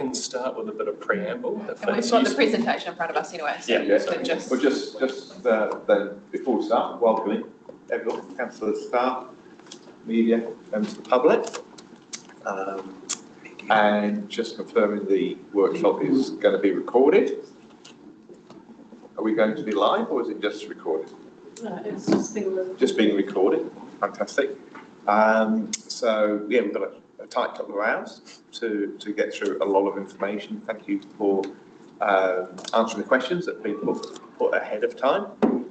can start with a bit of preamble. And we've got the presentation in front of us anyway. So Well, just then before we start, welcoming everyone, councillors, staff, media, members of the public, and just confirming the workshop is going to be recorded. Are we going to be live, or is it just recorded? No, it's just being recorded. Just being recorded. Fantastic. So yeah, we've got a tight couple of hours to get through a lot of information. Thank you for answering the questions that have been put ahead of time.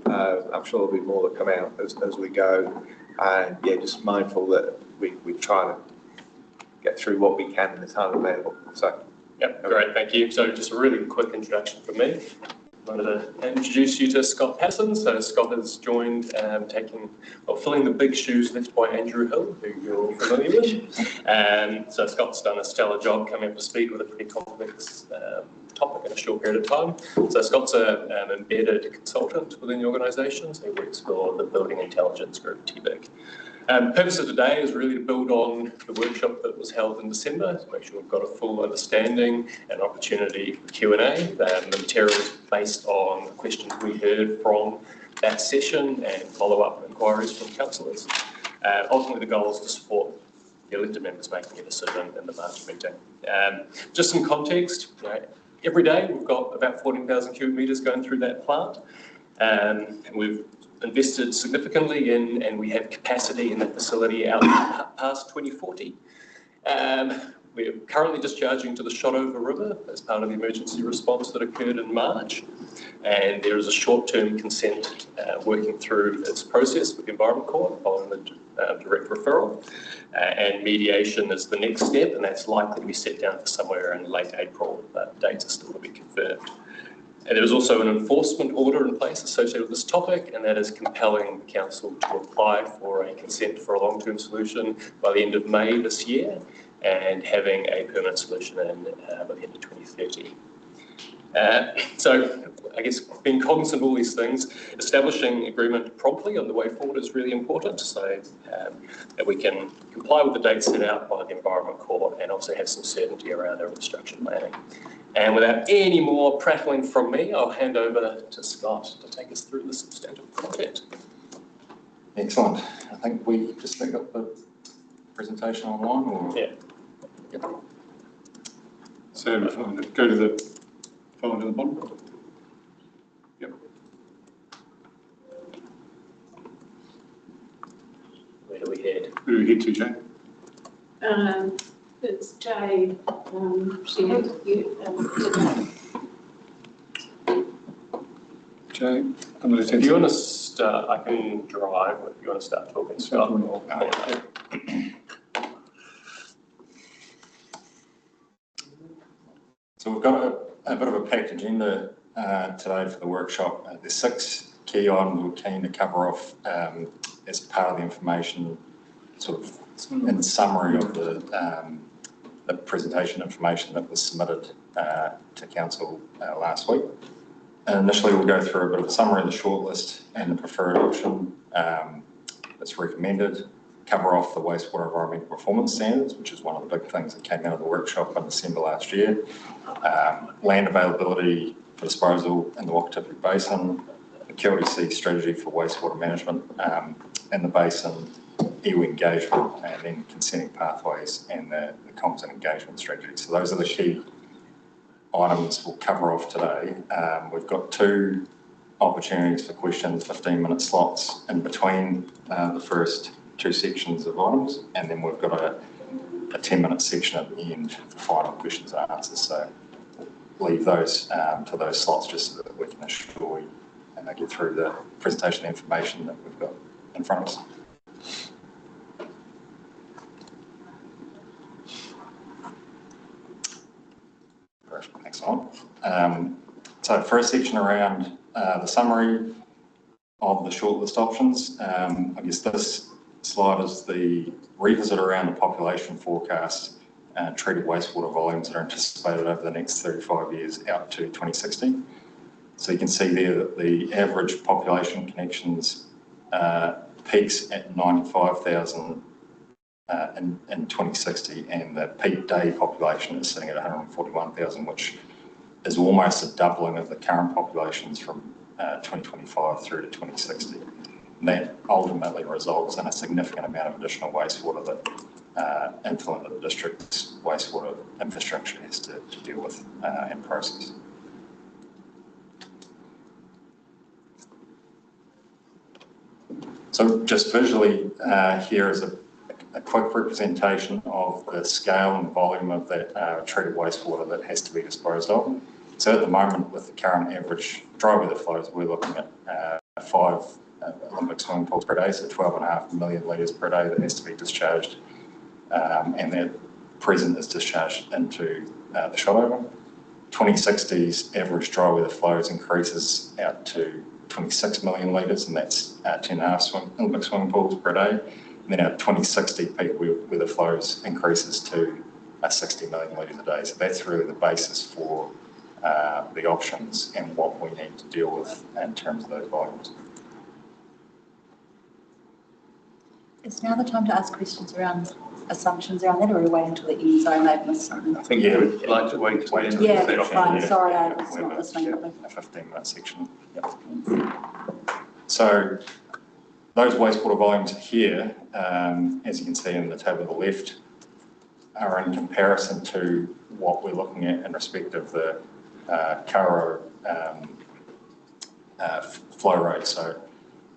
I'm sure there'll be more that come out as we go, and yeah, just mindful that we try to get through what we can in the time available. So yep, great, thank you. So just a really quick introduction from me. I wanted to introduce you to Scott Patterson. So Scott has joined, filling the big shoes left by Andrew Hill, who you're familiar with. So Scott's done a stellar job coming up to speed with a pretty complex topic in a short period of time. So Scott's an embedded consultant within the organisation. So he works for the Building Intelligence Group, TBIG. Purpose of today is really to build on the workshop that was held in December to make sure we've got a full understanding and opportunity for Q&A. The material is based on the questions we heard from that session and follow-up inquiries from councillors. Ultimately, the goal is to support the elected members making a decision in the March meeting. Just some context, every day we've got about 14,000 cubic metres going through that plant. We've invested significantly in, and we have capacity in that facility out past 2040. We're currently discharging to the Shotover River as part of the emergency response that occurred in March, and there is a short-term consent working through its process with the Environment Court following the direct referral, and mediation is the next step, and that's likely to be set down for somewhere in late April, but dates are still to be confirmed. And there is also an enforcement order in place associated with this topic, and that is compelling the council to apply for a consent for a long-term solution by the end of May this year, and having a permanent solution in by the end of 2030. So I guess being cognizant of all these things, establishing agreement promptly on the way forward is really important, so that we can comply with the dates set out by the Environment Court and also have some certainty around our infrastructure planning. And without any more prattling from me, I'll hand over to Scott to take us through the substantive content. Excellent. I think we just pick up the presentation online, or yeah. Yep. So go to the file to the bottom. Yep. Where do we head? Where do we head to, Jane? It's Jay. She had you. Jay, I'm going to if you want to start, I can drive. If you want to start talking, Scott. So we've got a bit of a packed agenda today for the workshop. There's 6 key items we're keen to cover off as part of the information, sort of in summary of the presentation information that was submitted to council last week. Initially, we'll go through a bit of a summary of the shortlist and the preferred option that's recommended, cover off the wastewater environmental performance standards, which is one of the big things that came out of the workshop in December last year, land availability for disposal in the Wakatipu Basin, the QLDC strategy for wastewater management in the basin, iwi engagement, and then consenting pathways and the comms and engagement strategy. So those are the key items we'll cover off today. We've got 2 opportunities for questions, 15-minute slots in between the first 2 sections of items, and then we've got a 10-minute section at the end for final questions and answers. So we'll leave those to those slots just so that we can ensure we get through the presentation information that we've got in front of us. Excellent. So for a section around the summary of the shortlist options, I guess this slide is the revisit around the population forecast and treated wastewater volumes that are anticipated over the next 35 years out to 2060. So you can see there that the average population connections peaks at 95,000 in 2060, and the peak day population is sitting at 141,000, which is almost a doubling of the current populations from 2025 through to 2060. And that ultimately results in a significant amount of additional wastewater that influence the district's wastewater infrastructure has to deal with and process. So just visually, here is a quick representation of the scale and volume of that treated wastewater that has to be disposed of. So at the moment, with the current average dry weather flows, we're looking at 5 Olympic swimming pools per day, so 12.5 million litres per day that has to be discharged, and that present is discharged into the Shotover. 2060's average dry weather flows increases out to 26 million litres, and that's 10.5 Olympic swimming pools per day. And then our 2060 peak weather flows increases to 60 million litres a day. So that's really the basis for the options and what we need to deal with in terms of those volumes. Is now the time to ask questions around assumptions around that, or are we waiting until the end? Sorry, I may have missed something. I think you would like to wait to end. Yeah, the that's session. fine. Sorry, I was We not have listening properly. a 15-minute section. Yep. So those wastewater volumes here, as you can see in the table on the left, are in comparison to what we're looking at in respect of the Karo flow rate. So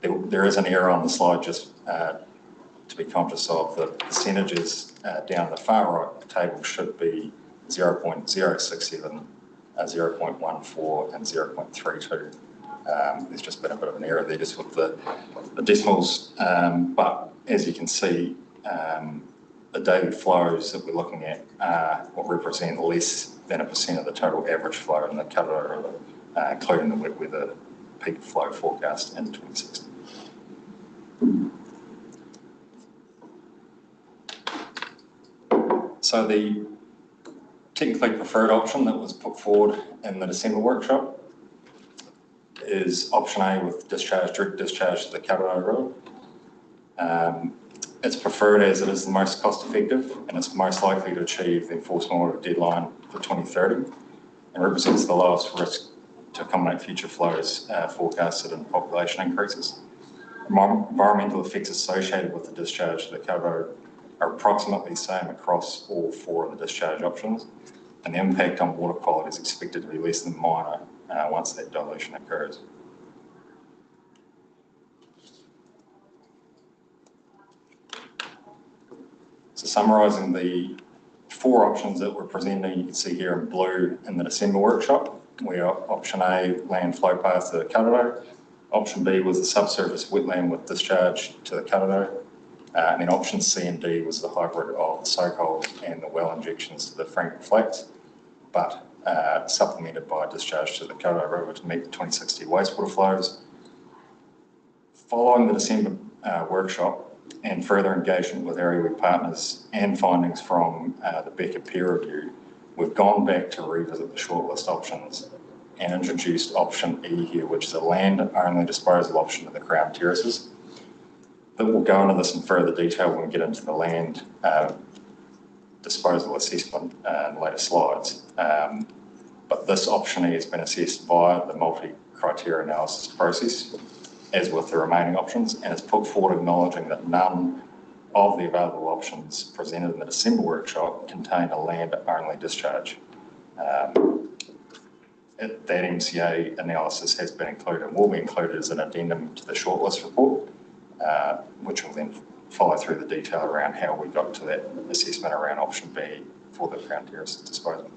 there is an error on the slide, just to be conscious of. The percentages down the far right table should be 0.067, 0.14 and 0.32. There's just been a bit of an error there just with the decimals, but as you can see, the daily flows that we're looking at will represent less than 1% of the total average flow in the Kawerau River, including the wet weather peak flow forecast in 2060. So the technically preferred option that was put forward in the December workshop is option A with direct discharge to the Kawerau River. It's preferred as it is the most cost effective and it's most likely to achieve the enforcement order deadline for 2030 and represents the lowest risk to accommodate future flows forecasted in population increases. Environmental effects associated with the discharge to the Kawerau are approximately the same across all 4 of the discharge options, and the impact on water quality is expected to be less than minor once that dilution occurs. So summarising the 4 options that we're presenting, you can see here in blue in the December workshop, where option A, land flow path to the Kawerau, option B was the subsurface wetland with discharge to the Kawerau, and then option C and D was the hybrid of the soakholes and the well injections to the Franklin Flats, but supplemented by discharge to the Kawerau River to meet the 2060 wastewater flows. Following the December workshop and further engagement with our iwi partners and findings from the Becker peer review, we've gone back to revisit the shortlist options and introduced option E here, which is a land-only disposal option of the Crown Terraces. But we'll go into this in further detail when we get into the land disposal assessment in later slides. But this option E has been assessed via the multi-criteria analysis process, as with the remaining options, and it's put forward acknowledging that none of the available options presented in the December workshop contained a land-only discharge. That MCA analysis has been included and will be included as an addendum to the shortlist report, which will then follow through the detail around how we got to that assessment around option B for the Crown Terraces disposal.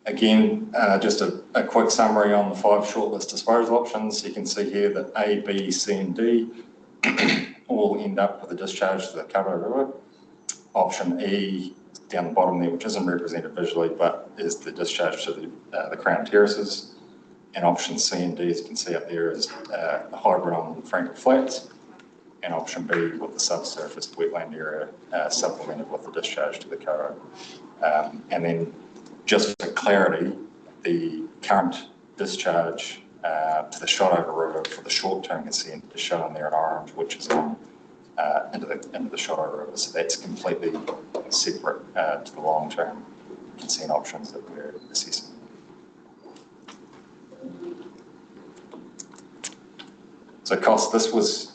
Again, just a quick summary on the 5 shortlist disposal options. You can see here that A, B, C and D all end up with a discharge to the Kawerau River. Option E down the bottom there, which isn't represented visually, but is the discharge to the Crown Terraces. And option C and D, as you can see up there, is the hybrid on Franklin Flats. And option B with the subsurface wetland area supplemented with the discharge to the Kawerau. And then just for clarity, the current discharge to the Shotover River for the short-term consent is shown there in orange, which is on into the Shotover River. So that's completely separate to the long-term consent options that we're assessing. So cost, this was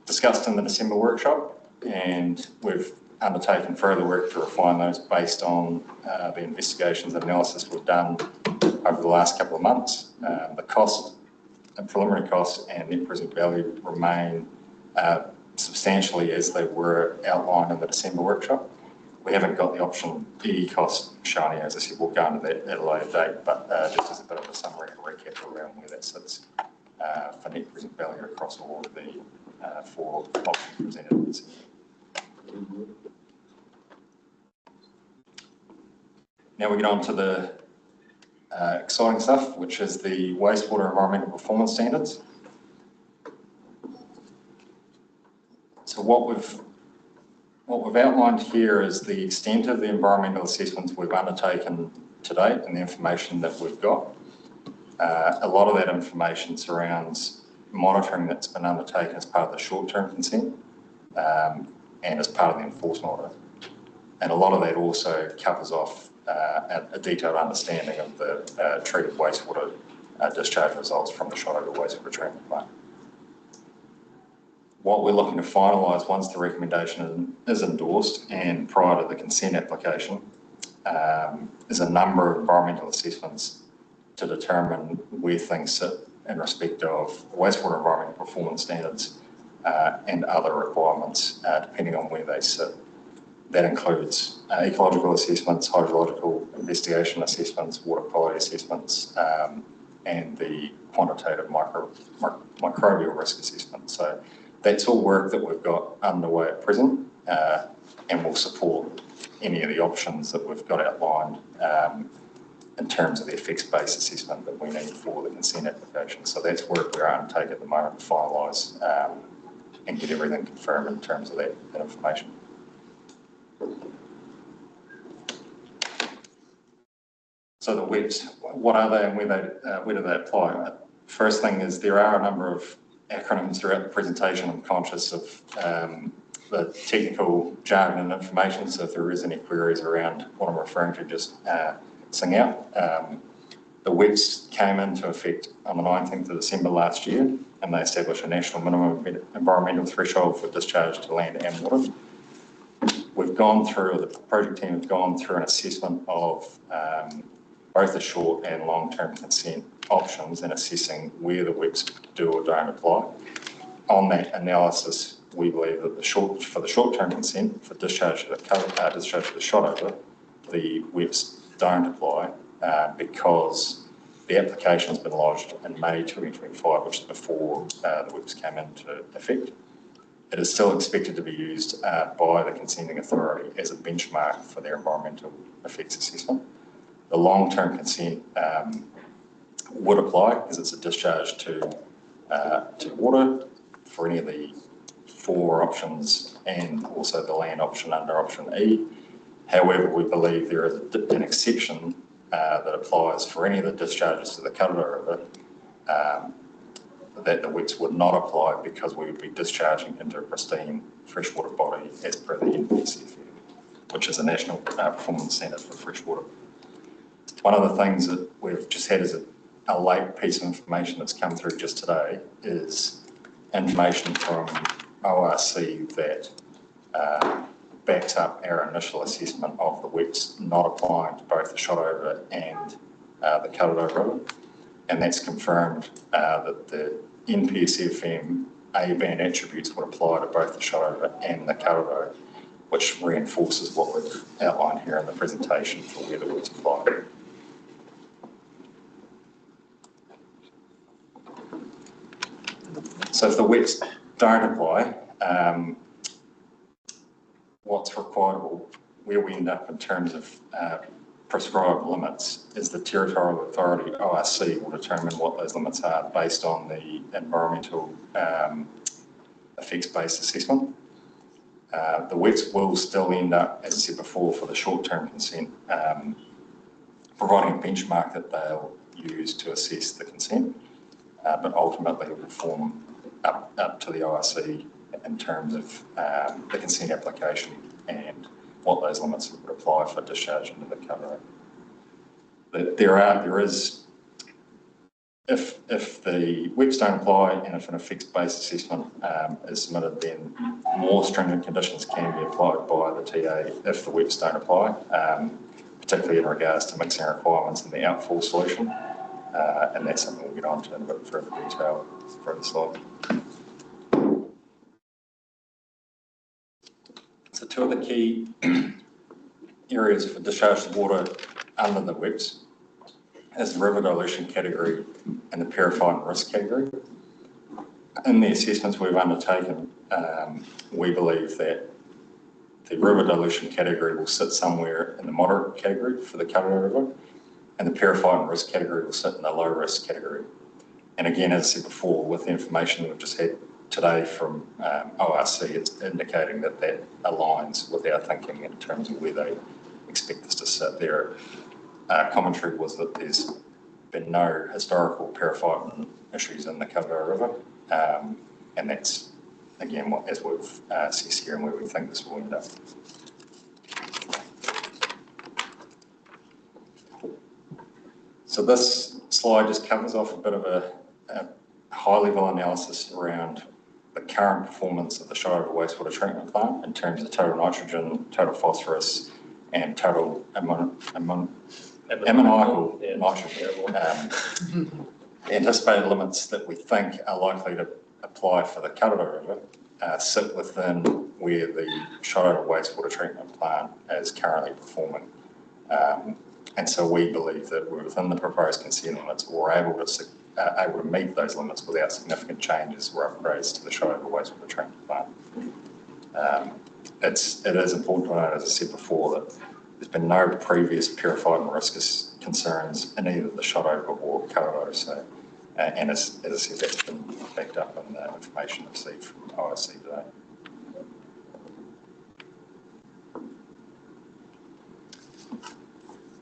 discussed in the December workshop, and we've undertaken further work to refine those based on the investigations and analysis we've done over the last couple of months. The cost, and preliminary costs and net present value remain substantially as they were outlined in the December workshop. We haven't got the option E cost shown here. As I said, we'll go into that at a later date, but just as a bit of a summary and recap around where that sits for net present value across all of the 4 options presented. Now we get on to the exciting stuff, which is the wastewater environmental performance standards. So what we've outlined here is the extent of the environmental assessments we've undertaken to date and the information that we've got. A lot of that information surrounds monitoring that's been undertaken as part of the short-term consent and as part of the enforcement order. And a lot of that also covers off a detailed understanding of the treated wastewater discharge results from the Shotover wastewater treatment plant. What we're looking to finalise once the recommendation is endorsed and prior to the consent application is a number of environmental assessments to determine where things sit in respect of wastewater environmental performance standards and other requirements depending on where they sit. That includes ecological assessments, hydrological investigation assessments, water quality assessments, and the quantitative microbial risk assessment. So that's all work that we've got underway at present and will support any of the options that we've got outlined in terms of the effects-based assessment that we need for the consent application. So that's work we're undertaking at the moment to finalise and get everything confirmed in terms of that information. So the WEPs, what are they and where do they apply? First thing is there are a number of acronyms throughout the presentation. I'm conscious of the technical jargon and information, so if there is any queries around what I'm referring to, just sing out. The WEPs came into effect on the 19th of December last year, and they established a national minimum environmental threshold for discharge to land and water. We've gone through, the project team have gone through an assessment of both the short and long-term consent options and assessing where the WEPs do or don't apply. On that analysis, we believe that for the short-term consent for discharge to the Shotover, the WEPs don't apply because the application has been lodged in May 2025, which is before the WEPs came into effect. It is still expected to be used by the consenting authority as a benchmark for their environmental effects assessment. The long-term consent would apply because it's a discharge to water for any of the 4 options and also the land option under option E. However, we believe there is an exception that applies for any of the discharges to the Kawerau River that the WEPs would not apply because we would be discharging into a pristine freshwater body as per the NPCF, which is a national performance standard for freshwater. One of the things that we've just had as a late piece of information that's come through just today is information from ORC that backs up our initial assessment of the WEPs not applying to both the Shotover and the Kawerau River. And that's confirmed that the NPSFM A-band attributes would apply to both the Shotover and the Kawerau, which reinforces what we've outlined here in the presentation for where the WEPs apply. So if the WEPs don't apply, what's required, where we end up in terms of prescribed limits is the territorial authority, ORC, will determine what those limits are based on the environmental effects-based assessment. The WEPs will still end up, as I said before, for the short-term consent, providing a benchmark that they'll use to assess the consent, but ultimately it will form up to the ORC in terms of the consent application and what those limits would apply for discharge into the cover. There is, if the WEPs don't apply and if an effects-based assessment is submitted, then more stringent conditions can be applied by the TA if the WEPs don't apply, particularly in regards to mixing requirements in the outfall solution. And that's something we'll get on to in a bit further detail for the slide. So two of the key areas for discharge of water under the WEPs is the river dilution category and the purified and risk category. In the assessments we've undertaken, we believe that the river dilution category will sit somewhere in the moderate category for the Kawerau River, and the purified and risk category will sit in the low risk category. And again, as I said before, with the information we've just had today from ORC, it's indicating that that aligns with our thinking in terms of where they expect this to sit. Their commentary was that there's been no historical purified issues in the Kawerau River, and that's, again, what, as we've assessed here and where we think this will end up. So this slide just covers off a bit of a high-level analysis around the current performance of the Shire wastewater treatment plant in terms of total nitrogen, total phosphorus, and total ammoniacal nitrogen. Anticipated limits that we think are likely to apply for the Kawerau River sit within where the Shire wastewater treatment plant is currently performing. And so we believe that we're within the proposed consent limits, we're able to meet those limits without significant changes or upgrades to the Shire wastewater treatment plant. It is important to note, as I said before, that there's been no previous purified and risk concerns in either the Shire or Kawerau. So, and as I said, that's been backed up in the information received from ORC today.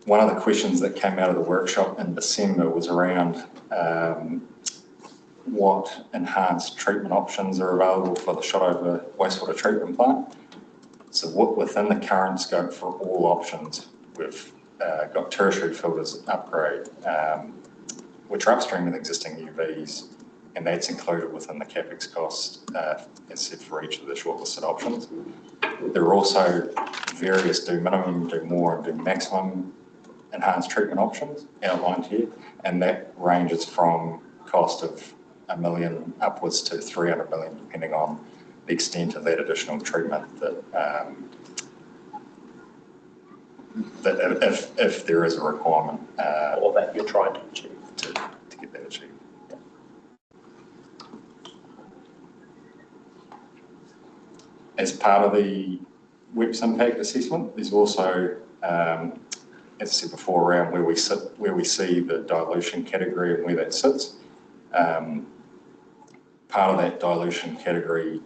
One of the questions that came out of the workshop in December was around what enhanced treatment options are available for the Shire wastewater treatment plant. So within the current scope for all options, we've got tertiary filters upgrade, which are upstream of existing UVs, and that's included within the CapEx cost, as said, for each of the shortlisted options. There are also various do minimum, do more, and do maximum enhanced treatment options outlined here, and that ranges from cost of $1 million upwards to $300 million, depending on the extent of that additional treatment that if there is a requirement. Or that you're trying to achieve. To get that achieved. Yeah. As part of the WEPs impact assessment, there's also, as I said before, around where we see the dilution category and where that sits. Part of that dilution category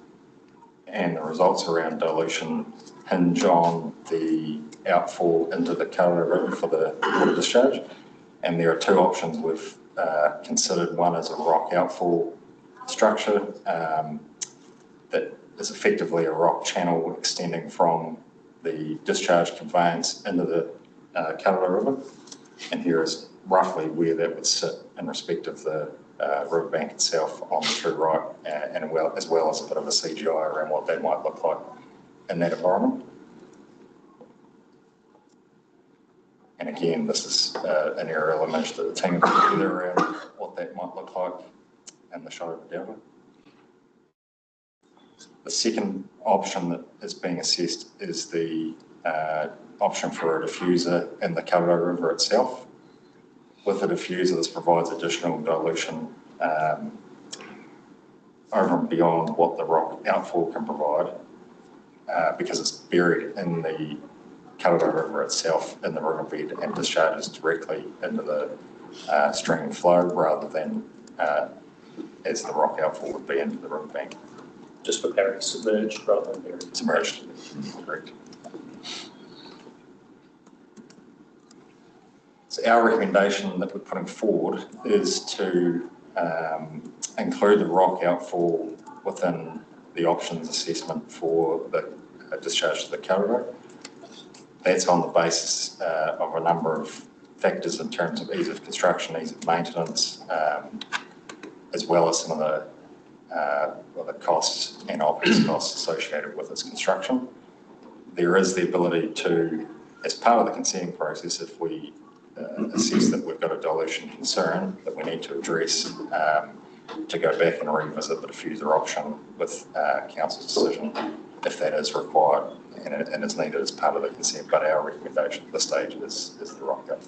and the results around dilution hinge on the outfall into the Kawerau River for the water discharge. And there are two options we've considered. One is a rock outfall structure that is effectively a rock channel extending from the discharge conveyance into the Kawerau River. And here is roughly where that would sit in respect of the riverbank itself on the true right, and as well as a bit of a CGI around what that might look like in that environment. And again, this is an aerial image that the team put together around what that might look like in the Shire of Delta. The second option that is being assessed is the option for a diffuser in the Kawerau River itself. With the diffuser, this provides additional dilution over and beyond what the rock outfall can provide, because it's buried in the Kawerau River itself in the riverbed and discharges directly into the stream flow rather than as the rock outfall would be into the riverbank. Just for bearing submerged rather than buried. Submerged, correct. So our recommendation that we're putting forward is to include the rock outfall within the options assessment for the discharge to the Kawerau. That's on the basis of a number of factors in terms of ease of construction, ease of maintenance, as well as some of the costs and OpEx costs associated with its construction. There is the ability to, as part of the consenting process, if we assess that we've got a dilution concern that we need to address, to go back and revisit the diffuser option with council's decision if that is required and is needed as part of the consent. But our recommendation at this stage is the rock cut.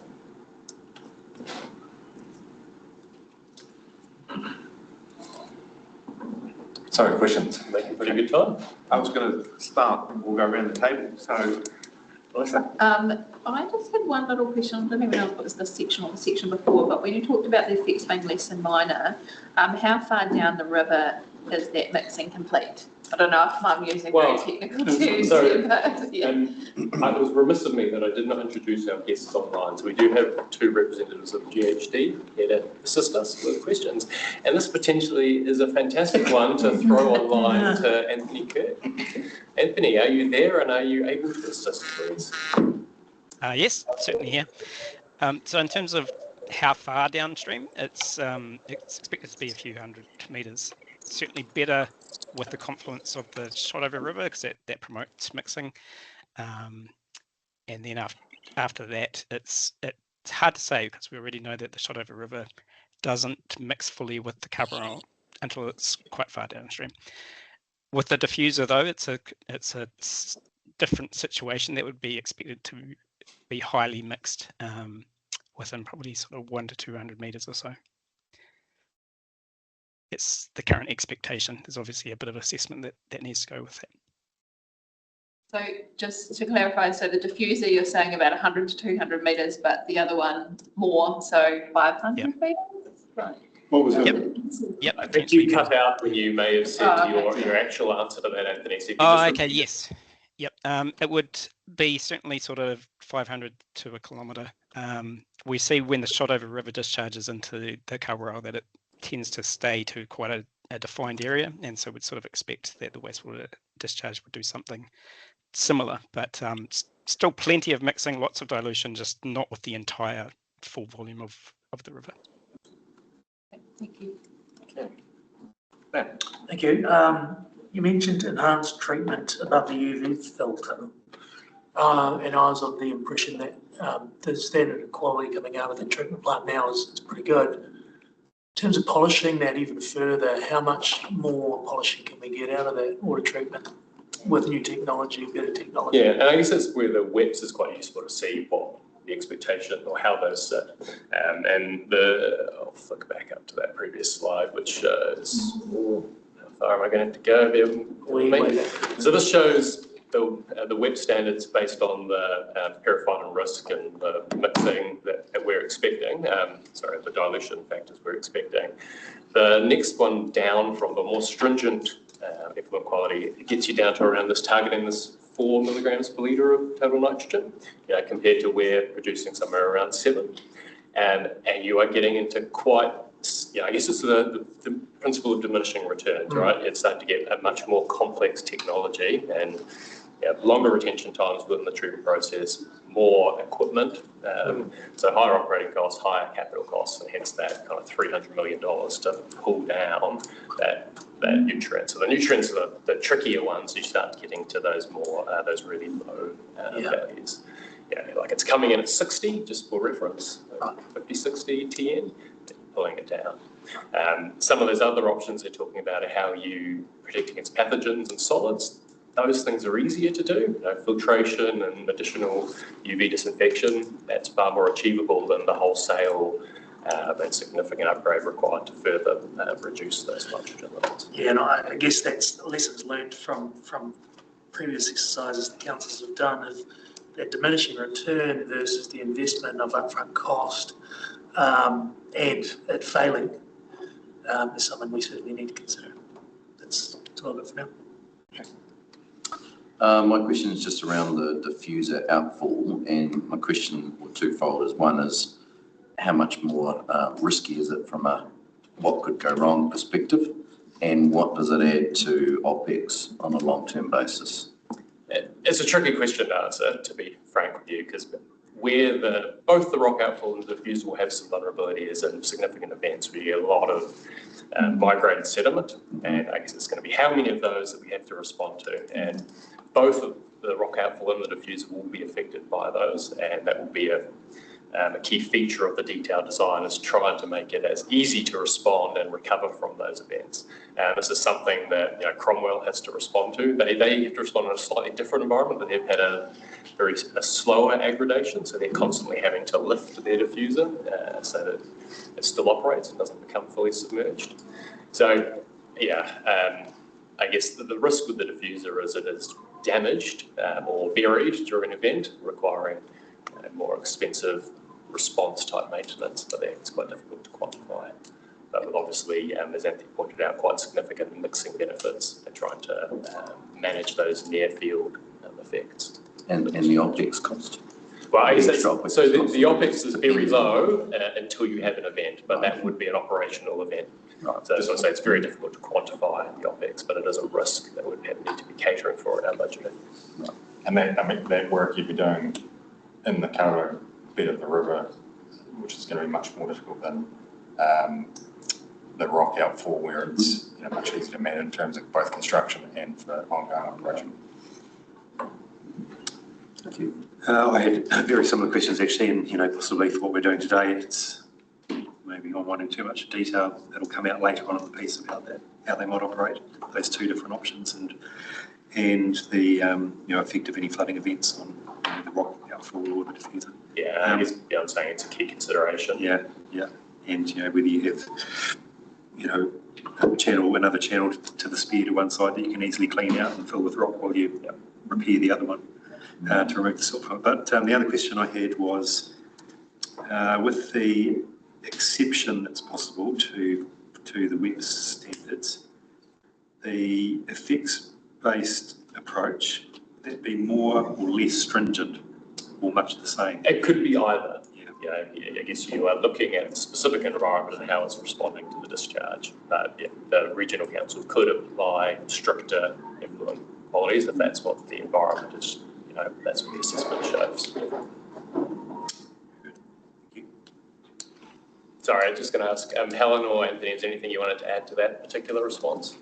Sorry, questions? Making pretty good time. I was going to start, and we'll go around the table. So, Melissa? I just had one little question. I don't even know if it was this section or the section before, but when you talked about the effects being less than minor, how far down the river is that mixing complete? I don't know if I'm using very technical terms here, but yeah. It was remiss of me that I did not introduce our guests online. So we do have two representatives of GHD here to assist us with questions. And this potentially is a fantastic one to throw online to Anthony Kirk. Anthony, are you there and are you able to assist, please? Yes, certainly here. So in terms of how far downstream, it's expected to be a few hundred metres. Certainly better with the confluence of the Shotover River because that promotes mixing. And then after that, it's hard to say because we already know that the Shotover River doesn't mix fully with the Kawerau until it's quite far downstream. With the diffuser though, it's a different situation that would be expected to be highly mixed within probably sort of 100 to 200 metres or so. It's the current expectation. There's obviously a bit of assessment that needs to go with that. So just to clarify, so the diffuser you're saying about 100 to 200 metres, but the other one more, so 500 metres? Right. What was it? Yep. I think you cut out when you may have said your actual answer to that, Anthony. So Okay, yes. Yep. It would be certainly sort of 500 to a kilometre. We see when the Shotover River discharges into the Kawerau that it tends to stay to quite a defined area, and so we'd sort of expect that the wastewater discharge would do something similar, but still plenty of mixing, lots of dilution, just not with the entire full volume of the river. Thank you. Okay. Thank you. You mentioned enhanced treatment above the UV filter, and I was of the impression that the standard of quality coming out of the treatment plant now is pretty good. In terms of polishing that even further, how much more polishing can we get out of that water treatment with new technology, better technology? Yeah, and I guess that's where the WEPs is quite useful to see what the expectation or how those sit. I'll flick back up to that previous slide, which is, how far am I going to have to go? So this shows the WEP standards based on the paraffin risk and the mixing that we're expecting, the dilution factors we're expecting. The next one down from the more stringent effluent quality, it gets you down to around targeting this 4 milligrams per litre of total nitrogen, compared to we're producing somewhere around 7. And you are getting into quite, I guess it's the principle of diminishing returns, right? It's starting to get a much more complex technology and longer retention times within the treatment process, more equipment, so higher operating costs, higher capital costs, and hence that kind of $300 million to pull down that nutrient. So the nutrients are the trickier ones. You start getting to those more, those really low values. Like it's coming in at 60, just for reference, 50, 60 TN, pulling it down. Some of those other options they're talking about are how you protect against pathogens and solids. Those things are easier to do, filtration and additional UV disinfection. That's far more achievable than the wholesale and significant upgrade required to further reduce those nitrogen levels. Yeah, and I guess that's lessons learned from previous exercises the councils have done of that diminishing return versus the investment of upfront cost and it failing is something we certainly need to consider. That's all of it for now. My question is just around the diffuser outfall, and my question twofold is one is how much more risky is it from a what could go wrong perspective? And what does it add to OPEX on a long-term basis? It's a tricky question to answer, to be frank with you, because where both the rock outfall and the diffuser will have some vulnerability is in significant events where you get a lot of migrated sediment, and I guess it's going to be how many of those that we have to respond to, and both of the rock outfall and the diffuser will be affected by those, and that will be a key feature of the detailed design is trying to make it as easy to respond and recover from those events. This is something that Cromwell has to respond to. They have to respond in a slightly different environment, but they've had a slower aggradation, so they're constantly having to lift their diffuser so that it still operates and doesn't become fully submerged. So yeah, I guess the risk with the diffuser is it is damaged or buried during an event, requiring more expensive response type maintenance, but it's quite difficult to quantify. But with obviously, as Anthony pointed out, quite significant mixing benefits and trying to manage those near field effects. And the OPEX cost? Well, I guess so the OPEX is very low until you have an event, but that would be an operational event. Right. So as I say, it's very difficult to quantify the OPEX, but it is a risk that we need to be catering for in our budgeting. Right. And that work you'd be doing in the Karo bed of the river, which is going to be much more difficult than the rock outfall, where it's much easier to manage in terms of both construction and for ongoing operation. Thank you. I had very similar questions actually, and possibly for what we're doing today, it's maybe I'm wanting too much detail. That'll come out later on in the piece about that, how they might operate those two different options, and the effect of any flooding events on the rock outfall or the diffuser. Yeah, I guess I'm saying it's a key consideration. Yeah, and whether you have another channel to the spear to one side that you can easily clean out and fill with rock while you repair the other one to remove the silt from it. But the other question I had was with the exception that's possible to the WEP standards, the effects-based approach, would that be more or less stringent or much the same? It could be either. I guess you are looking at the specific environment and how it's responding to the discharge. But the regional council could apply stricter effluent qualities if that's what the environment is, that's what the assessment shows. Sorry, I'm just going to ask Helen or Anthony, is there anything you wanted to add to that particular response?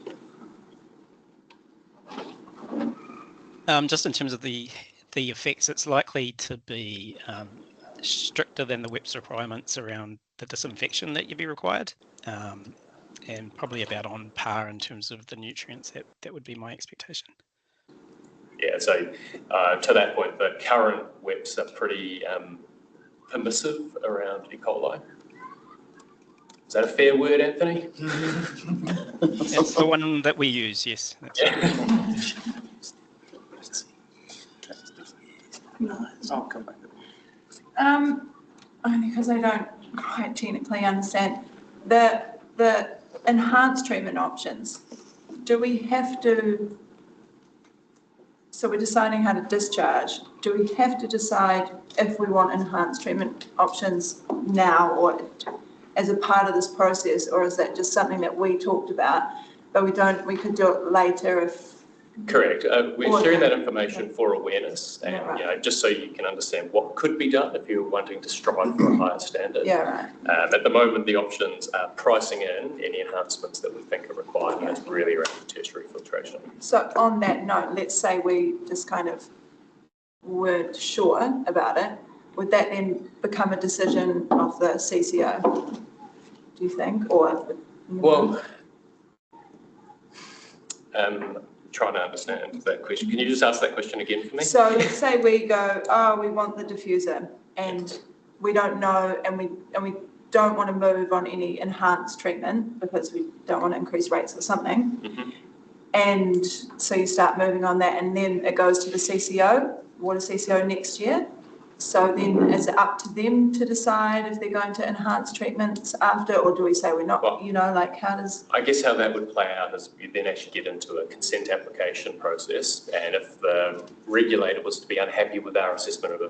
Just in terms of the effects, it's likely to be stricter than the WEP's requirements around the disinfection that you'd be required, and probably about on par in terms of the nutrients. That would be my expectation. Yeah, so to that point, the current WEPs are pretty permissive around E. coli. Is that a fair word, Anthony? It's the one that we use, yes. I'll come back. Only because I don't quite technically understand the enhanced treatment options. Do we have to? So we're deciding how to discharge. Do we have to decide if we want enhanced treatment options now or as a part of this process, or is that just something that we talked about, but we could do it later if? Correct. We're sharing that information for awareness and just so you can understand what could be done if you're wanting to strive for a higher standard. Yeah, right. At the moment, the options are pricing in any enhancements that we think are required, and it's really around tertiary filtration. So on that note, let's say we just kind of weren't sure about it, would that then become a decision of the CCO, do you think, or? Well, trying to understand that question. Can you just ask that question again for me? So let's say we go, we want the diffuser, and we don't know, and we don't want to move on any enhanced treatment because we don't want to increase rates or something. Mm-hmm. And so you start moving on that, and then it goes to the CCO, water CCO next year. So then is it up to them to decide if they're going to enhance treatments after, or do we say we're not, well, how does? I guess how that would play out is you then actually get into a consent application process, and if the regulator was to be unhappy with our assessment of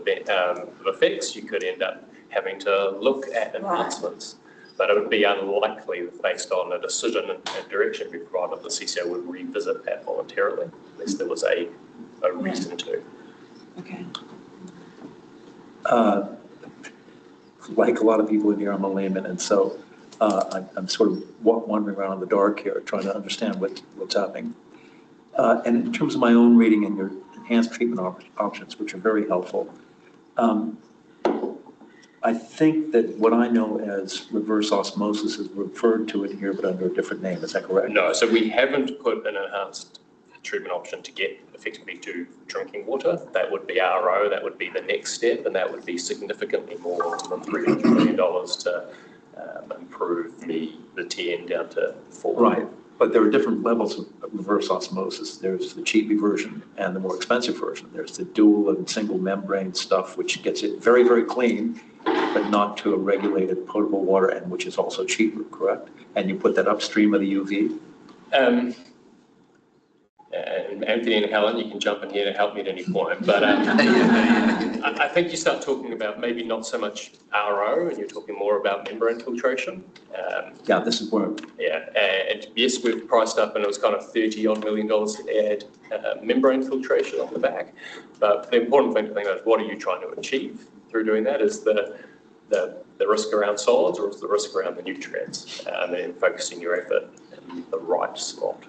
effects, you could end up having to look at enhancements. But it would be unlikely that based on a decision and direction we provided, the CCO would revisit that voluntarily, unless there was a reason to. Okay. Like a lot of people in here, I'm a layman, and so I'm sort of wandering around in the dark here, trying to understand what's happening. And in terms of my own reading and your enhanced treatment options, which are very helpful, I think that what I know as reverse osmosis is referred to in here, but under a different name. Is that correct? No, so we haven't put an enhanced treatment option to get effectively to drinking water. That would be RO, that would be the next step, and that would be significantly more than $300 million to improve the TN down to 4. Right, but there are different levels of reverse osmosis. There's the cheapy version and the more expensive version. There's the dual and single membrane stuff, which gets it very, very clean, but not to a regulated potable water, and which is also cheaper, correct? And you put that upstream of the UV? And Anthony and Helen, you can jump in here to help me at any point, but I think you start talking about maybe not so much RO, and you're talking more about membrane filtration. Yeah, this is where... Yeah, and yes, we've priced up, and it was kind of $30-odd million to add membrane filtration on the back. But the important thing to think about is what are you trying to achieve through doing that? Is the risk around solids, or is the risk around the nutrients? And focusing your effort in the right spot.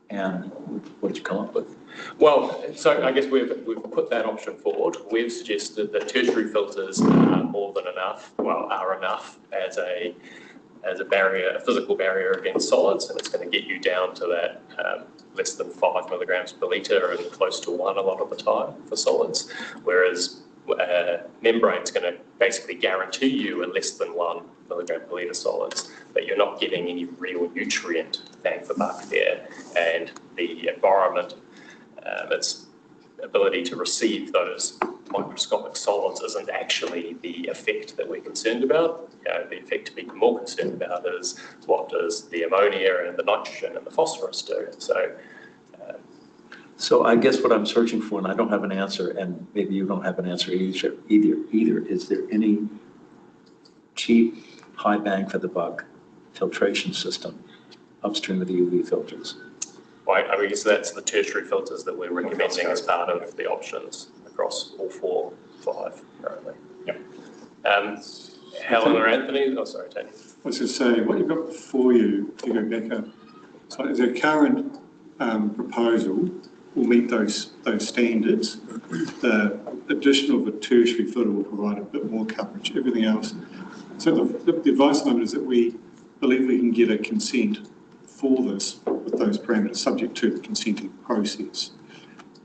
And what did you come up with? Well, so I guess we've put that option forward. We've suggested that tertiary filters are more than enough, are enough as a barrier, a physical barrier against solids, and it's going to get you down to that less than 5 milligrams per litre and close to 1 a lot of the time for solids, whereas membrane's going to basically guarantee you a less than 1 milligram per litre solids, but you're not getting any real nutrient bang for buck there. And the environment, its ability to receive those microscopic solids isn't actually the effect that we're concerned about. The effect to be more concerned about is what does the ammonia and the nitrogen and the phosphorus do. So I guess what I'm searching for, and I don't have an answer, and maybe you don't have an answer either, is there any cheap, high bang for the buck filtration system upstream of the UV filters? Well, I guess that's the tertiary filters that we're recommending as part of the options across all 4, 5 currently. Yep. Helen or Anthony? Oh, sorry, Tony. I was just saying, what you've got before you, to go back up, so is their current proposal will meet those standards. The addition of a tertiary filter will provide a bit more coverage, everything else. So the advice on it is that we believe we can get a consent for this with those parameters, subject to the consenting process.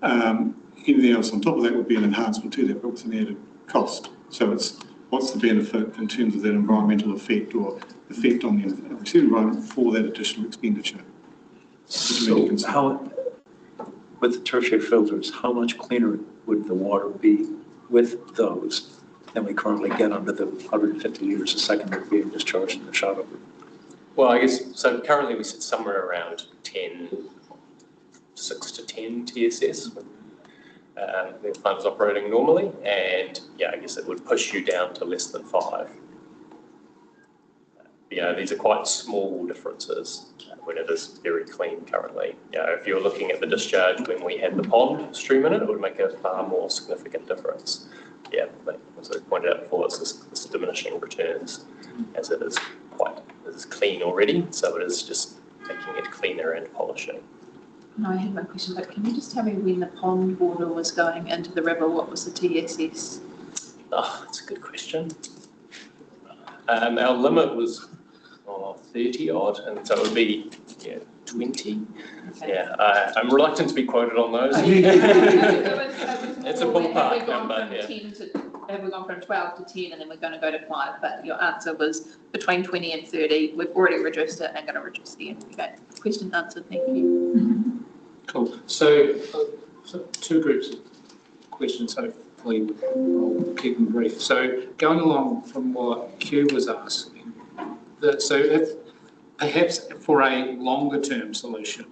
Anything else on top of that would be an enhancement to that, but with an added cost. So it's what's the benefit in terms of that environmental effect or effect on the environment for that additional expenditure. So how, with the tertiary filters, how much cleaner would the water be with those than we currently get under the 150 litres a second that are being discharged in the shower? Well, I guess, so currently we sit somewhere around 6 to 10 TSS. The plant is operating normally, and yeah, I guess it would push you down to less than 5. These are quite small differences when it is very clean currently. If you're looking at the discharge when we had the pond stream in it, it would make a far more significant difference. Yeah, but as I pointed out before, it's this diminishing returns as it is clean already, so it is just making it cleaner and polishing. No, I had one question, but can you just tell me when the pond water was going into the river, what was the TSS? Oh, that's a good question. Our limit was 30 odd, and so it would be 20. Okay. Yeah, I'm reluctant to be quoted on those. It's a ballpark number. Have we gone from 12 to 10 and then we're going to go to 5? But your answer was between 20 and 30. We've already reduced it and going to reduce it again. Okay, question answered. Thank you. Cool. So 2 groups of questions. Hopefully, I'll keep them brief. So going along from what Q was asking, so if perhaps for a longer term solution,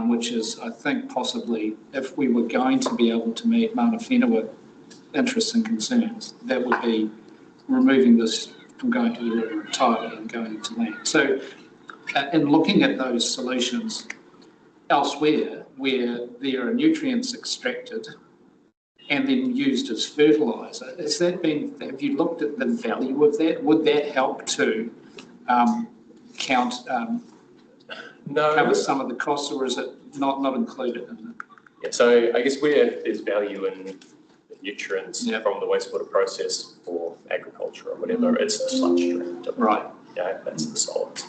which is, I think, possibly if we were going to be able to meet Mana Whenua interests and concerns. That would be removing this from going to the river entirely and going to land. So in looking at those solutions elsewhere where there are nutrients extracted and then used as fertiliser, have you looked at the value of that? Would that help to cover some of the costs, or is it not included in it? Yeah, so I guess where there's value in the nutrients from the wastewater process for agriculture or whatever, it's the sludge stream. Right. Yeah, that's the solids.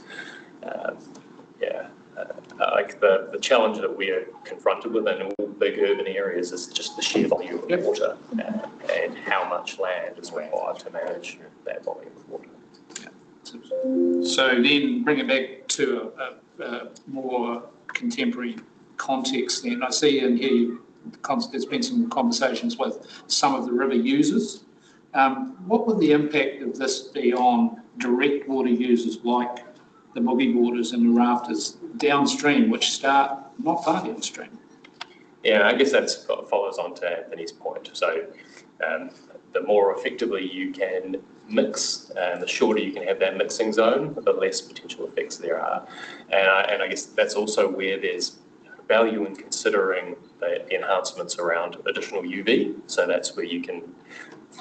Like the challenge that we're confronted with in all big urban areas is just the sheer volume of water and how much land is required to manage that volume of water. So then bring it back to a more contemporary context then. I see in here there's been some conversations with some of the river users. What would the impact of this be on direct water users like the boogie boarders and the rafters downstream, which start not far downstream? Yeah, I guess that follows on to Anthony's point. So the more effectively you can mix, the shorter you can have that mixing zone, the less potential effects there are. And I guess that's also where there's value in considering the enhancements around additional UV. So that's where you can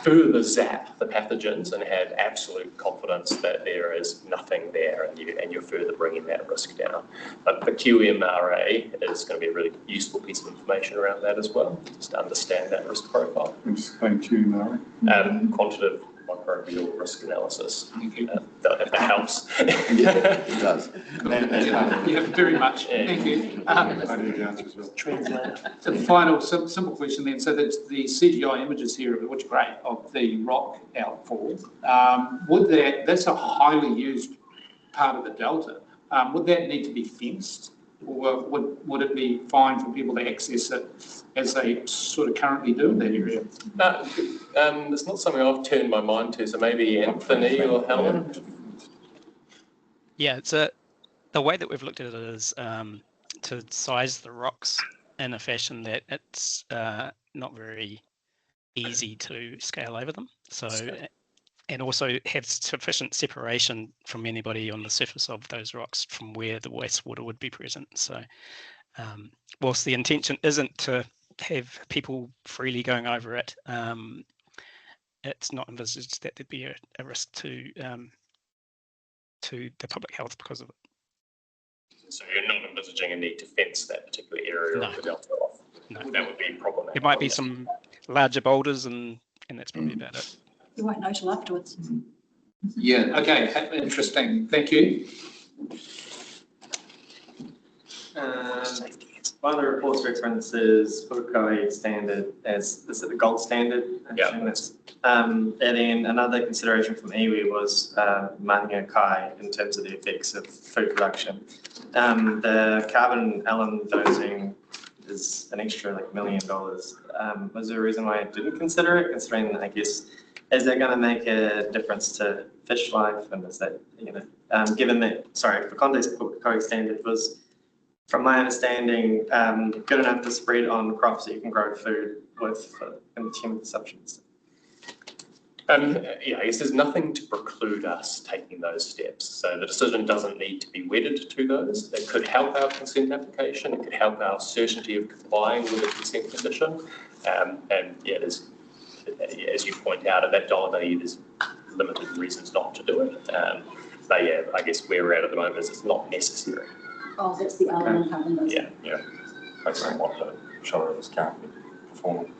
further zap the pathogens and have absolute confidence that there is nothing there, and you're further bringing that risk down. But the QMRA is going to be a really useful piece of information around that as well, just to understand that risk profile. Explain QMRA. Quantitative microbial risk analysis. If that helps. Yeah, it does. Yeah, very much. Thank you. I need the answer as well. The final simple question then. So that's the CGI images here, which are great, of the rock outfall. That's a highly used part of the delta. Would that need to be fenced, or would it be fine for people to access it as they sort of currently do in that area? It's not something I've turned my mind to, so maybe Anthony or Helen? Yeah, the way that we've looked at it is to size the rocks in a fashion that it's not very easy to scale over them. So, and also have sufficient separation from anybody on the surface of those rocks from where the wastewater would be present. So, whilst the intention isn't to have people freely going over it, it's not envisaged that there'd be a risk to the public health because of it. So you're not envisaging a need to fence that particular area of the delta off? No. That would be problematic. There might be some larger boulders and that's probably about it. You won't know till afterwards. Yeah, okay, interesting. Thank you. One of the reports references Pukekohe standard as the gold standard. And then another consideration from iwi was Mahinga Kai in terms of the effects of food production. The carbon alum dosing is an extra $1 million. Was there a reason why I didn't consider it, considering, I guess, is that going to make a difference to fish life? And is that, given that, for context, Pukekohe standard was, from my understanding, good enough to spread on crops that you can grow food with in human consumption. I guess there's nothing to preclude us taking those steps. So the decision doesn't need to be wedded to those. It could help our consent application. It could help our certainty of complying with a consent condition. There's, as you point out, at that dollar value, there's limited reasons not to do it. I guess where we're at the moment is it's not necessary. Oh, that's the element carbon dosing. Yeah. Based on what the shoreline is currently performing.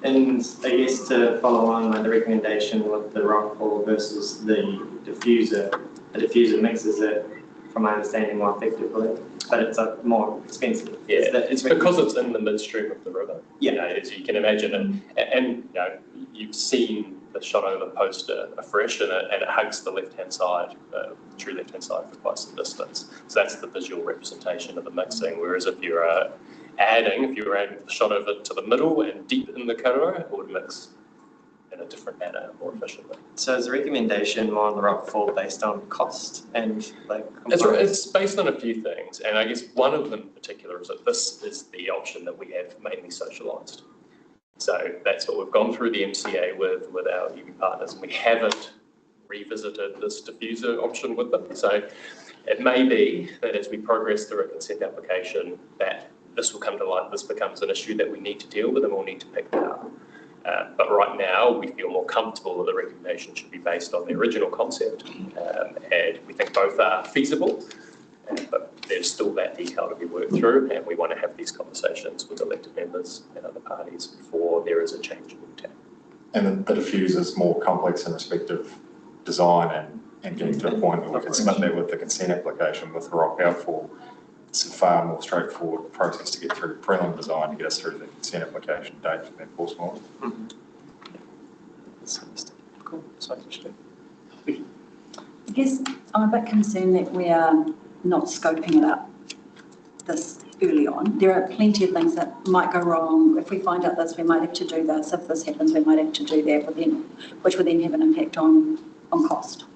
And I guess to follow on the recommendation with the rockfall versus the diffuser mixes it, from my understanding, more effectively, but it's more expensive. Yeah, it's because it's in the midstream of the river. Yeah, as you can imagine, and you've seen the shot over poster afresh, and it hugs the left-hand side, true left-hand side for quite some distance. So that's the visual representation of the mixing. Whereas if you were adding the shot over to the middle and deep in the karawa, it would mix in a different manner, more efficiently. So is the recommendation more on the rockfall based on cost and It's based on a few things, and I guess one of them in particular is that this is the option that we have mainly socialised. So that's what we've gone through the MCA with our UV partners, and we haven't revisited this diffuser option with them. So it may be that as we progress through a consent application, that this will come to light, this becomes an issue that we need to deal with and we'll need to pick that up. But right now, we feel more comfortable that the recommendation should be based on the original concept, and we think both are feasible, but there's still that detail to be worked through, and we want to have these conversations with elected members and other parties before there is a change in intent. And the diffuser is more complex in respect of design and getting to a point where we can submit that with the consent application with the rock outfall. It's a far more straightforward process to get through prelim design to get us through the consent application date and then post-mortem. Cool. So, I guess I'm a bit concerned that we are not scoping it up this early on. There are plenty of things that might go wrong. If we find out this, we might have to do this. If this happens, we might have to do that, which would then have an impact on cost.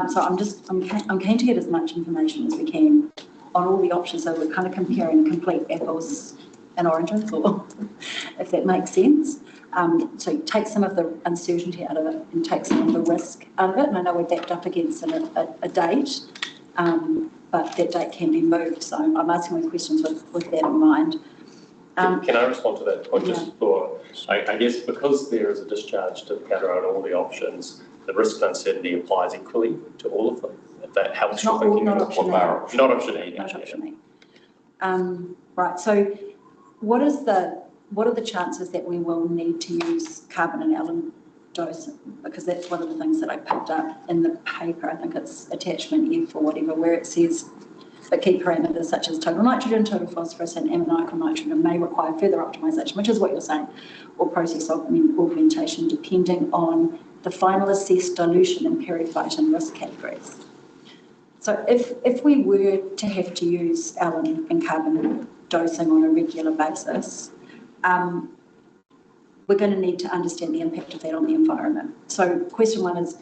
So I'm keen to get as much information as we can on all the options, so we're kind of comparing complete apples and oranges, or if that makes sense. So take some of the uncertainty out of it and take some of the risk out of it. And I know we're backed up against a date, but that date can be moved. So I'm asking those questions with that in mind. Can I respond to that point just for, I guess because there is a discharge to the counter on all the options, the risk and uncertainty applies equally to all of them. If that helps you thinking not of option what A. not option A. Not option A. Right, so what are the chances that we will need to use carbon and alum dosing? Because that's one of the things that I picked up in the paper. I think it's attachment F or whatever, where it says the key parameters such as total nitrogen, total phosphorus and ammoniacal nitrogen may require further optimization, which is what you're saying, or process augmentation depending on the final assessed dilution in periphyton risk categories. So if we were to have to use alum and carbon dosing on a regular basis, we're going to need to understand the impact of that on the environment. So question one is,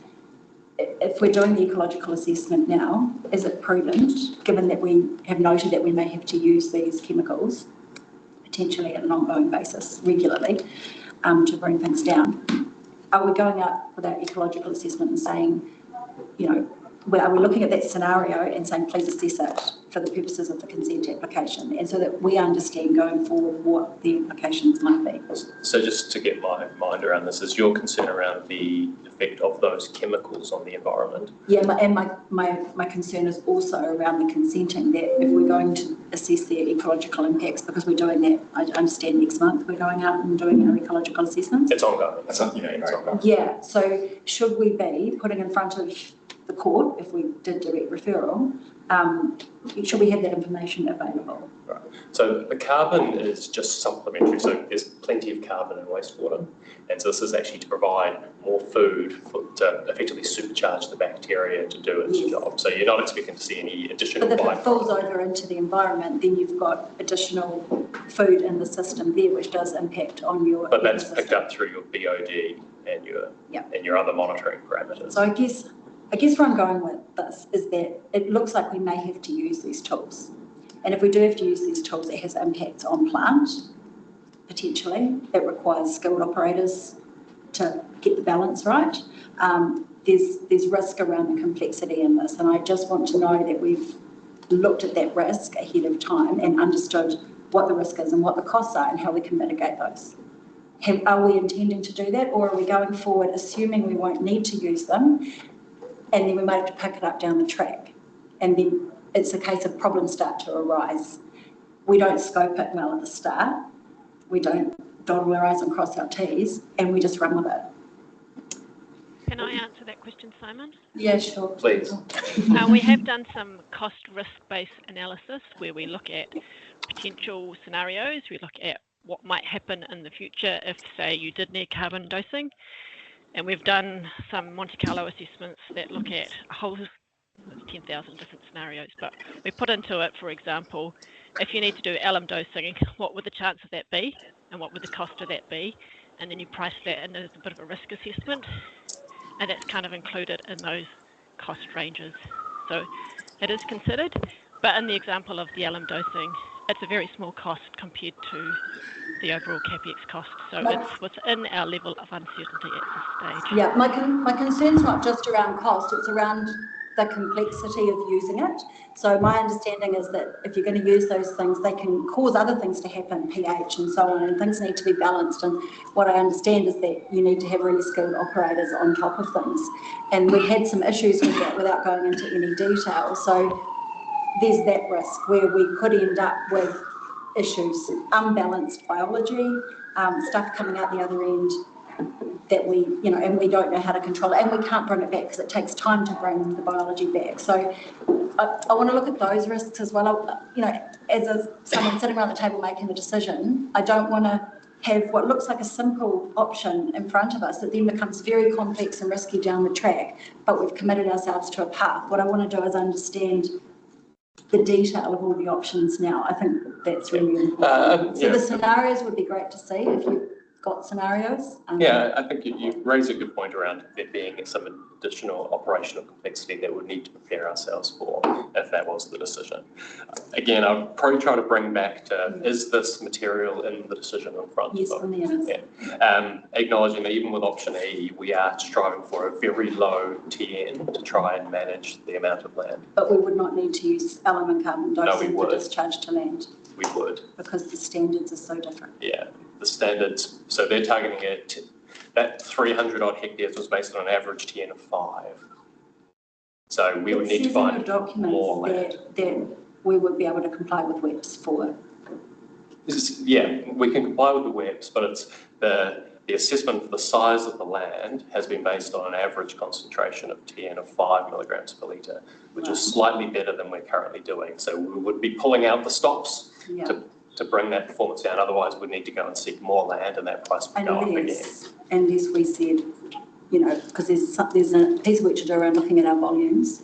if we're doing the ecological assessment now, is it prudent, given that we have noted that we may have to use these chemicals potentially at an ongoing basis regularly to bring things down? Are we going up with our ecological assessment and saying, are we looking at that scenario and saying, please assess it for the purposes of the consent application, and so that we understand going forward what the implications might be? So just to get my mind around this, is your concern around the effect of those chemicals on the environment? Yeah, my concern is also around the consenting, that if we're going to assess their ecological impacts, because we're doing that, I understand next month we're going out and doing our ecological assessments. It's ongoing. It's ongoing. Yeah, so should we be putting in front of the court, if we did direct referral, should we have that information available? Right. So the carbon is just supplementary. So there's plenty of carbon in wastewater. And so this is actually to provide more food to effectively supercharge the bacteria to do its job. So you're not expecting to see any additional byproduct. But if it falls byproduct. over into the environment, then you've got additional food in the system there, which does impact on your But that's ecosystem. picked up through your BOD and your other monitoring parameters. So I guess where I'm going with this is that it looks like we may have to use these tools. And if we do have to use these tools, it has impacts on plant, potentially. It requires skilled operators to get the balance right. There's risk around the complexity in this, and I just want to know that we've looked at that risk ahead of time and understood what the risk is and what the costs are and how we can mitigate those. Are we intending to do that, or are we going forward assuming we won't need to use them, and then we might have to pick it up down the track, and then it's a case of problems start to arise. We don't scope it well at the start, we don't dot all our I's and cross our T's, and we just run with it. Can I answer that question, Simon? Yeah, sure. Please. We have done some cost risk-based analysis where we look at potential scenarios, we look at what might happen in the future if, say, you did need carbon dosing. And we've done some Monte Carlo assessments that look at a whole 10,000 different scenarios. But we put into it, for example, if you need to do alum dosing, what would the chance of that be? And what would the cost of that be? And then you price that in as a bit of a risk assessment. And that's kind of included in those cost ranges. So it is considered. But in the example of the alum dosing, it's a very small cost compared to the overall CapEx cost. So it's within our level of uncertainty at this stage. Yeah, my concern's not just around cost, it's around the complexity of using it. So my understanding is that if you're going to use those things, they can cause other things to happen, pH and so on, and things need to be balanced. And what I understand is that you need to have really skilled operators on top of things. And we had some issues with that without going into any detail. So there's that risk where we could end up with issues, unbalanced biology, stuff coming out the other end that we, and we don't know how to control it, and we can't bring it back because it takes time to bring the biology back. So I want to look at those risks as well. As someone sitting around the table making the decision, I don't want to have what looks like a simple option in front of us that then becomes very complex and risky down the track, but we've committed ourselves to a path. What I want to do is understand the detail of all the options now. I think that's really important. So the scenarios would be great to see if you've got scenarios. Yeah, I think you raise a good point around there being some additional operational complexity that we'd need to prepare ourselves for if that was the decision. Again, I'd probably try to bring back to, is this material in the decision in front of them? Yes. Yeah. Acknowledging that even with option E, we are striving for a very low TN to try and manage the amount of land. But we would not need to use alum and carbon dosing for discharge to land. We would. Because the standards are so different. Yeah, the standards, so they're targeting it, that 300 odd hectares was based on an average TN of 5. So we would need to find more land. That we would be able to comply with WEPs for. Yeah, we can comply with the WEPs, but it's the assessment for the size of the land has been based on an average concentration of TN of 5 milligrams per litre, which is slightly better than we're currently doing. So we would be pulling out the stops to bring that performance down. Otherwise, we'd need to go and seek more land, and that price would go up again. Unless we said, because there's a piece of work to do around looking at our volumes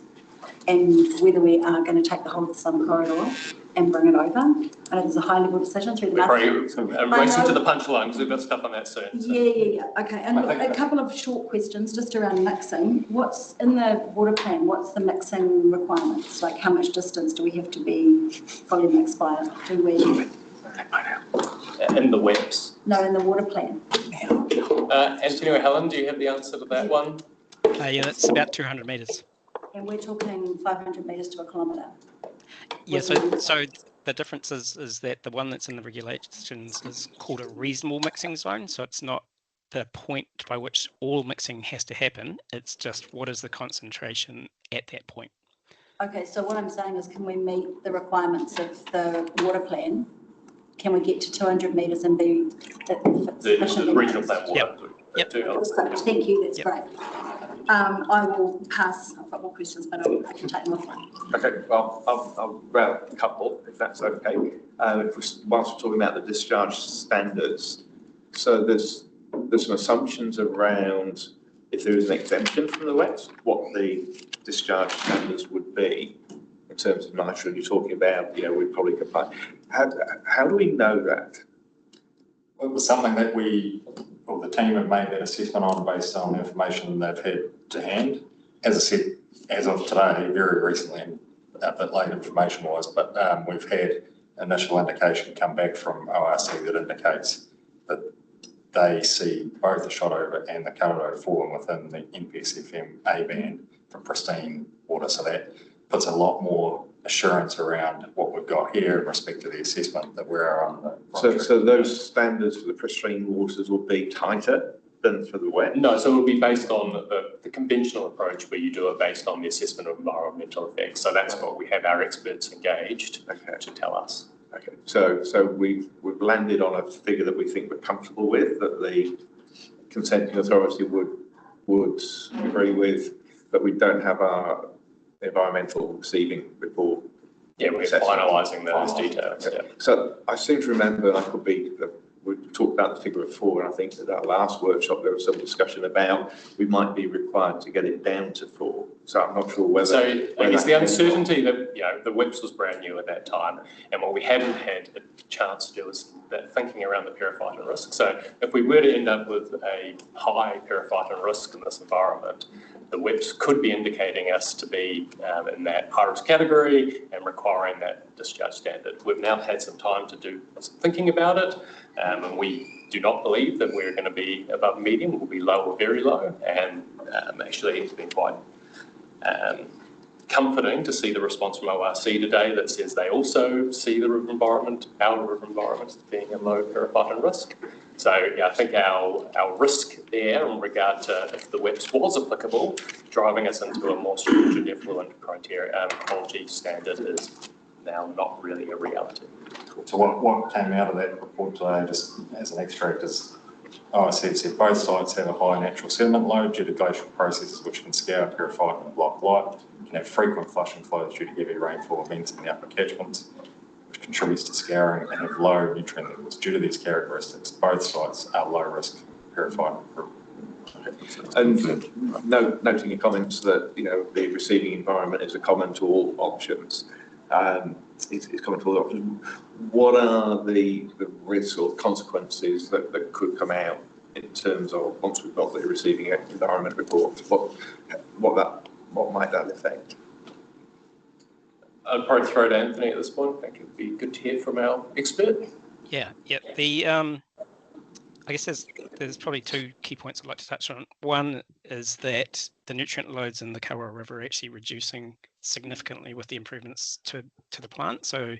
and whether we are going to take the whole of the Southern Corridor and bring it over. I know there's a high-level decision through the I'm racing to the punchline because we've got stuff on that soon. So. Yeah. Okay, and a couple of short questions just around mixing. What's in the water plan? What's the mixing requirements? Like how much distance do we have to be fully mixed by? Do we? In the WEPs? No, in the water plan. Anthony or Helen, do you have the answer to that one? Yeah, that's about 200 metres. And we're talking 500 metres to a kilometre. Yeah, so the difference is that the one that's in the regulations is called a reasonable mixing zone. So it's not the point by which all mixing has to happen. It's just what is the concentration at that point. Okay, so what I'm saying is, can we meet the requirements of the water plan? Can we get to 200 metres and be the regional plan water? Yep. Thank you, that's great. I will pass. I've got more questions, but I can take them offline. Okay, well, I'll grab a couple, if that's okay. Whilst we're talking about the discharge standards, so there's some assumptions around if there is an exemption from the WEPs, what the discharge standards would be in terms of nitrogen. You're talking about, we'd probably comply. How do we know that? Well, it was something that the team have made that assessment on based on information they've had to hand. As I said, as of today, very recently, and a bit late information-wise, but we've had initial indication come back from ORC that indicates that they see both the shot over and the cut over falling within the NPSFM A band for pristine water. So that puts a lot more assurance around what we've got here in respect to the assessment that we're on the project. So those standards for the pristine waters will be tighter than for the wet? No, so it will be based on the conventional approach where you do it based on the assessment of environmental effects. So that's what we have our experts engaged to tell us. Okay, so we've landed on a figure that we think we're comfortable with, that the consenting authority would agree with, but we don't have our environmental receiving report. Yeah, we're finalising those details. Okay. Yeah. So I seem to remember, and I could be, we talked about the figure of 4, and I think at that last workshop there was some discussion about we might be required to get it down to 4. So I'm not sure whether. So I guess the uncertainty that the WIPS was brand new at that time, and what we hadn't had a chance to do is that thinking around the periphyton risk. So if we were to end up with a high periphyton risk in this environment, the WIPs could be indicating us to be in that high-risk category and requiring that discharge standard. We've now had some time to do some thinking about it, and we do not believe that we're going to be above medium. We'll be low or very low, and actually it's been quite comforting to see the response from ORC today that says they also see the river environment, our river environment, as being a low periphyton risk. So yeah, I think our risk there in regard to if the WIPS was applicable, driving us into a more stringent effluent criteria quality standard is now not really a reality. So what came out of that report today, just as an extract, is ORC said both sites have a high natural sediment load due to glacial processes which can scour, purify and block light, can have frequent flushing flows due to heavy rainfall events in the upper catchments, which contributes to scouring, and have low nutrient levels. Due to these characteristics, both sites are low risk purified. And noting your comments that, you know, the receiving environment is a common to all options. It's common to all options. What are the risks or consequences that could come out in terms of once we've got the receiving environment report? What might that affect? I'd probably throw to Anthony at this point. I think it'd be good to hear from our expert. Yeah. I guess there's probably two key points I'd like to touch on. One is that the nutrient loads in the Kawerau River are actually reducing significantly with the improvements to the plant. So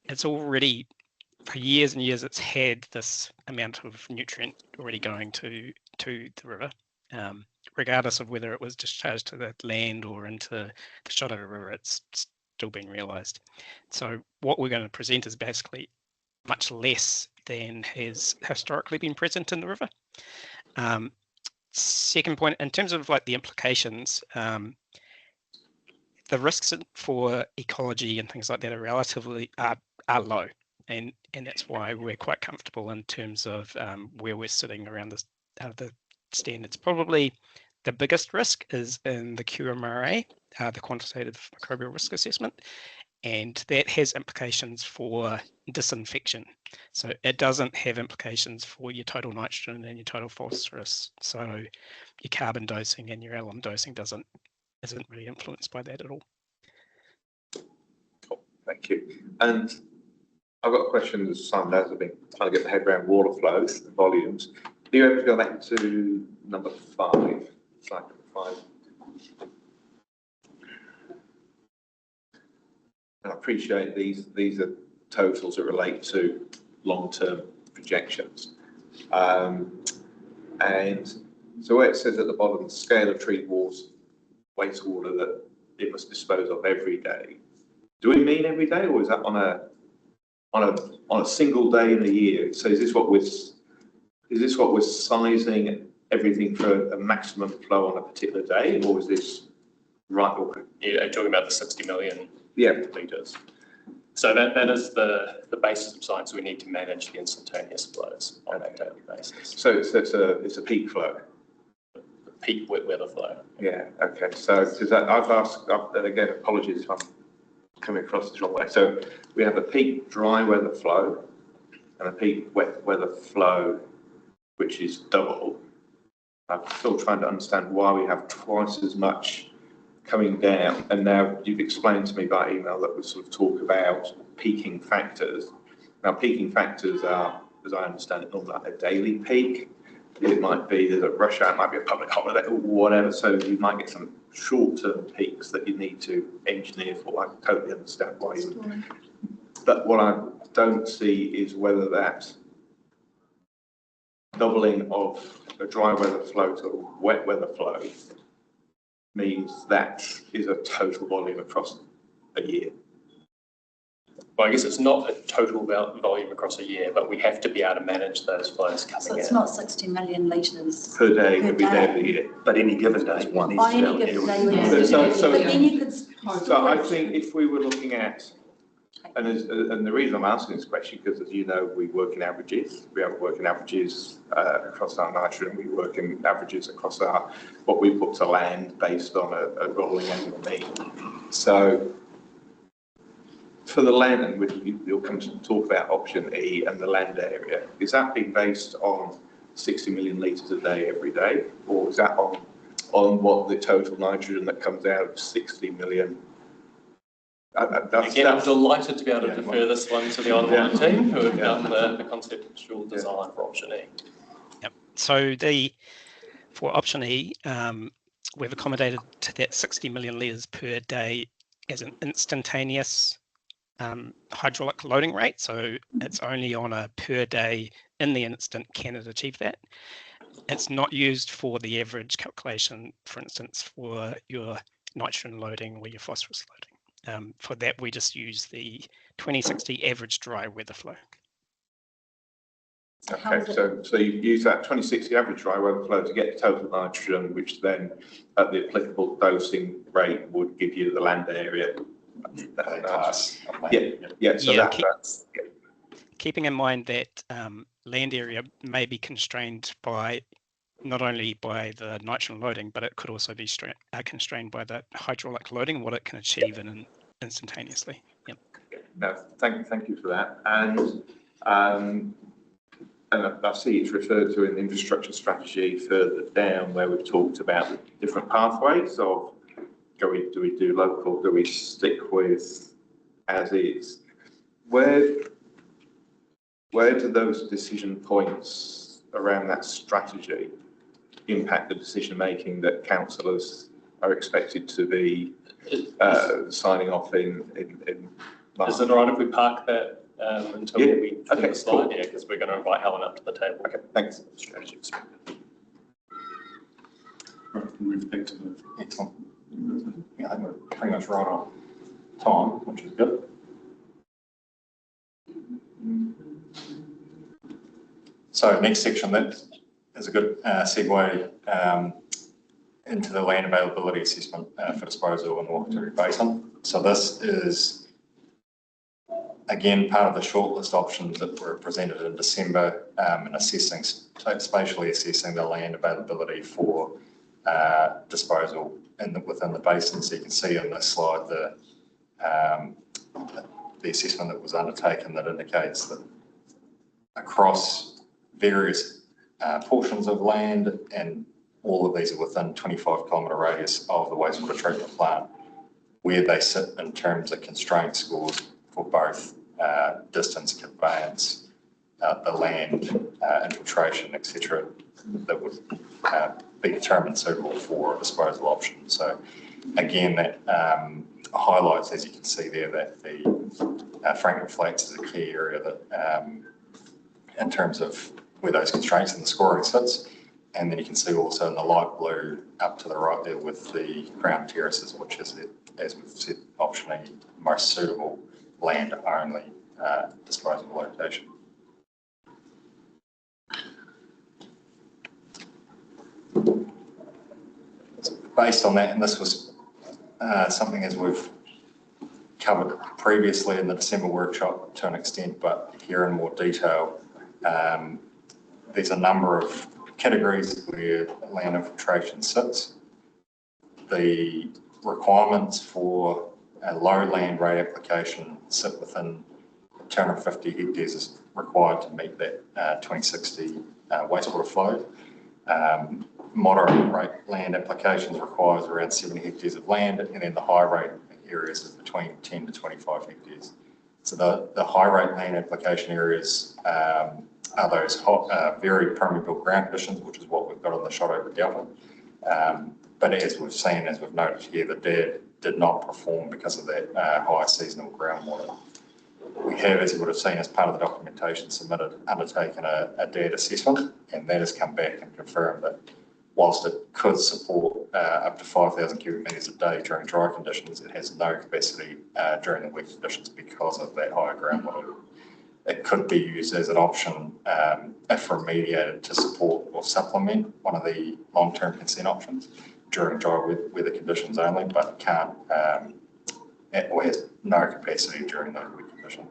it's already, for years and years, it's had this amount of nutrient already going to the river, regardless of whether it was discharged to the land or into the Shottery River. It's still been realised. So what we're going to present is basically much less than has historically been present in the river. Second point, in terms of like the implications, the risks for ecology and things like that are relatively are low, and that's why we're quite comfortable in terms of where we're sitting around the standards. Probably the biggest risk is in the QMRA, the quantitative microbial risk assessment, and that has implications for disinfection. So it doesn't have implications for your total nitrogen and your total phosphorus. So your carbon dosing and your alum dosing isn't really influenced by that at all. Cool, thank you. And I've got a question that Simon has been trying to get the head around water flows and volumes. Are you able to go back to number 5, slide number 5? And I appreciate these are totals that relate to long-term projections. And so where it says at the bottom, the scale of treated wastewater that it must dispose of every day. Do we mean every day, or is that on a single day in a year? So is this what we're sizing everything for a maximum flow on a particular day, or is this right? You're talking about the 60 million litres. So that is the basis of science we need to manage the instantaneous flows on a daily basis. So it's a peak flow. Peak wet weather flow. Yeah, okay. So, because I've asked, and again, apologies if I'm coming across this wrong way. So we have a peak dry weather flow and a peak wet weather flow, which is double. I'm still trying to understand why we have twice as much coming down. And now you've explained to me by email that we sort of talk about peaking factors. Now, peaking factors are, as I understand it, normally a daily peak. It might be there's a rush hour, it might be a public holiday or whatever. So you might get some short-term peaks that you need to engineer for. I totally understand why you would. But what I don't see is whether that doubling of a dry weather flow to a wet weather flow means that is a total volume across a year. Well, I guess it's not a total volume across a year, but we have to be able to manage those flows coming in. So it's not 60 million litres per day, every day of the year. But any given day, one needs on to any go. given day. Yes. But then you could. So I think if we were looking at, and the reason I'm asking this question, because as you know, we work in averages. We have working averages across our nitrogen. We work in averages across our what we put to land based on a rolling annual mean. So for the land, and you'll come to talk about option E and the land area, is that being based on 60 million litres a day every day, or is that on on what the total nitrogen that comes out of 60 million? Again, I'm delighted to be able to defer this one to the Isle team who have done the conceptual design for option E. Yep. So for option E, we've accommodated to that 60 million litres per day as an instantaneous hydraulic loading rate. So it's only on a per day in the instant can it achieve that. It's not used for the average calculation, for instance, for your nitrogen loading or your phosphorus loading. For that, we just use the 2060 average dry weather flow. Okay, so you use that 2060 average dry weather flow to get the total nitrogen, which then at the applicable dosing rate would give you the land area. Keeping in mind that land area may be constrained by not only by the nitrogen loading, but it could also be constrained by the hydraulic loading, what it can achieve instantaneously. Yep. No, thank you for that. And I see it's referred to in the infrastructure strategy further down where we've talked about the different pathways of do we do local, do we stick with as is? Where do those decision points around that strategy impact the decision making that councillors are expected to be signing off in March? Is it all right if we park that until we finish the slide? Yeah, because we're going to invite Helen up to the table. Okay, thanks. Strategy perspective. Right, move back to the excellent. Yeah, I think we're pretty much right on time, which is good. So next section, that is a good segue into the land availability assessment for disposal in the Wakaturi Basin. So this is, again, part of the shortlist options that were presented in December and assessing, spatially assessing the land availability for disposal within the basin. So you can see on this slide the assessment that was undertaken that indicates that across various portions of land, and all of these are within 25-kilometre radius of the wastewater treatment plant, where they sit in terms of constraint scores for both distance conveyance, the land infiltration, etc., that would be determined suitable for a disposal option. So again, that highlights, as you can see there, that the Franklin Flats is a key area that in terms of where those constraints in the scoring sits. And then you can see also in the light blue up to the right there with the Crown Terraces, which is, as we've said, option E, most suitable land only disposal location. So based on that, and this was something as we've covered previously in the December workshop to an extent, but here in more detail, there's a number of categories where land infiltration sits. The requirements for a low land rate application sit within 250 hectares is required to meet that 2060 wastewater flow. Moderate rate land applications requires around 70 hectares of land, and then the high rate areas is between 10 to 25 hectares. So the high rate land application areas are those very permeable ground conditions, which is what we've got on the shot over Delta. But as we've seen, as we've noted here, the DAD did not perform because of that high seasonal groundwater. We have, as you would have seen as part of the documentation submitted, undertaken a DAD assessment, and that has come back and confirmed that whilst it could support up to 5,000 cubic metres a day during dry conditions, it has no capacity during the wet conditions because of that higher groundwater. It could be used as an option if remediated to support or supplement one of the long-term consent options during dry weather conditions only, but it can't or has no capacity during those wet conditions.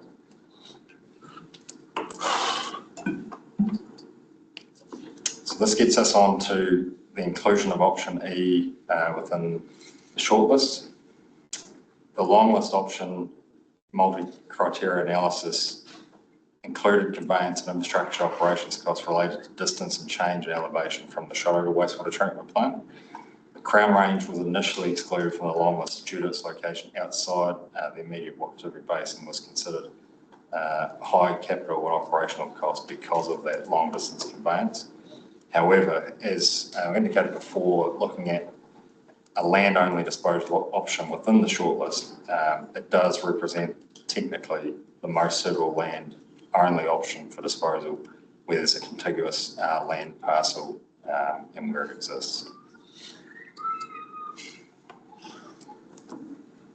So this gets us on to the inclusion of option E within the shortlist. The long list option multi-criteria analysis included conveyance and infrastructure operations costs related to distance and change in elevation from the Shotoga wastewater treatment plant. Crown Range was initially excluded from the long list due to its location outside the immediate Wakatipu Basin, was considered high capital and operational cost because of that long distance conveyance. However, as indicated before, looking at a land-only disposal option within the shortlist, it does represent technically the most suitable land-only option for disposal where there's a contiguous land parcel and where it exists.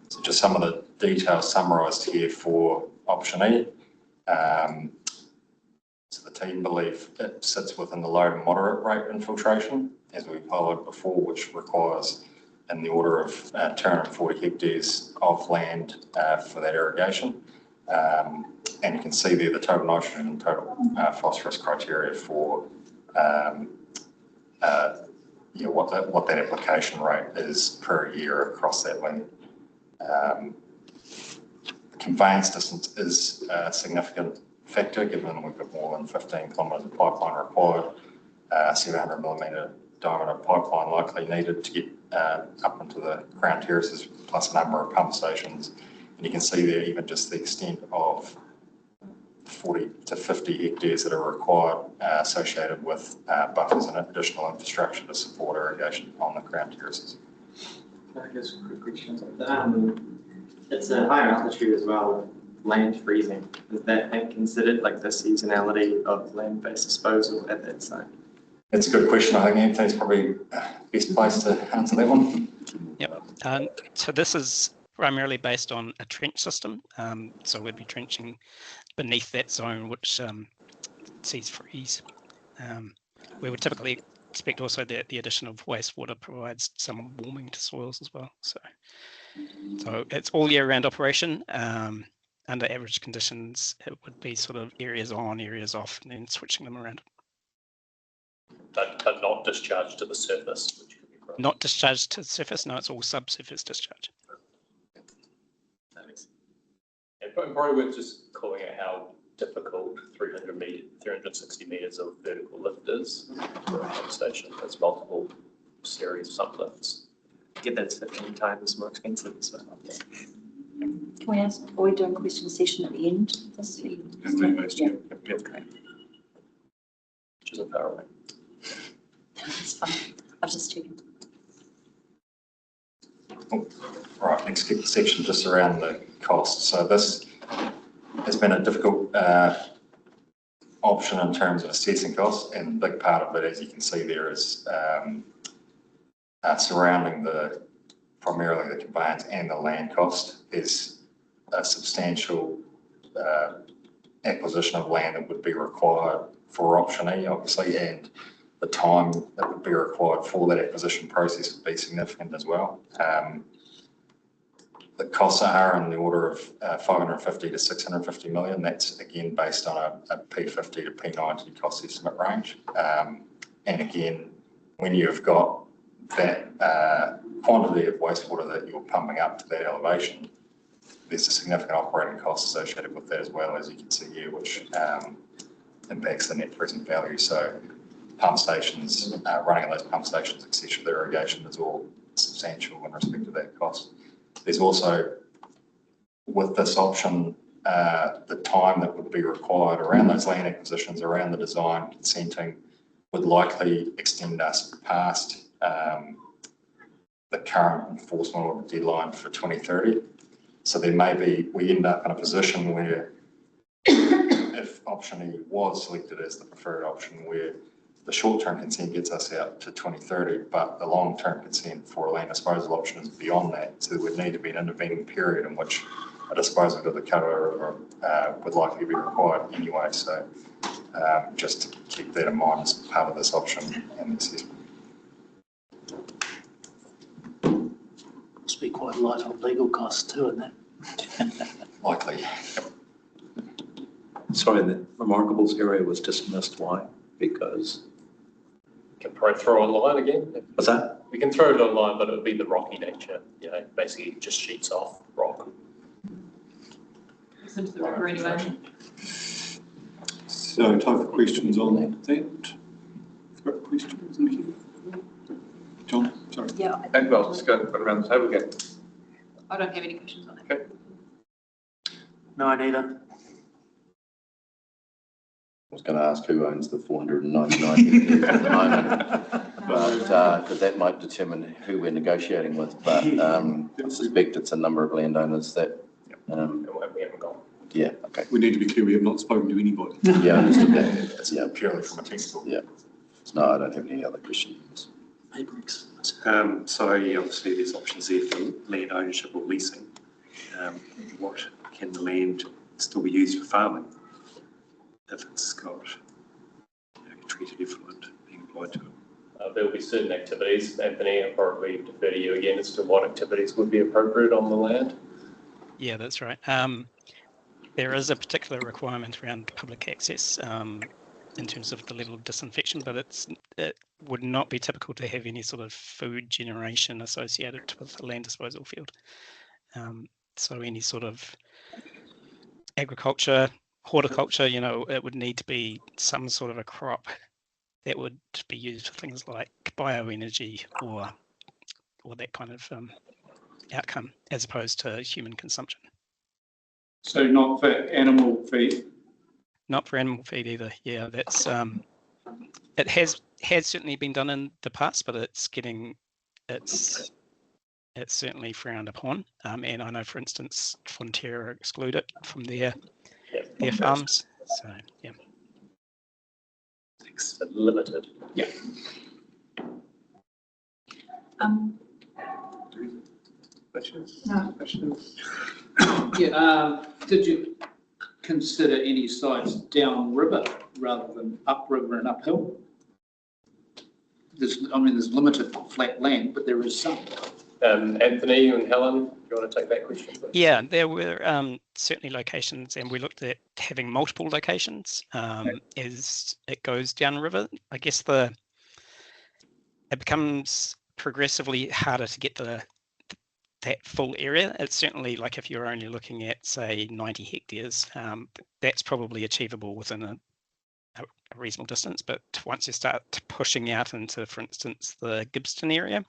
So just some of the details summarised here for option E. So the team believe it sits within the low to moderate rate infiltration, as we've highlighted before, which requires in the order of 240 hectares of land for that irrigation. And you can see there the total nitrogen and total phosphorus criteria for what that application rate is per year across that land. The conveyance distance is a significant factor, given we've got more than 15 kilometres of pipeline required, 700 millimetre diameter pipeline likely needed to get up into the Crown Terraces, plus a number of pump stations. And you can see there even just the extent of 40 to 50 hectares that are required associated with buffers and additional infrastructure to support irrigation on the Crown Terraces. I guess a quick question. It's a higher altitude as well, land freezing. Is that considered like the seasonality of land-based disposal at that site? That's a good question. I think Anthony's probably best placed to answer that one. Yep. So this is primarily based on a trench system. So we'd be trenching beneath that zone, which sees freeze. We would typically expect also that the addition of wastewater provides some warming to soils as well. So it's all year round operation. Under average conditions, it would be sort of areas on, areas off, and then switching them around. But not discharged to the surface, which could be gross. Not discharged to the surface, no, it's all subsurface discharge. That makes sense. And probably worth just calling out how difficult 360 metres of vertical lift is for a pump station. There's multiple series of sublifts. Get that 15 times more expensive. So. Can we ask, are we doing question session at the end of this? Yeah. Okay. Which isn't far away. That's fine. I was just checking. Right, next section just around the cost. So this has been a difficult option in terms of assessing costs, and a big part of it, as you can see there, is surrounding primarily the conveyance and the land cost. There's a substantial acquisition of land that would be required for option E, obviously, and the time that would be required for that acquisition process would be significant as well. The costs are in the order of 550 to 650 million. That's again based on a P50 to P90 cost estimate range. And again, when you've got that quantity of wastewater that you're pumping up to that elevation, there's a significant operating cost associated with that as well, as you can see here, which impacts the net present value. So pump stations, running those pump stations, etc., the irrigation is all substantial in respect to that cost. There's also, with this option, the time that would be required around those land acquisitions, around the design, consenting, would likely extend us past the current enforcement order deadline for 2030. So there may be, we end up in a position where if option E was selected as the preferred option, where the short-term consent gets us out to 2030, but the long-term consent for a land disposal option is beyond that. So there would need to be an intervening period in which a disposal to the Katoa River would likely be required anyway. So just to keep that in mind as part of this option and the assessment. Must be quite light on legal costs too, isn't it? Likely. Sorry, the Remarkables area was dismissed. Why? Because. Can probably throw online again. What's that? We can throw it online, but it would be the rocky nature. You know, basically just sheets off rock. It's into the river anyway. So time for questions on that. Got questions? John, sorry. Yeah. And well, just go put around the table again. I don't have any questions on that. Okay. No, I neither. I was going to ask who owns the 499 hectares at the moment, but because that might determine who we're negotiating with. But I suspect it's a number of landowners that. We haven't gone. Yeah. Okay. We need to be clear. We have not spoken to anybody. Yeah, I understood that. It's Yeah. purely from a technical. Yeah. No, I don't have any other questions. So obviously there's options there for land ownership or leasing. What can the land still be used for farming if it's got treated effluent being applied to it? There will be certain activities, Anthony, I'll probably defer to you again as to what activities would be appropriate on the land. Yeah, that's right. There is a particular requirement around public access in terms of the level of disinfection, but it would not be typical to have any sort of food generation associated with a land disposal field. So any sort of agriculture, horticulture, it would need to be some sort of a crop that would be used for things like bioenergy or that kind of outcome, as opposed to human consumption. So not for animal feed? Not for animal feed either. Yeah, that's it has certainly been done in the past, but it's certainly frowned upon. And I know, for instance, Fonterra exclude it from their farms. So yeah. It's limited. Yeah. Questions? No. Questions? Yeah, did you consider any sites downriver rather than upriver and uphill? There's limited flat land, but there is some. Anthony and Helen, do you want to take that question? Please? Yeah, there were certainly locations, and we looked at having multiple locations as it goes downriver. I guess it becomes progressively harder to get that full area. It's certainly like if you're only looking at, say, 90 hectares, that's probably achievable within a reasonable distance. But once you start pushing out into, for instance, the Gibbston area,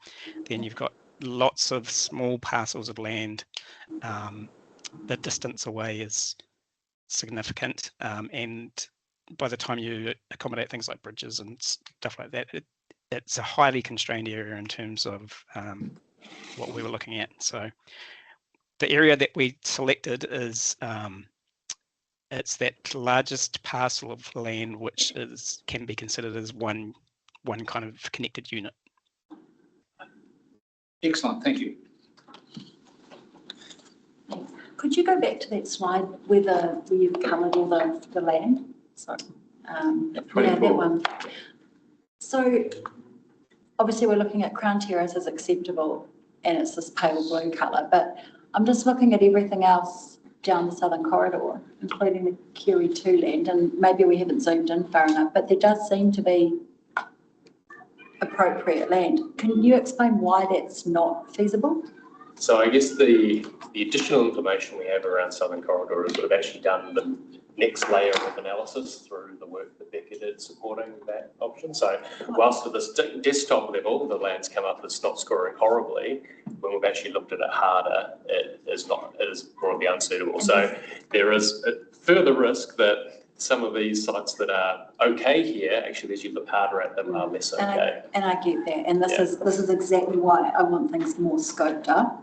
then you've got lots of small parcels of land. The distance away is significant, and by the time you accommodate things like bridges and stuff like that, it's a highly constrained area in terms of what we were looking at. So the area that we selected is it's that largest parcel of land which can be considered as one kind of connected unit. Excellent, thank you. Could you go back to that slide where you've coloured all the land? So, yeah, that one. So obviously we're looking at Crown Terrace as acceptable and it's this pale blue colour, but I'm just looking at everything else down the southern corridor, including the QE2 land, and maybe we haven't zoomed in far enough, but there does seem to be appropriate land. Can you explain why that's not feasible? So I guess the additional information we have around Southern Corridor is we've actually done the next layer of analysis through the work that Becca did supporting that option. So whilst at this desktop level, the land's come up that's not scoring horribly, when we've actually looked at it harder, it is broadly unsuitable. So there is a further risk that some of these sites that are okay here, actually as you look harder at them, are less okay. And I get that, and this is exactly why I want things more scoped up,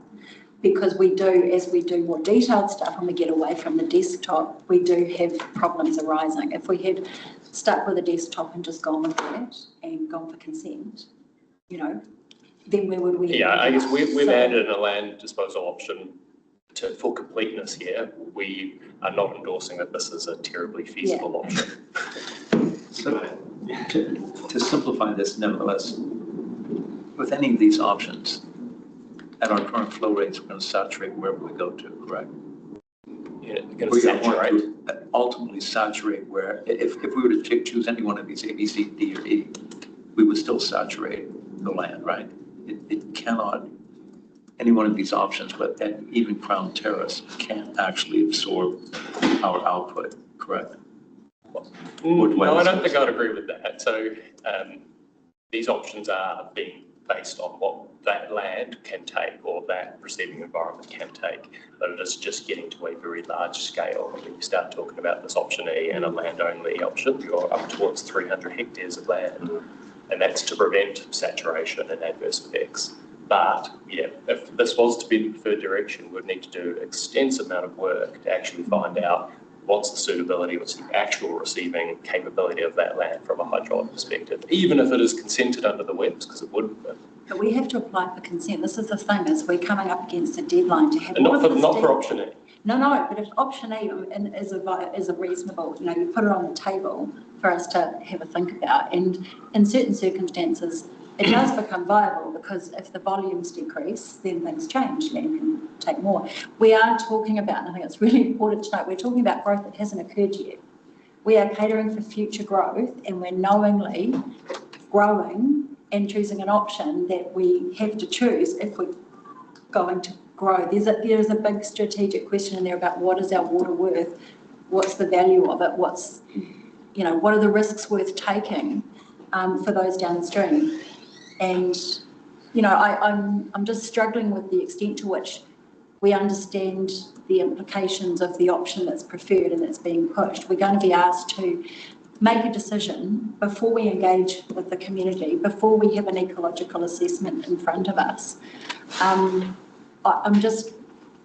because as we do more detailed stuff and we get away from the desktop, we do have problems arising. If we had stuck with the desktop and just gone with that and gone for consent, then where would we? Yeah, I guess we've added a land disposal option for completeness here. We are not endorsing that this is a terribly feasible option. So to simplify this, nevertheless, with any of these options, at our current flow rates, we're going to saturate wherever we go to, correct? Yeah, we're going to saturate. Ultimately saturate where, if we were to choose any one of these A, B, C, D, or E, we would still saturate the land, right? It cannot, any one of these options, but even Crown Terrace can't actually absorb our output, correct? No, I don't think I'd agree with that. So these options are being based on what that land can take or that receiving environment can take. But it is just getting to a very large scale. When you start talking about this option E and a land-only option, you're up towards 300 hectares of land. And that's to prevent saturation and adverse effects. But yeah, if this was to be the preferred direction, we'd need to do an extensive amount of work to actually find out what's the suitability, what's the actual receiving capability of that land from a hydraulic perspective, even if it is consented under the WEPs, because it wouldn't be. But we have to apply for consent. This is the thing, is we're coming up against a deadline to have. And not for option E. No, but if option E is a reasonable, you put it on the table for us to have a think about. And in certain circumstances, it does become viable, because if the volumes decrease, then things change, land can take more. We are talking about, and I think it's really important to note, we're talking about growth that hasn't occurred yet. We are catering for future growth, and we're knowingly growing and choosing an option that we have to choose if we're going to grow. There's a big strategic question in there about what is our water worth, what's the value of it, what are the risks worth taking for those downstream. And, I'm just struggling with the extent to which we understand the implications of the option that's preferred and that's being pushed. We're going to be asked to make a decision before we engage with the community, before we have an ecological assessment in front of us. I'm just,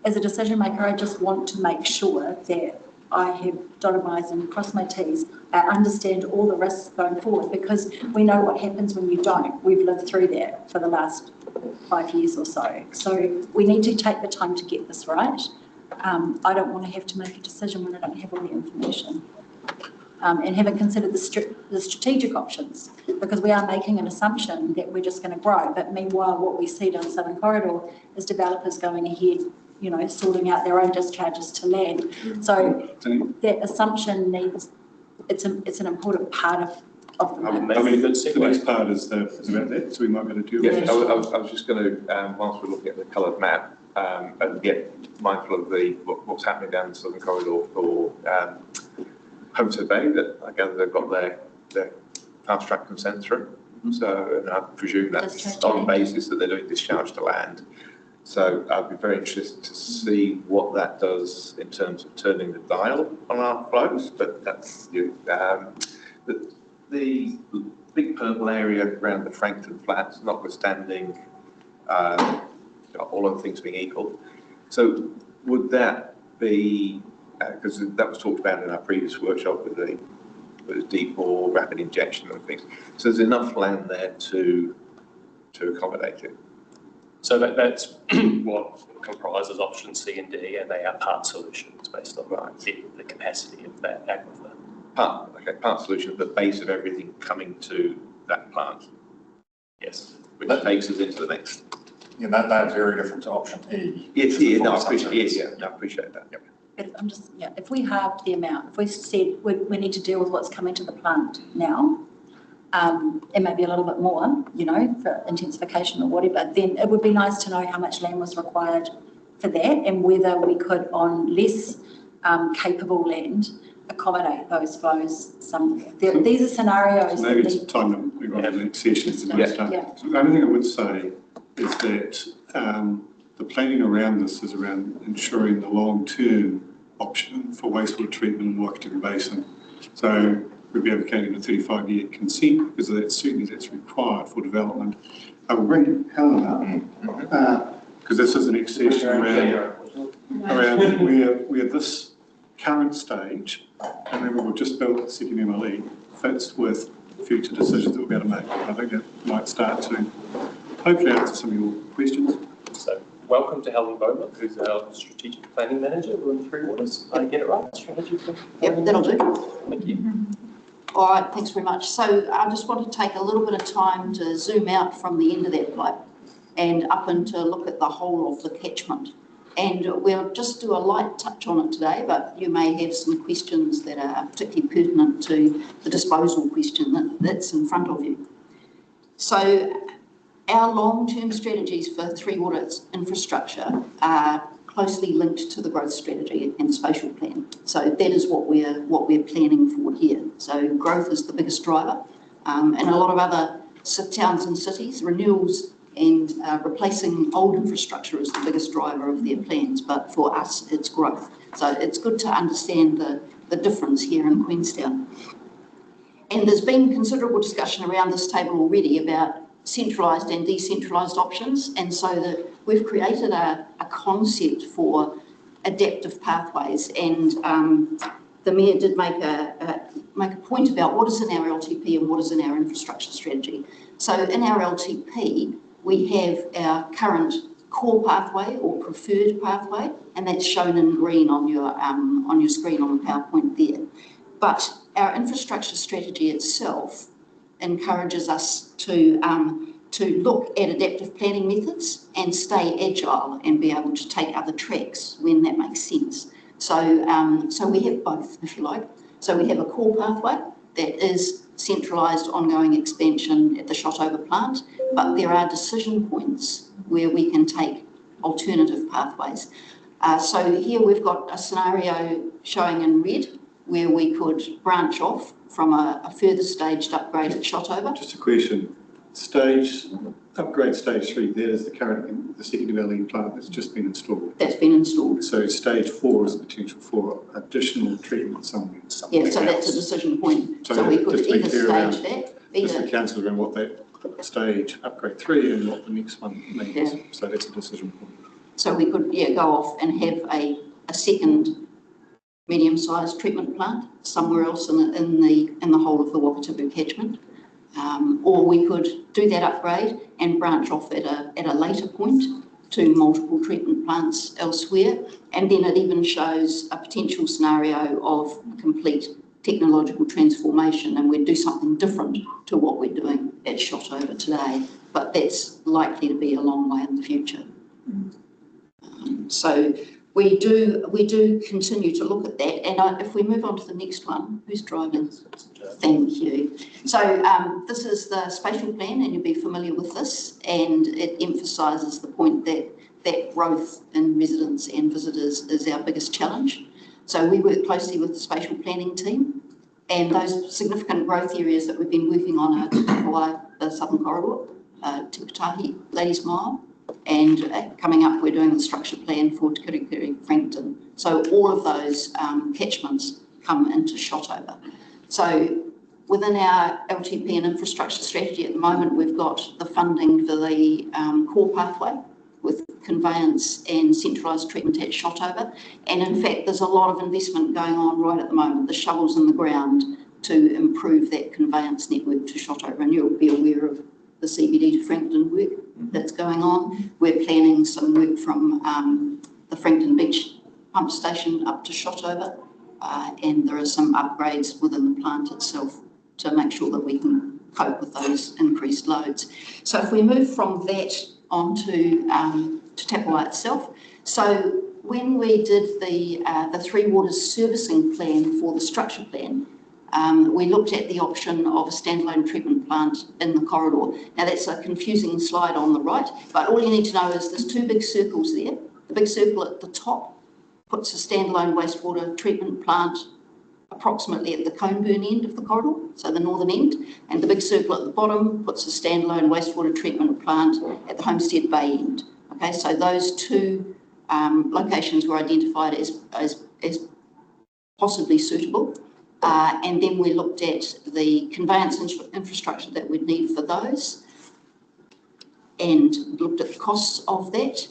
as a decision maker, I just want to make sure that I have dotted my I's and crossed my T's. I understand all the risks going forward, because we know what happens when you don't. We've lived through that for the last 5 years or so. So we need to take the time to get this right. I don't want to have to make a decision when I don't have all the information. And haven't considered the strategic options, because we are making an assumption that we're just going to grow. But meanwhile, what we see down Southern Corridor is developers going ahead, sorting out their own discharges to land. So that assumption it's an important part of the mix. The next part is about that, so we might be able to do it. I was just going to, whilst we're looking at the coloured map, and get mindful of what's happening down the Southern Corridor for Homestead Bay, that I gather they've got their fast track consent through. So, and I presume that's on the basis that they're doing discharge to land. So I'd be very interested to see what that does in terms of turning the dial on our flows. But that's the big purple area around the Frankton Flats, notwithstanding all other things being equal. So would that be, because that was talked about in our previous workshop with the deep bore, rapid injection and things. So there's enough land there to accommodate it. So that's what comprises option C and D, and they are part solutions based on the capacity of that aquifer. Part solutions, the base of everything coming to that plant. Yes. Which takes us into the next. Yeah, that's very different to option E. Yes, I appreciate that. Yep. But if we halved the amount, if we said we need to deal with what's coming to the plant now, and maybe a little bit more, for intensification or whatever, then it would be nice to know how much land was required for that, and whether we could, on less capable land, accommodate those flows. These are scenarios. Maybe it's time to move on to the next session. So the only thing I would say is that the planning around this is around ensuring the long-term option for wastewater treatment in the Waikato Basin. So we'll be advocating a 35-year consent, because that's required for development. I will bring Helen up, because this is the next session around where this current stage, and then we'll just build the second MLE, fits with future decisions that we're going to make. I think that might start to hopefully answer some of your questions. So welcome to Helen Bowman, who's our Strategic Planning Manager in Three Waters. I get it right? Strategy for Yep, that'll do. Thank you. All right, thanks very much. So I just want to take a little bit of time to zoom out from the end of that pipe and up and to look at the whole of the catchment. And we'll just do a light touch on it today, but you may have some questions that are particularly pertinent to the disposal question that's in front of you. So our long-term strategies for Three Waters infrastructure are closely linked to the growth strategy and spatial plan. So that is what we're planning for here. So growth is the biggest driver, and a lot of other towns and cities, renewals and replacing old infrastructure is the biggest driver of their plans, but for us, it's growth. So it's good to understand the difference here in Queenstown. And there's been considerable discussion around this table already about centralised and decentralised options, and so that we've created a concept for adaptive pathways, and the Mayor did make a point about what is in our LTP and what is in our infrastructure strategy. So in our LTP, we have our current core pathway or preferred pathway, and that's shown in green on your screen on the PowerPoint there. But our infrastructure strategy itself encourages us to look at adaptive planning methods and stay agile and be able to take other tracks when that makes sense. So, so we have both, if you like. So we have a core pathway that is centralised ongoing expansion at the Shotover plant, but there are decision points where we can take alternative pathways. So here we've got a scenario showing in red where we could branch off from a further staged upgrade at Shotover. Just a question. Upgrade stage 3, that is the second developing plant that's just been installed. That's been installed. So stage 4 is the potential for additional treatment somewhere. Yeah, so that's a decision point. So we could either stage that, just the council around what that stage upgrade 3 and what the next one means. Yeah. So that's a decision point. So we could, yeah, go off and have a second medium-sized treatment plant somewhere else in the whole of the Wakatipu catchment. Or we could do that upgrade and branch off at a later point to multiple treatment plants elsewhere. And then it even shows a potential scenario of complete technological transformation, and we'd do something different to what we're doing at Shotover today. But that's likely to be a long way in the future. So we do continue to look at that. And if we move on to the next one, who's driving? Thank you. So this is the spatial plan, and you'll be familiar with this, and it emphasises the point that growth in residents and visitors is our biggest challenge. So we work closely with the spatial planning team, and those significant growth areas that we've been working on are Te Papai, the Southern Corridor, Te Patahi, Ladies Mile, and coming up we're doing the structure plan for Te Kurikuri, Frankton. So all of those catchments come into Shotover. So within our LTP and infrastructure strategy at the moment, we've got the funding for the core pathway with conveyance and centralised treatment at Shotover. And in fact, there's a lot of investment going on right at the moment. The shovel's in the ground to improve that conveyance network to Shotover. And you'll be aware of the CBD to Frankton work that's going on. We're planning some work from the Frankton Beach pump station up to Shotover. And there are some upgrades within the plant itself to make sure that we can cope with those increased loads. So if we move from that on to Te Papai itself. So when we did the Three Waters servicing plan for the structure plan, we looked at the option of a standalone treatment plant in the corridor. Now that's a confusing slide on the right, but all you need to know is there's two big circles there. The big circle at the top puts a standalone wastewater treatment plant approximately at the Coneburn end of the corridor, so the northern end, and the big circle at the bottom puts a standalone wastewater treatment plant at the Homestead Bay end. Okay, so those two locations were identified as possibly suitable, and then we looked at the conveyance infrastructure that we'd need for those and looked at the costs of that.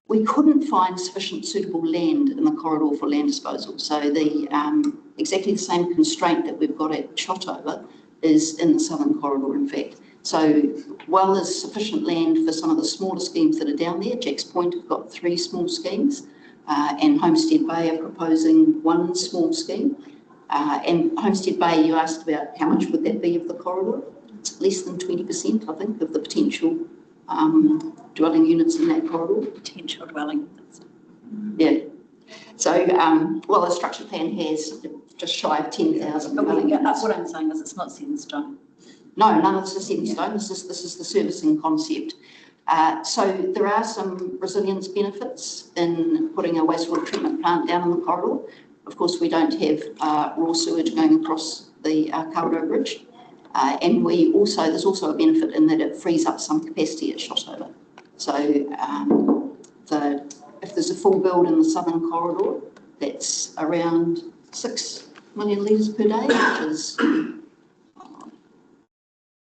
We couldn't find sufficient suitable land in the corridor for land disposal. So the exactly the same constraint that we've got at Shotover is in the southern corridor, in fact. So while there's sufficient land for some of the smaller schemes that are down there, Jack's Point have got 3 small schemes, and Homestead Bay are proposing 1 small scheme. And Homestead Bay, you asked about how much would that be of the corridor? It's less than 20%, I think, of the potential dwelling units in that corridor. Potential dwelling units. Yeah. So, well, the structure plan has just shy of 10,000 dwelling units. What I'm saying is it's not set in stone. No, none of this is set in stone. This is the servicing concept. So there are some resilience benefits in putting a wastewater treatment plant down in the corridor. Of course, we don't have raw sewage going across the Kawerau Bridge. And there's also a benefit in that it frees up some capacity at Shotover. So if there's a full build in the southern corridor, that's around 6 million litres per day, which is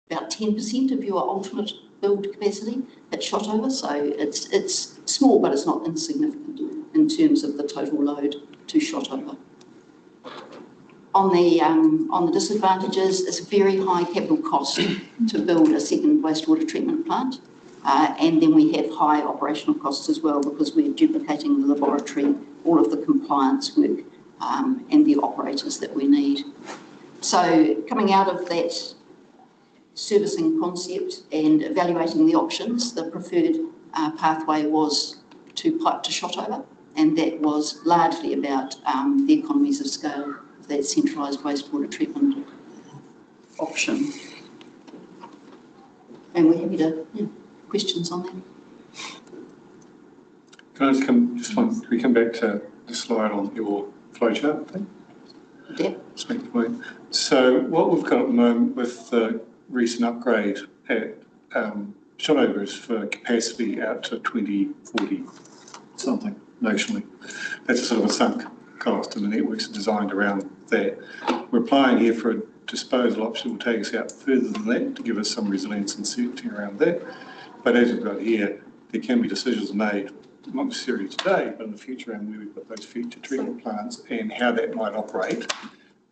about 10% of your ultimate build capacity at Shotover. So it's small, but it's not insignificant in terms of the total load to Shotover. On the disadvantages, it's a very high capital cost to build a second wastewater treatment plant. And then we have high operational costs as well because we're duplicating the laboratory, all of the compliance work, and the operators that we need. So coming out of that servicing concept and evaluating the options, the preferred pathway was to pipe to Shotover, and that was largely about the economies of scale of that centralised wastewater treatment option. And we're happy to, questions on that? Can I can we come back to the slide on your flowchart thing? Yeah. So what we've got at the moment with the recent upgrade at Shotover is for capacity out to 2040 something notionally. That's a sort of a sunk cost, and the networks are designed around that. We're applying here for a disposal option that will take us out further than that to give us some resilience and certainty around that. But as we've got here, there can be decisions made, not necessarily today, but in the future, and where we put those future treatment plants and how that might operate.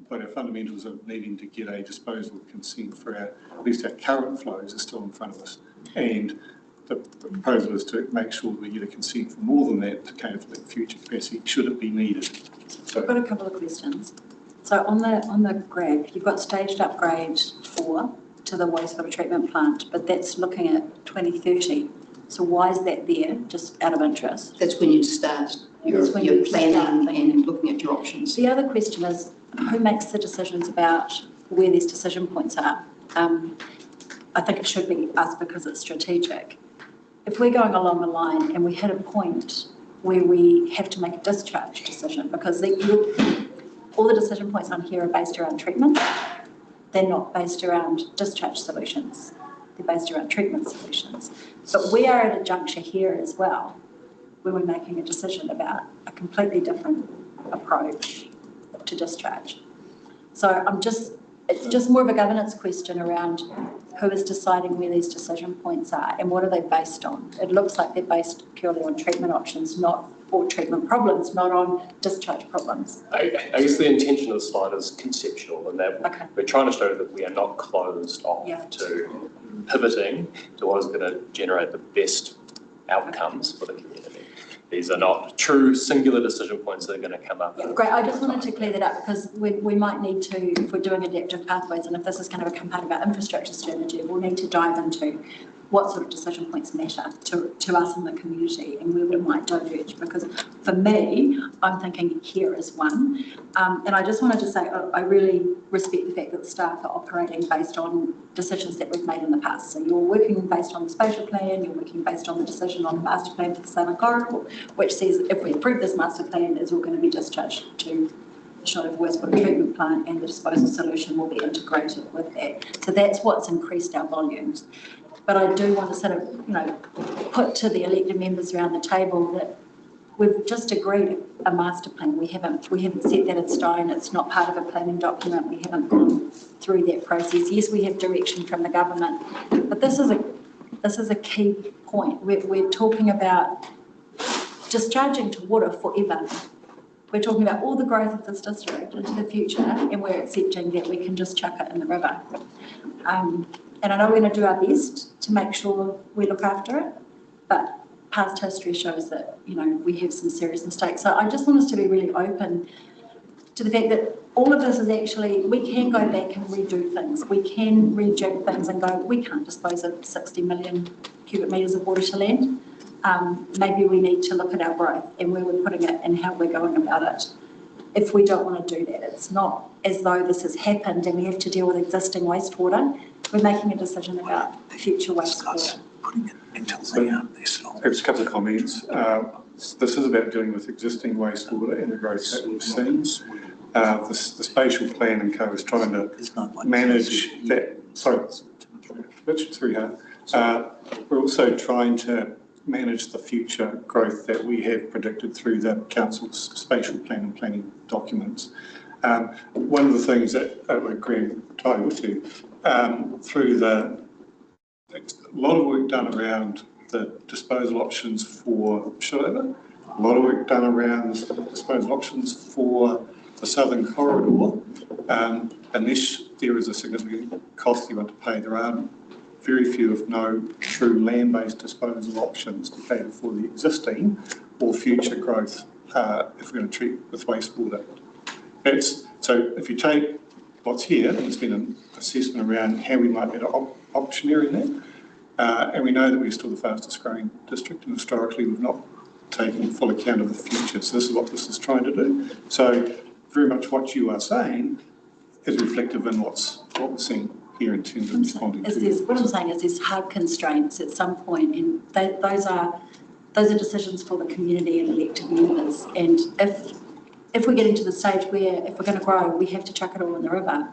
But our fundamentals of needing to get a disposal consent for at least our current flows are still in front of us. And the proposal is to make sure that we get a consent for more than that to cater for that future capacity, should it be needed. So, I've got a couple of questions. So on the graph, you've got staged upgrade 4 to the wastewater treatment plant, but that's looking at 2030. So why is that there, just out of interest? That's when you start your planning and looking at your options. The other question is, who makes the decisions about where these decision points are? I think it should be us because it's strategic. If we're going along the line and we hit a point where we have to make a discharge decision, because all the decision points on here are based around treatment, they're not based around discharge solutions. They're based around treatment solutions. But we are at a juncture here as well, where we're making a decision about a completely different approach to discharge. So it's just more of a governance question around who is deciding where these decision points are and what are they based on. It looks like they're based purely on treatment options, or treatment problems, not on discharge problems. I guess the intention of the slide is conceptual, and that we're trying to show that we are not closed off to pivoting to what is going to generate the best outcomes for the community. These are not true singular decision points that are going to come up. Great, I just wanted to clear that up because we might need to, if we're doing adaptive pathways, and if this is going to become part of our infrastructure strategy, we'll need to dive into what sort of decision points matter to us in the community and where we might diverge. Because for me, I'm thinking here is one. And I just wanted to say, I really respect the fact that the staff are operating based on decisions that we've made in the past. So you're working based on the spatial plan, you're working based on the decision on the master plan for the Southern Corridor, which says if we approve this master plan, it's all going to be discharged to the Shotover wastewater treatment plant, and the disposal solution will be integrated with that. So that's what's increased our volumes. But I do want to sort of, put to the elected members around the table that we've just agreed a master plan. We haven't set that in stone. It's not part of a planning document. We haven't gone through that process. Yes, we have direction from the government, but this is a key point. We're talking about discharging to water forever. We're talking about all the growth of this district into the future, and we're accepting that we can just chuck it in the river. And I know we're going to do our best to make sure we look after it, but past history shows that, we have some serious mistakes. So I just want us to be really open to the fact that all of this is actually, we can go back and redo things. We can rejig things and go, we can't dispose of 60 million cubic metres of water to land. Maybe we need to look at our growth and where we're putting it and how we're going about it. If we don't want to do that, it's not as though this has happened and we have to deal with existing wastewater. We're making a decision about future wastewater. Perhaps a couple of comments. This is about dealing with existing wastewater and the growth that we've seen. the spatial plan and co is trying to manage that, sorry, Richard, through here. We're also trying to manage the future growth that we have predicted through the council's spatial plan and planning documents. One of the things that I agree entirely with you, through a lot of work done around the disposal options for Shillelagh, a lot of work done around disposal options for the southern corridor. Unless there is a significant cost you want to pay, there are very few, if no, true land-based disposal options to cater for the existing or future growth if we're going to treat with wastewater. So if you take what's here, there's been an assessment around how we might be optioneering that, and we know that we're still the fastest growing district, and historically we've not taken full account of the future. So this is what this is trying to do. So very much what you are saying is reflective in what we're seeing here in terms of responding to. What I'm saying is there's hard constraints at some point, and those are decisions for the community and elected members. And if we're getting to the stage where if we're going to grow, we have to chuck it all in the river,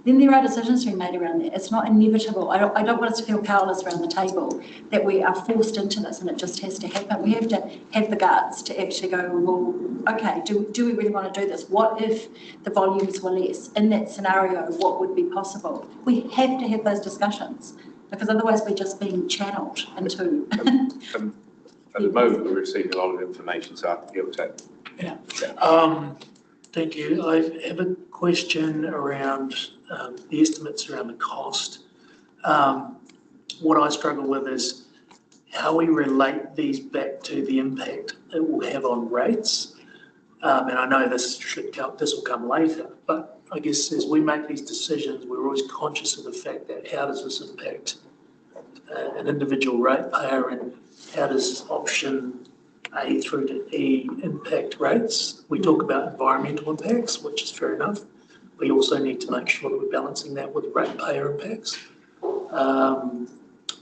then there are decisions to be made around that. It's not inevitable. I don't want us to feel powerless around the table that we are forced into this and it just has to happen. We have to have the guts to actually go, well, okay, do we really want to do this? What if the volumes were less? In that scenario, what would be possible? We have to have those discussions because otherwise we're just being channeled into. At the moment, we're receiving a lot of information, so I think it'll take. Yeah. Thank you. I have a question around the estimates around the cost. What I struggle with is how we relate these back to the impact it will have on rates. And I know this will come later, but I guess as we make these decisions, we're always conscious of the fact that how does this impact an individual ratepayer, and how does option A through to E impact rates? We talk about environmental impacts, which is fair enough. We also need to make sure that we're balancing that with ratepayer impacts.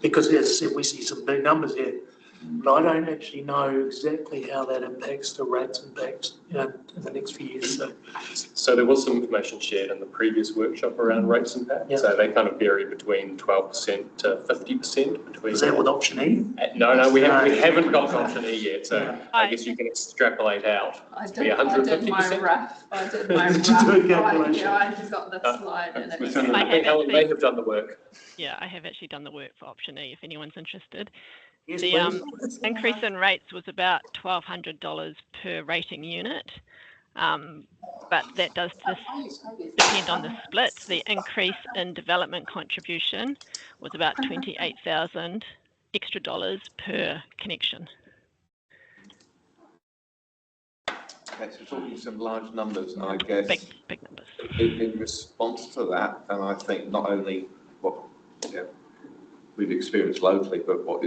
Because as I said, we see some big numbers here, but I don't actually know exactly how that impacts the rates impact, in the next few years. So there was some information shared in the previous workshop around rates impact. Yeah. So they kind of vary between 12% to 50%. Is that with option E? No, we haven't got option E yet. So I guess you can extrapolate out to be 150%. I did my rough. I just got the slide and they have done the work. Yeah, I have actually done the work for option E if anyone's interested. The increase in rates was about $1,200 per rating unit, but that does depend on the splits. The increase in development contribution was about $28,000 extra per connection. Okay, so talking some large numbers, and I guess big numbers. In response to that, and I think not only what we've experienced locally, but what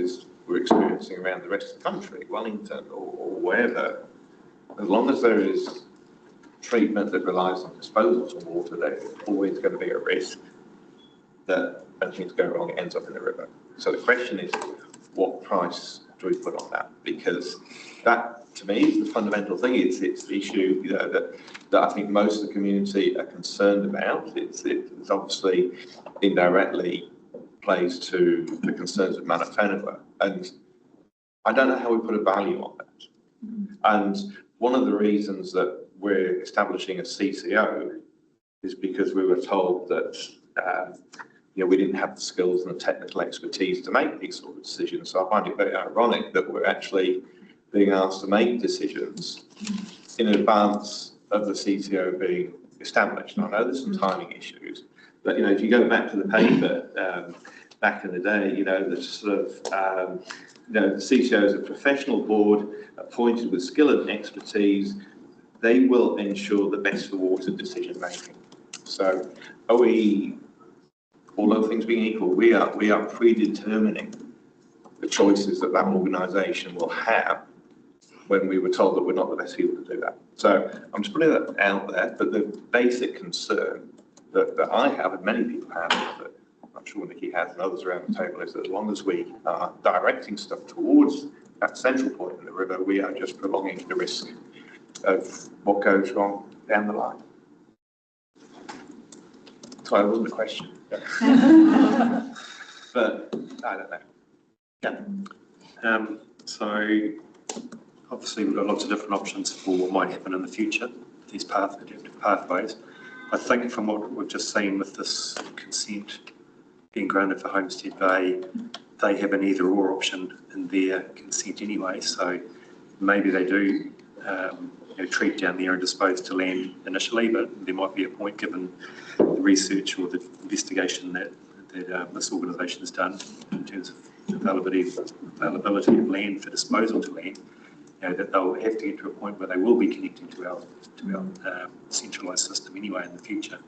we're experiencing around the rest of the country, Wellington or wherever, as long as there is treatment that relies on disposals of water, there's always going to be a risk that when things go wrong, it ends up in the river. So the question is, what price do we put on that? Because that, to me, is the fundamental thing. It's the issue that I think most of the community are concerned about. It's obviously indirectly plays to the concerns of Manawhanua, and I don't know how we put a value on that. And one of the reasons that we're establishing a CCO is because we were told that we didn't have the skills and the technical expertise to make these sort of decisions. So I find it very ironic that we're actually being asked to make decisions in advance of the CCO being established. And I know there's some timing issues, but if you go back to the paper back in the day, the sort of the CCO is a professional board appointed with skill and expertise. They will ensure the best for water decision making. So are we, all other things being equal, we are predetermining the choices that organisation will have when we were told that we're not the best people to do that. So I'm just putting that out there, but the basic concern that I have, and many people have, but I'm sure Nikki has and others around the table, is that as long as we are directing stuff towards that central point in the river, we are just prolonging the risk of what goes wrong down the line. Sorry, it wasn't a question. But I don't know. So obviously we've got lots of different options for what might happen in the future, these adaptive pathways. I think from what we've just seen with this consent being granted for Homestead Bay, they have an either or option in their consent anyway, so maybe they do treat down there and dispose to land initially, but there might be a point given the research or the investigation that this organisation has done in terms of availability of land for disposal to land, that they'll have to get to a point where they will be connecting to our centralised system anyway in the future,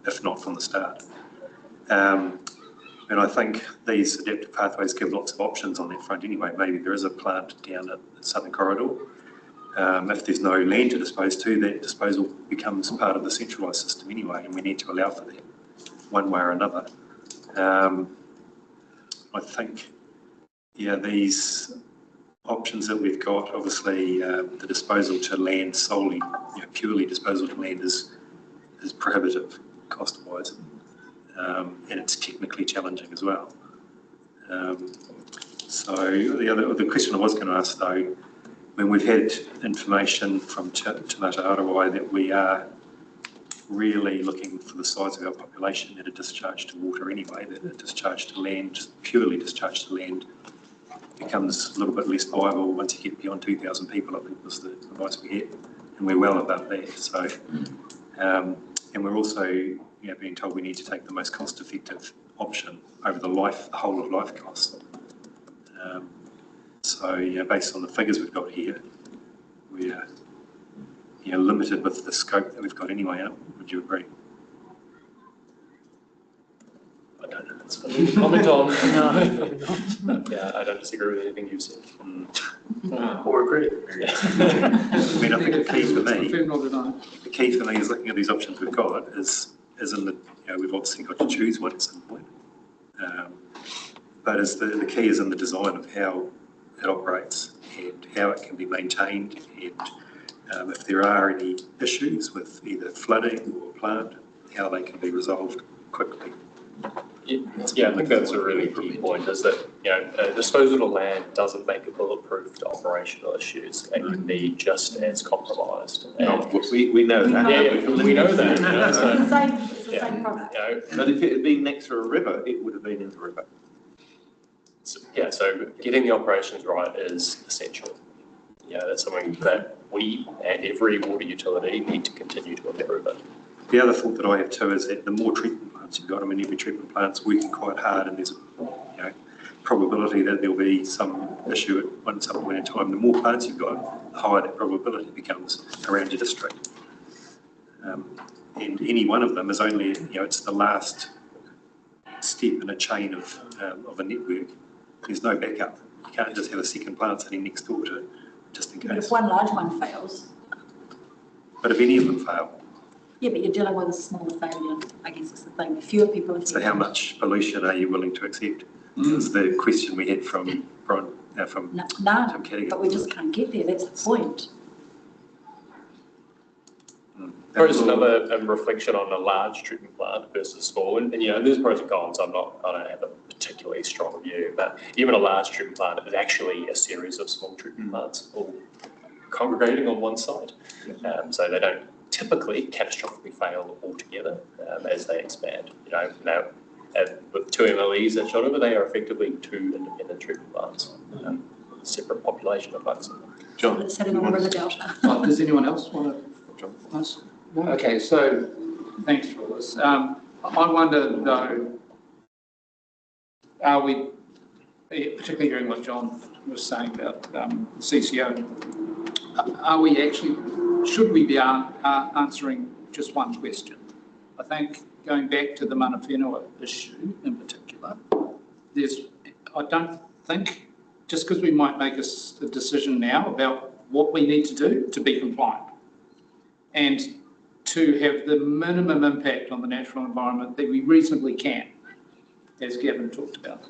if not from the start. And I think these adaptive pathways give lots of options on that front anyway. Maybe there is a plant down at the Southern Corridor. If there's no land to dispose to, that disposal becomes part of the centralised system anyway, and we need to allow for that one way or another. I think, these options that we've got, obviously the disposal to land solely, purely disposal to land is prohibitive cost-wise, and it's technically challenging as well. So the question I was going to ask though, when we've had information from Te Mata Arawai that we are really looking for the size of our population that are discharged to water anyway, that are discharged to land, purely discharged to land, becomes a little bit less viable once you get beyond 2,000 people, I think was the advice we had, and we're well above that. So, and we're also being told we need to take the most cost-effective option over the whole of life cost. So, based on the figures we've got here, we're limited with the scope that we've got anyway. Would you agree? I don't know. That's for me to comment on. No. Yeah, I don't disagree with anything you've said. Or agree. I mean, I think the key for me is looking at these options we've got is in the, we've obviously got to choose one at some point. But the key is in the design of how it operates and how it can be maintained, and if there are any issues with either flooding or plant, how they can be resolved quickly. Yeah, I think that's a really key point, is that disposal to land doesn't make it bulletproof to operational issues. It can be just as compromised. We know that. Yeah, we know that. It's the same product. But if it had been next to a river, it would have been in the river. So getting the operations right is essential. That's something that we and every water utility need to continue to improve it. The other thought that I have too is that the more treatment plants you've got, I mean, every treatment plant's working quite hard, and there's a probability that there'll be some issue at some point in time. The more plants you've got, the higher that probability becomes around your district. And any one of them is only, it's the last step in a chain of a network. There's no backup. You can't just have a second plant sitting next door to, just in case. But if one large one fails. But if any of them fail. Yeah, but you're dealing with a smaller failure, I guess is the thing. Fewer people are. So how much pollution are you willing to accept? Is the question we had from Tim Cadogan. But we just can't get there. That's the point. There's another reflection on a large treatment plant versus small, and there's pros and cons. I don't have a particularly strong view, but even a large treatment plant is actually a series of small treatment plants all congregating on one site, so they don't typically catastrophically fail altogether as they expand. With 2 MLEs at Shotover, they are effectively 2 independent treatment plants, separate population of bugs. John, it's sitting over the delta. Does anyone else want to? No. Okay, so thanks for all this. I wonder though, are we, particularly hearing what John was saying about CCO, are we actually, should we be answering just one question? I think going back to the mana whenua issue in particular, I don't think, just because we might make a decision now about what we need to do to be compliant and to have the minimum impact on the natural environment that we reasonably can, as Gavin talked about.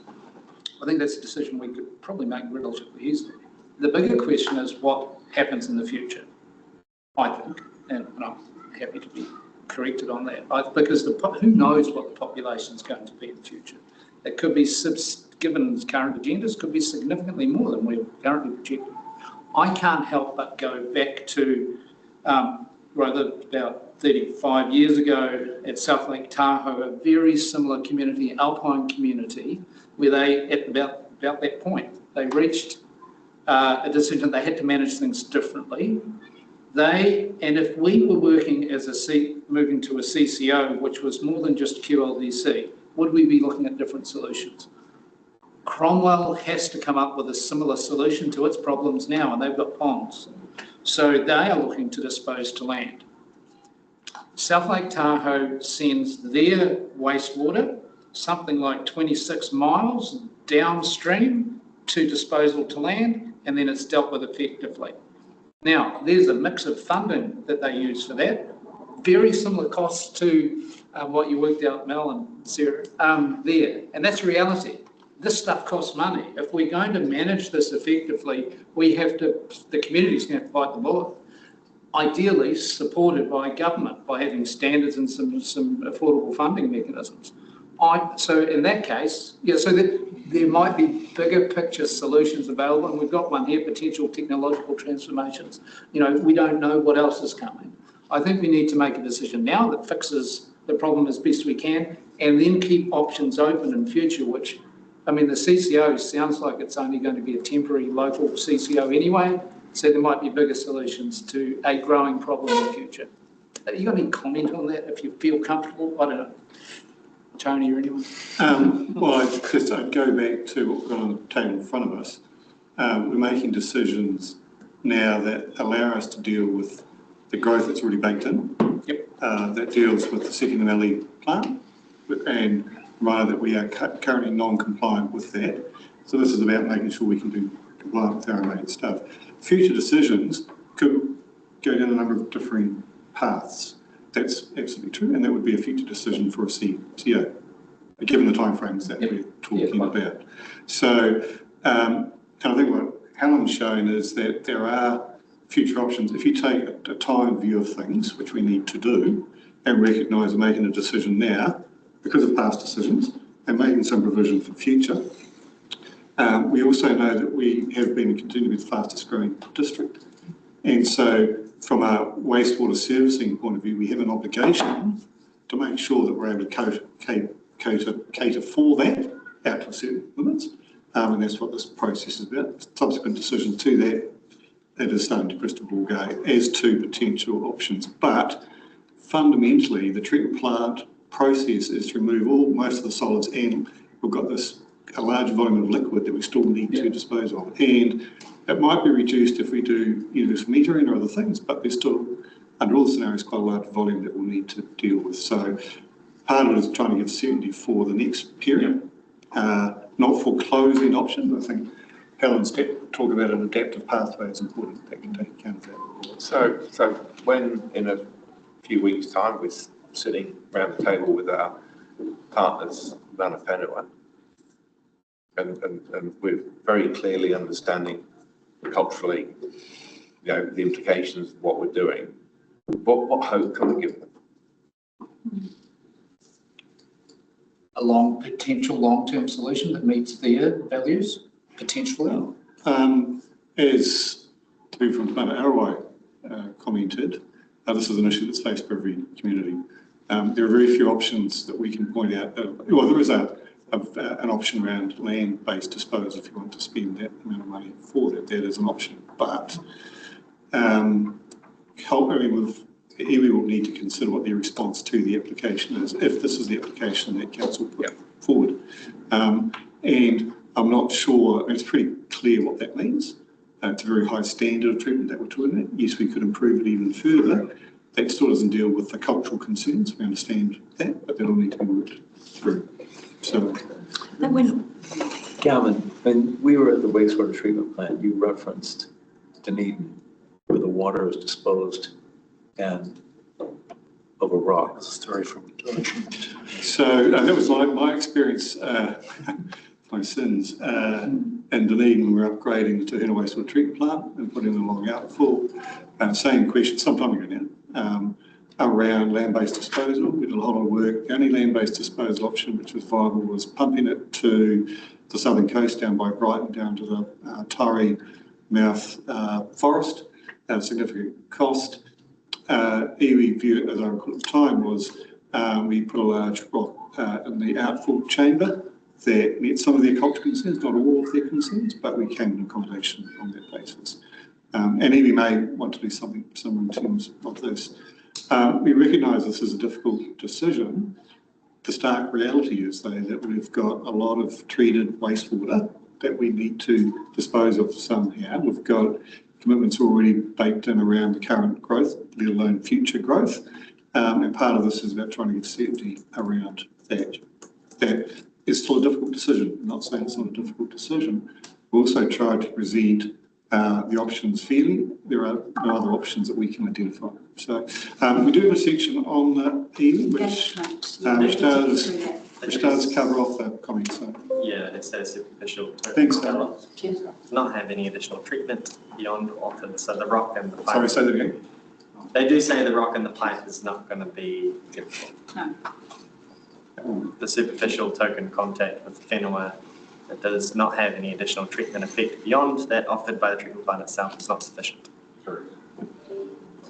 I think that's a decision we could probably make relatively easily. The bigger question is what happens in the future, I think, and I'm happy to be corrected on that, because who knows what the population is going to be in the future. It could be, given current agendas, could be significantly more than we're currently projecting. I can't help but go back to rather about 35 years ago at South Lake Tahoe, a very similar community, alpine community, where they, at about that point, they reached a decision they had to manage things differently. And if we were working as moving to a CCO, which was more than just QLDC, would we be looking at different solutions? Cromwell has to come up with a similar solution to its problems now, and they've got ponds. So they are looking to dispose to land. South Lake Tahoe sends their wastewater something like 26 miles downstream to disposal to land, and then it's dealt with effectively. Now, there's a mix of funding that they use for that. Very similar costs to what you worked out, Mel and Sarah, there. And that's reality. This stuff costs money. If we're going to manage this effectively, the community's going to provide the bullet. Ideally supported by government, by having standards and some affordable funding mechanisms. So in that case, so that there might be bigger picture solutions available, and we've got one here, potential technological transformations. We don't know what else is coming. I think we need to make a decision now that fixes the problem as best we can, and then keep options open in future, which, the CCO sounds like it's only going to be a temporary local CCO anyway, so there might be bigger solutions to a growing problem in the future. Have you got any comment on that, if you feel comfortable? I don't know. Tony or anyone? Well, I'd go back to what we've got on the table in front of us. We're making decisions now that allow us to deal with the growth that's already baked in. Yep. That deals with the Second Valley plant, and rather that we are currently non-compliant with that. So this is about making sure we can do compliant with our related stuff. Future decisions could go down a number of differing paths. That's absolutely true, and that would be a future decision for a CTO, given the timeframes that we're talking about. So I think what Helen's shown is that there are future options. If you take a time view of things, which we need to do, and recognise we're making a decision now because of past decisions and making some provision for future. We also know that we have been and continue to be the fastest growing district. And so from a wastewater servicing point of view, we have an obligation to make sure that we're able to cater for that out to certain limits. And that's what this process is about. Subsequent decisions to that, it is starting to crystal ball go as to potential options. But fundamentally, the treatment plant process is to remove most of the solids, and we've got a large volume of liquid that we still need to dispose of. And it might be reduced if we do universal metering or other things, but there's still, under all the scenarios, quite a large volume that we'll need to deal with. So part of it is trying to give certainty for the next period, not for closing options. I think Helen's talk about an adaptive pathway is important that can take account of that. So when in a few weeks' time we're sitting around the table with our partners, Manawatu, and we're very clearly understanding culturally, the implications of what we're doing, what hope can we give them? A potential long-term solution that meets their values, potentially? As people from Planet Arawai commented, this is an issue that's faced by every community. There are very few options that we can point out. Well, there is an option around land-based disposal if you want to spend that amount of money for that. That is an option. But iwi will need to consider what their response to the application is, if this is the application that council put forward. And I'm not sure, it's pretty clear what that means. It's a very high standard of treatment that we're talking about. Yes, we could improve it even further. That still doesn't deal with the cultural concerns. We understand that, but that'll need to be worked through. So, Carmen, when we were at the wastewater treatment plant, you referenced Dunedin, where the water is disposed and over rocks. Story from So that was my experience, my sins, in Dunedin when we were upgrading the Tuhina wastewater treatment plant and putting them along outfall. Same question, some time ago now. around land-based disposal. We did a lot of work. The only land-based disposal option which was viable was pumping it to the southern coast down by Brighton, down to the Tari Mouth forest at a significant cost. Iwi view, as I recall at the time, was we put a large rock in the outfall chamber that met some of their cultural concerns, not all of their concerns, but we came to accommodation on that basis. And Iwi may want to do something similar in terms of this. We recognise this is a difficult decision. The stark reality is, though, that we've got a lot of treated wastewater that we need to dispose of somehow. We've got commitments already baked in around the current growth, let alone future growth. And part of this is about trying to get certainty around that. That is still a difficult decision. I'm not saying it's not a difficult decision. We also tried to present the options fairly. There are no other options that we can identify. So we do have a section on the E, which does cover off the comments. So. Yeah, it says superficial. Thanks, not have any additional treatment beyond altered. So the rock and the pipe. Sorry, say that again. They do say the rock and the pipe is not going to be No. The superficial token contact with phenol. It does not have any additional treatment effect beyond that offered by the treatment plant itself is not sufficient.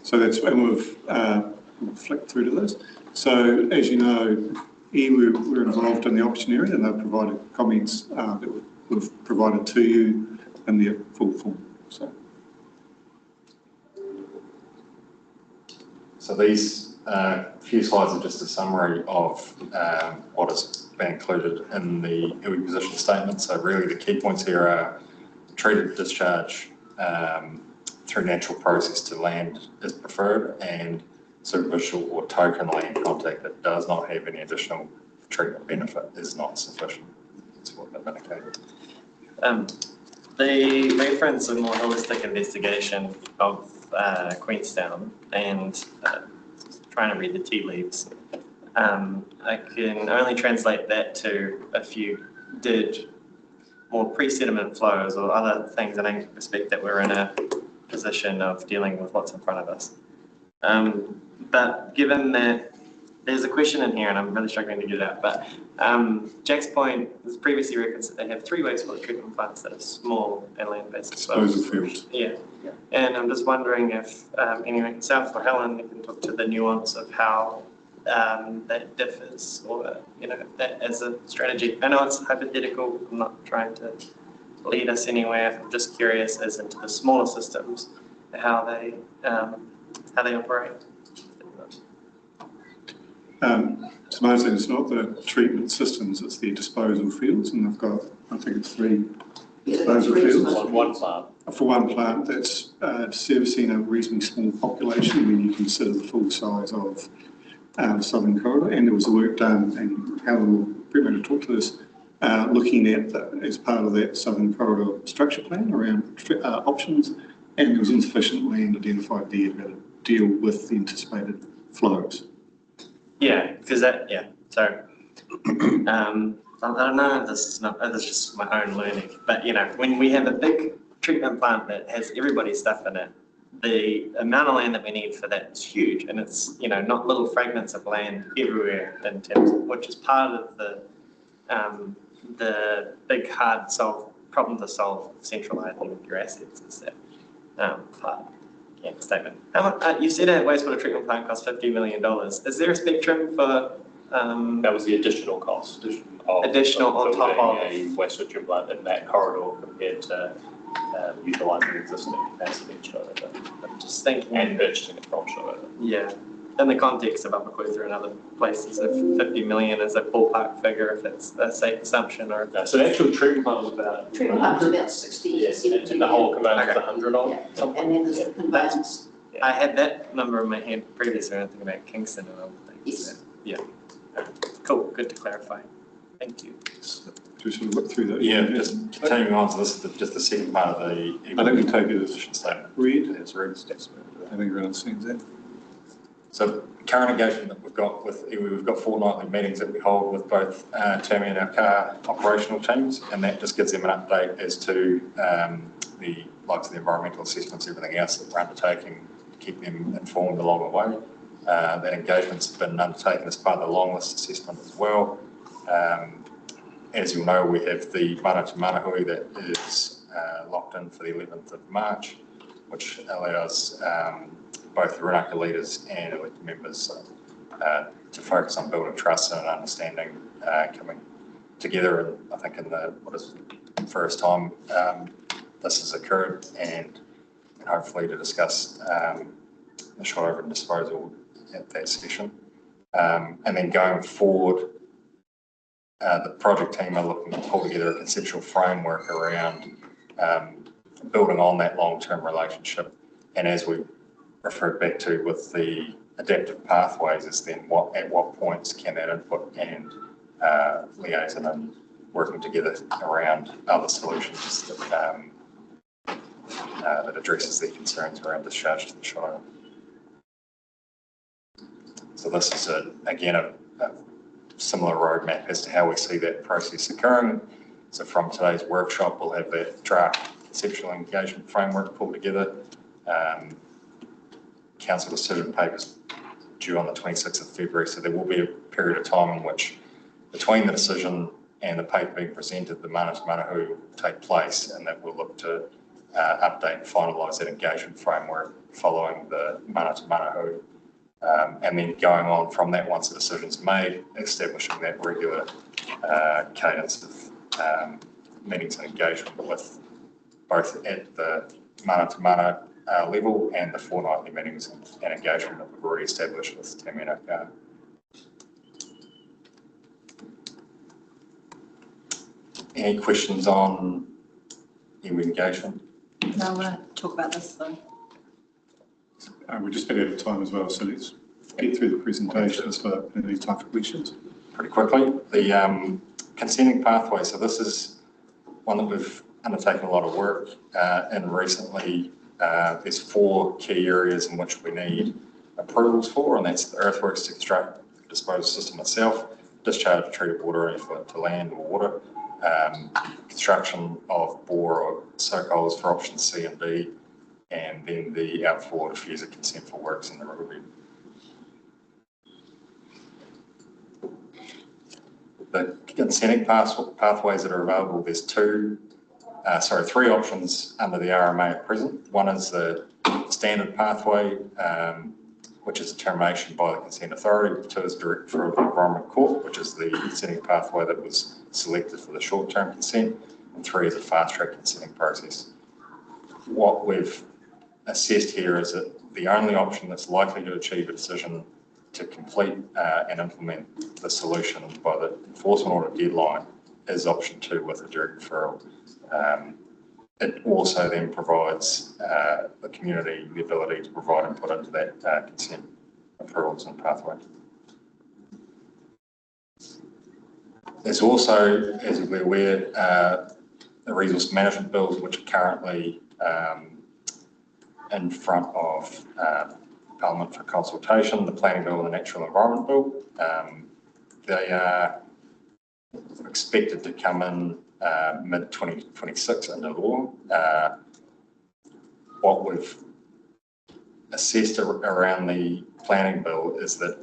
So that's, and we've flicked through to this. So as you know, we're involved in the option area and they've provided comments that we've provided to you in their full form. So these few slides are just a summary of what has been included in the iwi position statement. So really the key points here are treated discharge through natural process to land is preferred, and superficial or token land contact that does not have any additional treatment benefit is not sufficient. That's what they've indicated. The reference a more holistic investigation of Queenstown and trying to read the tea leaves. I can only translate that to if you did more pre-sediment flows or other things, and I respect that we're in a position of dealing with what's in front of us. But given that there's a question in here, and I'm really struggling to get it out, but Jack's point was previously referenced that they have 3 wastewater treatment plants that are small and land-based disposal fields. Yeah. And I'm just wondering if anyone, South or Helen, can talk to the nuance of how that differs, or that as a strategy. I know it's hypothetical. I'm not trying to lead us anywhere. I'm just curious as into the smaller systems, how they operate. So mostly it's not the treatment systems, it's the disposal fields, and they've got, I think it's 3 disposal fields. One plant. For one plant that's servicing a reasonably small population when you consider the full size of the Southern Corridor. And there was work done, and Helen will pretty much talk to this, looking at as part of that Southern Corridor structure plan around options, and there was insufficient land identified there to deal with the anticipated flows. Yeah, because so I don't know if this is just my own learning, but when we have a big treatment plant that has everybody's stuff in it, the amount of land that we need for that is huge, and it's not little fragments of land everywhere in terms of, which is part of the big hard problem to solve centralising your assets is that part. Yeah, statement. You said a wastewater treatment plant costs $50 million. Is there a spectrum for? That was the additional cost. Additional on top of a wastewater treatment plant in that corridor compared to utilising existing capacity in Australia. I'm just thinking. And purchasing it from Australia. Yeah. In the context of Apakwetha and other places, if 50 million is a ballpark figure, if it's a safe assumption, or no, so the actual treatment plant was about Treatment plant was about 60. Yes, and the whole conveyance was 100 on. Yeah. And then there's the conveyance. I had that number in my head previously when I think about Kingston and other things. Yes. Yeah. Cool. Good to clarify. Thank you. Do we sort of look through that? Yeah, just continuing on to this, just the second part of the. I think we take it as statement. read. It's read. I think everyone understands that. So current engagement that we've got with iwi, we've got fortnightly meetings that we hold with both Tammy and our car operational teams, and that just gives them an update as to the likes of the environmental assessments, everything else that we're undertaking, to keep them informed along the way. That engagement's been undertaken as part of the long list assessment as well. As you'll know, we have the mana to manahui that is locked in for the 11th of March, which allows both the Ranaka leaders and elected members to focus on building trust and understanding coming together. And I think in the first time this has occurred, and hopefully to discuss the shot over and disposal at that session. And then going forward, the project team are looking to pull together a conceptual framework around building on that long-term relationship. And as we referred back to with the adaptive pathways, is then at what points can that input and liaison and working together around other solutions that addresses their concerns around discharge to the Shire. So this is again a similar roadmap as to how we see that process occurring. So from today's workshop, we'll have that draft conceptual engagement framework pulled together. Council decision papers due on the 26th of February. So there will be a period of time in which between the decision and the paper being presented, the mana to manahui will take place, and that we'll look to update and finalise that engagement framework following the mana to manahui. And then going on from that, once the decision's made, establishing that regular cadence of meetings and engagement with both at the mana to mana level and the fortnightly meetings and engagement that we've already established with Tamanaka. Any questions on iwi engagement? No, I want to talk about this though. We're just a bit out of time as well, so let's get through the presentations for any time for questions. Pretty quickly, the consenting pathway. So this is one that we've undertaken a lot of work in recently. There's 4 key areas in which we need approvals for, and that's the earthworks to construct the disposal system itself, discharge of treated water effluent to land or water, construction of bore or soak holes for options C and D, and then the outflow diffuser consent for works in the riverbed. The consenting pathways that are available, there's 3 options under the RMA at present. One is the standard pathway, which is determination by the consent authority. 2 is direct for the Environment Court, which is the consenting pathway that was selected for the short-term consent. And 3 is a fast-track consenting process. What we've assessed here is that the only option that's likely to achieve a decision to complete and implement the solution by the enforcement order deadline is option 2 with a direct referral. It also then provides the community the ability to provide input into that consent approvals and pathway. There's also, as you'll be aware, the resource management bills which are currently in front of Parliament for consultation, the planning bill and the natural environment bill. They are expected to come in mid-2026 into law. What we've assessed around the planning bill is that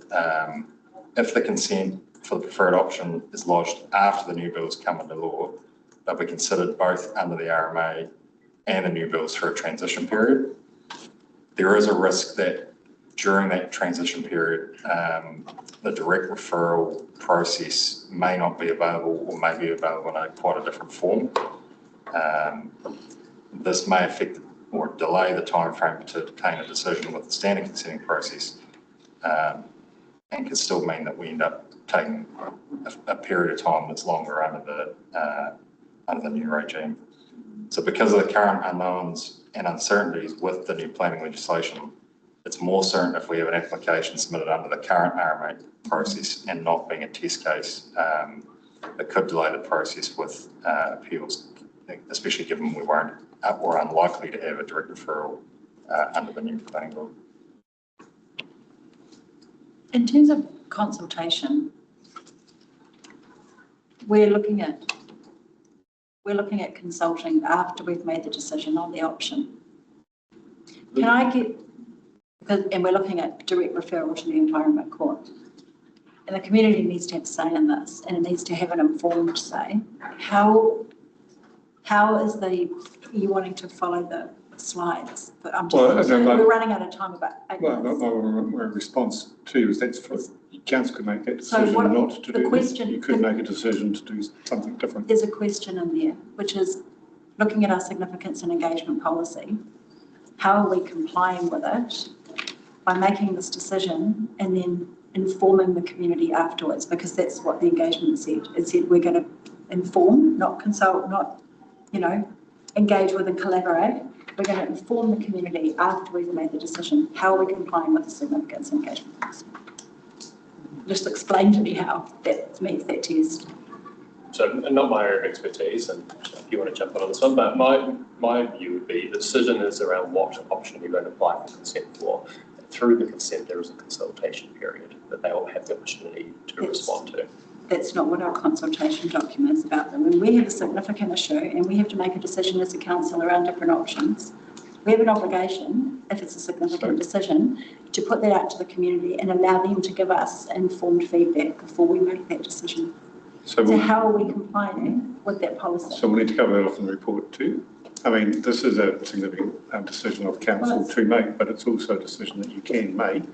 if the consent for the preferred option is lodged after the new bills come into law, they'll be considered both under the RMA and the new bills for a transition period. There is a risk that during that transition period, the direct referral process may not be available or may be available in quite a different form. This may affect or delay the timeframe to obtain a decision with the standard consenting process, and can still mean that we end up taking a period of time that's longer under the new regime. So because of the current unknowns and uncertainties with the new planning legislation, it's more certain if we have an application submitted under the current RMA process and not being a test case, that could delay the process with appeals, especially given we weren't or unlikely to have a direct referral under the new planning law. In terms of consultation, we're looking at consulting after we've made the decision on the option. Can I get and we're looking at direct referral to the Environment Court. And the community needs to have a say in this, and it needs to have an informed say. How is you wanting to follow the slides? But we're running out of time about 8 minutes. My response to you is that's for, council could make that decision not to do this. You could make a decision to do something different. There's a question in there, which is looking at our significance and engagement policy. How are we complying with it by making this decision and then informing the community afterwards? Because that's what the engagement said. It said we're going to inform, not consult, not, engage with and collaborate. We're going to inform the community after we've made the decision. How are we complying with the significance and engagement policy? Just explain to me how that meets that test. So not my area of expertise, and if you want to jump on this one, but my view would be the decision is around what option you're going to apply for consent for. Through the consent, there is a consultation period that they will have the opportunity to respond to. That's not what our consultation document is about. When we have a significant issue and we have to make a decision as a council around different options, we have an obligation, if it's a significant decision, to put that out to the community and allow them to give us informed feedback before we make that decision. So how are we complying with that policy? So we need to cover that off in the report too. I mean, this is a significant decision of council to make, but it's also a decision that you can make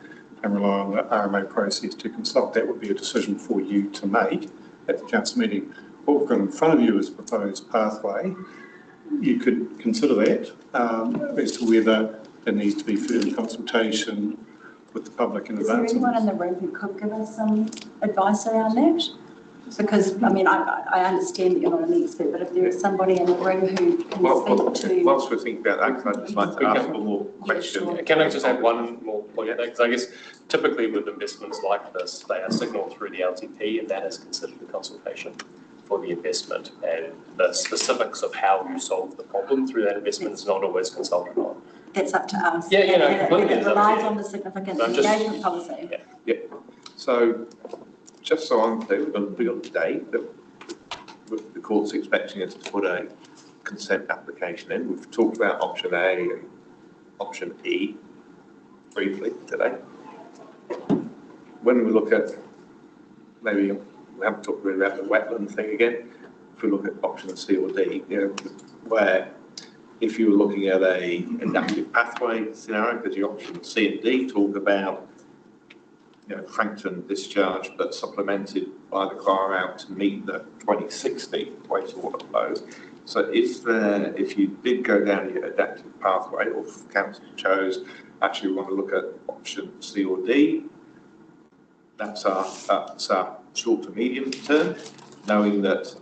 and rely on the RMA process to consult. That would be a decision for you to make at the council meeting. What we've got in front of you is a proposed pathway. You could consider that as to whether there needs to be further consultation with the public in advance. Is there anyone in the room who could give us some advice around that? Because, I mean, I understand that you're not an expert, but if there is somebody in the room who can speak to... Whilst we're thinking about that, I'd just like to ask one more question. Yeah, sure. Can I just add one more point? Because I guess typically with investments like this, they are signalled through the LTP, and that is considered the consultation for the investment. And the specifics of how you solve the problem through that investment is not always consulted on. That's up to us. Yeah, completely. It relies on the significant engagement policy. Yeah. So, just so I'm clear, we're going to be on today that the court's expecting us to put a consent application in. We've talked about option A and option E briefly today. When we look at, maybe we haven't talked really about the wetland thing again. If we look at option C or D, where if you were looking at a adaptive pathway scenario, because the option C and D talk about Frankton discharge, but supplemented by the Clara out to meet the 2060 wastewater flows. So if you did go down the adaptive pathway, or if council chose, actually we want to look at option C or D, that's our short to medium term, knowing that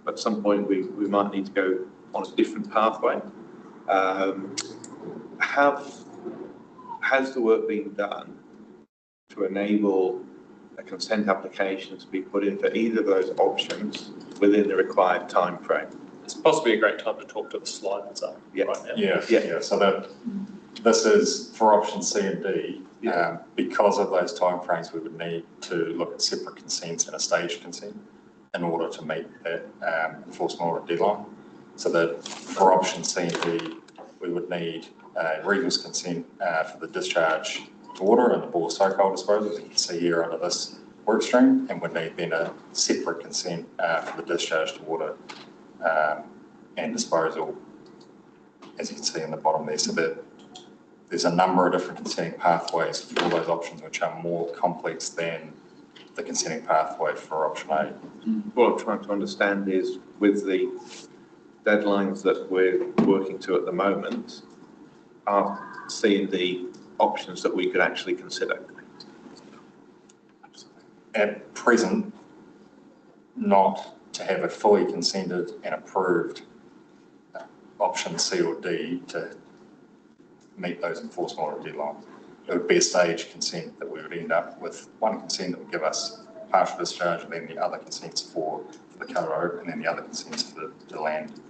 at some point we might need to go on a different pathway. Has the work been done to enable a consent application to be put in for either of those options within the required time frame? It's possibly a great time to talk to the slide that's up right now. Yeah. So this is for option C and D. Because of those timeframes, we would need to look at separate consents and a staged consent in order to meet that enforcement order deadline. So that for option C and D, we would need Regal's consent for the discharge to water and the bore soak disposal, as you can see here under this work stream, and would need then a separate consent for the discharge to water and disposal, as you can see in the bottom there. So that there's a number of different consenting pathways for those options, which are more complex than the consenting pathway for option A. What I'm trying to understand is, with the deadlines that we're working to at the moment, are C and D options that we could actually consider? At present, not to have a fully consented and approved option C or D to meet those enforcement order deadlines. It would be a stage consent that we would end up with one consent that would give us partial discharge, and then the other consents for the Karo, and then the other consents for the land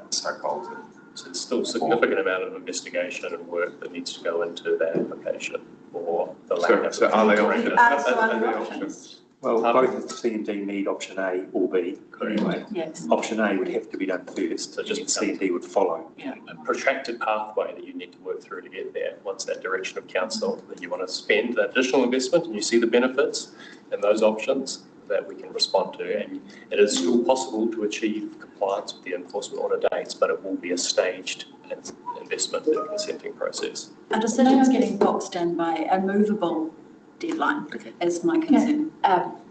so-called. So it's still a significant amount of investigation and work that needs to go into that application for the land. So are they options? Well, both C and D need option A or B anyway. Yes. Option A would have to be done first, so just C and D would follow. A protracted pathway that you need to work through to get there. Once that direction of council that you want to spend that additional investment and you see the benefits and those options that we can respond to. And it is still possible to achieve compliance with the enforcement order dates, but it will be a staged investment in the consenting process. A decision's getting boxed in by a movable deadline is my concern.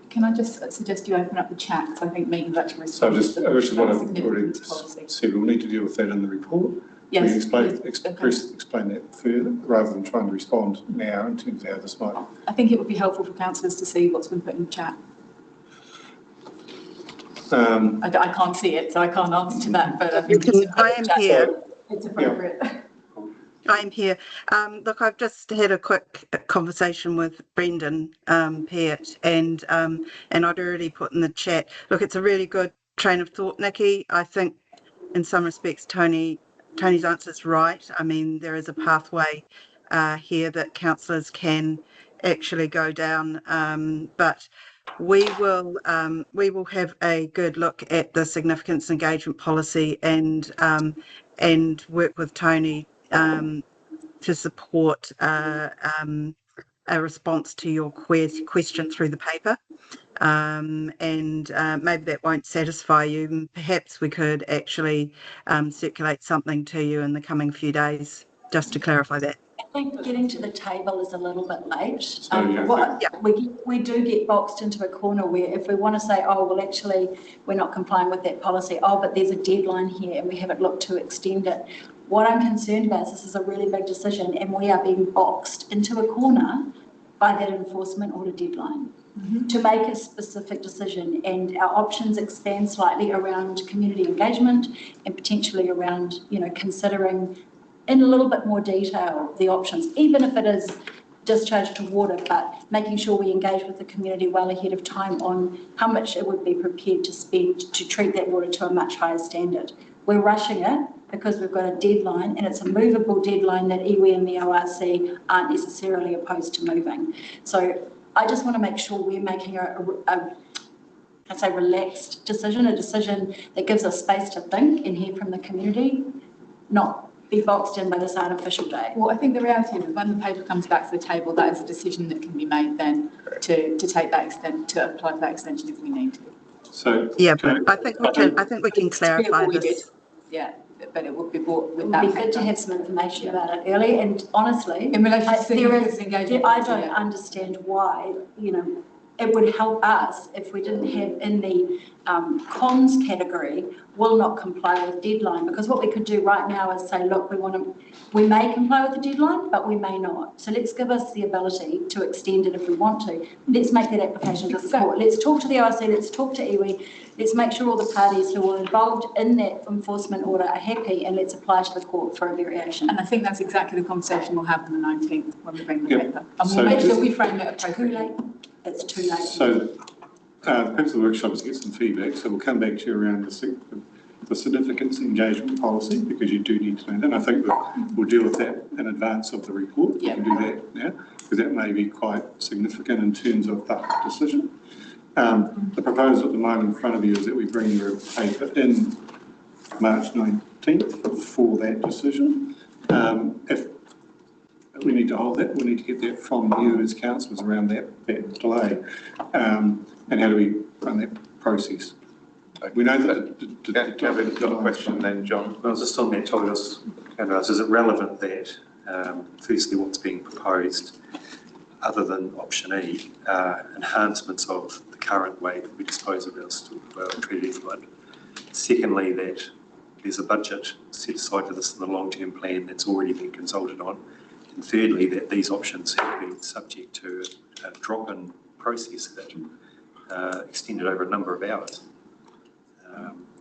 Can I just suggest you open up the chat, because I think Megan's actually So responded. just what I've already said, we'll need to deal with that in the report. Yes. Explain that further, rather than trying to respond now in terms of how this might. I think it would be helpful for councillors to see what's been put in the chat. I can't see it, so I can't answer to that, but I think I am here. It's appropriate. I'm here. Look, I've just had a quick conversation with Brendan Peart, and I'd already put in the chat. Look, it's a really good train of thought, Nikki. I think, in some respects, Tony's answer is right. I mean, there is a pathway here that councillors can actually go down, but we will have a good look at the significance engagement policy and work with Tony to support a response to your question through the paper. And maybe that won't satisfy you. Perhaps we could actually circulate something to you in the coming few days, just to clarify that. I think getting to the table is a little bit late. Yeah. We do get boxed into a corner where if we want to say, oh, well, actually, we're not complying with that policy, oh, but there's a deadline here and we haven't looked to extend it. What I'm concerned about is this is a really big decision and we are being boxed into a corner by that enforcement order deadline to make a specific decision, and our options expand slightly around community engagement and potentially around, considering in a little bit more detail the options, even if it is discharge to water, but making sure we engage with the community well ahead of time on how much it would be prepared to spend to treat that water to a much higher standard. We're rushing it because we've got a deadline, and it's a movable deadline that iwi and the ORC aren't necessarily opposed to moving. So I just want to make sure we're making I'd say relaxed decision, a decision that gives us space to think and hear from the community, not be boxed in by this artificial date. Well, I think the reality is that when the paper comes back to the table, that is a decision that can be made then to take that extent, to apply for that extension if we need to. So yeah, but I think we can clarify this. Yeah, but it would be brought with It that. would be good to have some information about it early, and honestly, in relation to I don't understand why, it would help us if we didn't have in the cons category will not comply with deadline, because what we could do right now is say, look, we may comply with the deadline, but we may not. So let's give us the ability to extend it if we want to. Let's make that application to the court. Let's talk to the ORC, let's talk to iwi, let's make sure all the parties who are involved in that enforcement order are happy, and let's apply to the court for a variation. And I think that's exactly the conversation we'll have on the 19th when we bring the paper. And So we'll make sure just- we frame it appropriately. It's too late. So perhaps the workshop is to get some feedback, so we'll come back to you around the significance engagement policy, because you do need to know that. And I think we'll deal with that in advance of the report. Yeah. We can do that now, because that may be quite significant in terms of that decision. The proposal at the moment in front of you is that we bring your paper in March 19th for that decision. If we need to hold that, we need to get that from you as councillors around that delay. And how do we run that process? We know that got a question then, John. Well, just on that topic, is it relevant that, firstly, what's being proposed, other than option E, enhancements of the current way that we dispose of our treated effluent? Secondly, that there's a budget set aside for this in the long-term plan that's already been consulted on. And thirdly, that these options have been subject to a drop-in process that extended over a number of hours.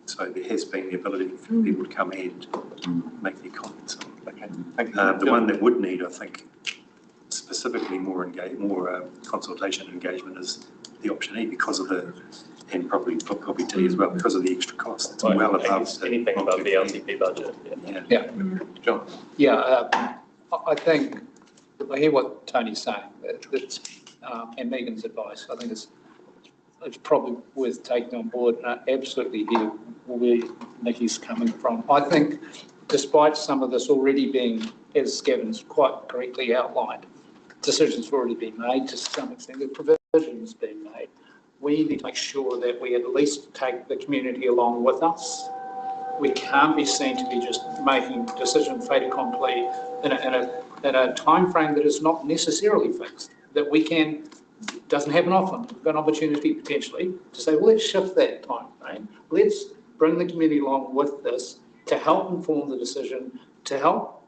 So there has been the ability for people to come and make their comments. Okay, thank you. The one that would need, I think, specifically more consultation and engagement is the option E, because of and probably D as well, because of the extra cost. It's well above anything above the LTP budget. Yeah. John. Yeah, I think, I hear what Tony's saying, and Megan's advice. I think it's it's probably worth taking on board, and I absolutely hear where Nikki's coming from. I think despite some of this already being, as Gavin's quite correctly outlined, decisions have already been made to some extent, the provisions being made. We need to make sure that we at least take the community along with us. We can't be seen to be just making decision fait accompli in a time frame that is not necessarily fixed, that we can, doesn't happen often. We've got an opportunity potentially to say, well, let's shift that time frame. Let's bring the community along with this to help inform the decision, to help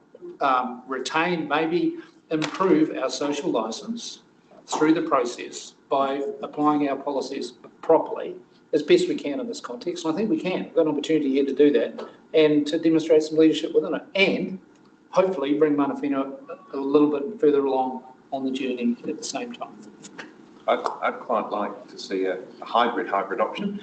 retain, maybe improve our social licence through the process by applying our policies properly as best we can in this context. And I think we can. We've got an opportunity here to do that and to demonstrate some leadership within it, and hopefully bring Manawhina a little bit further along on the journey at the same time. I'd quite like to see a hybrid option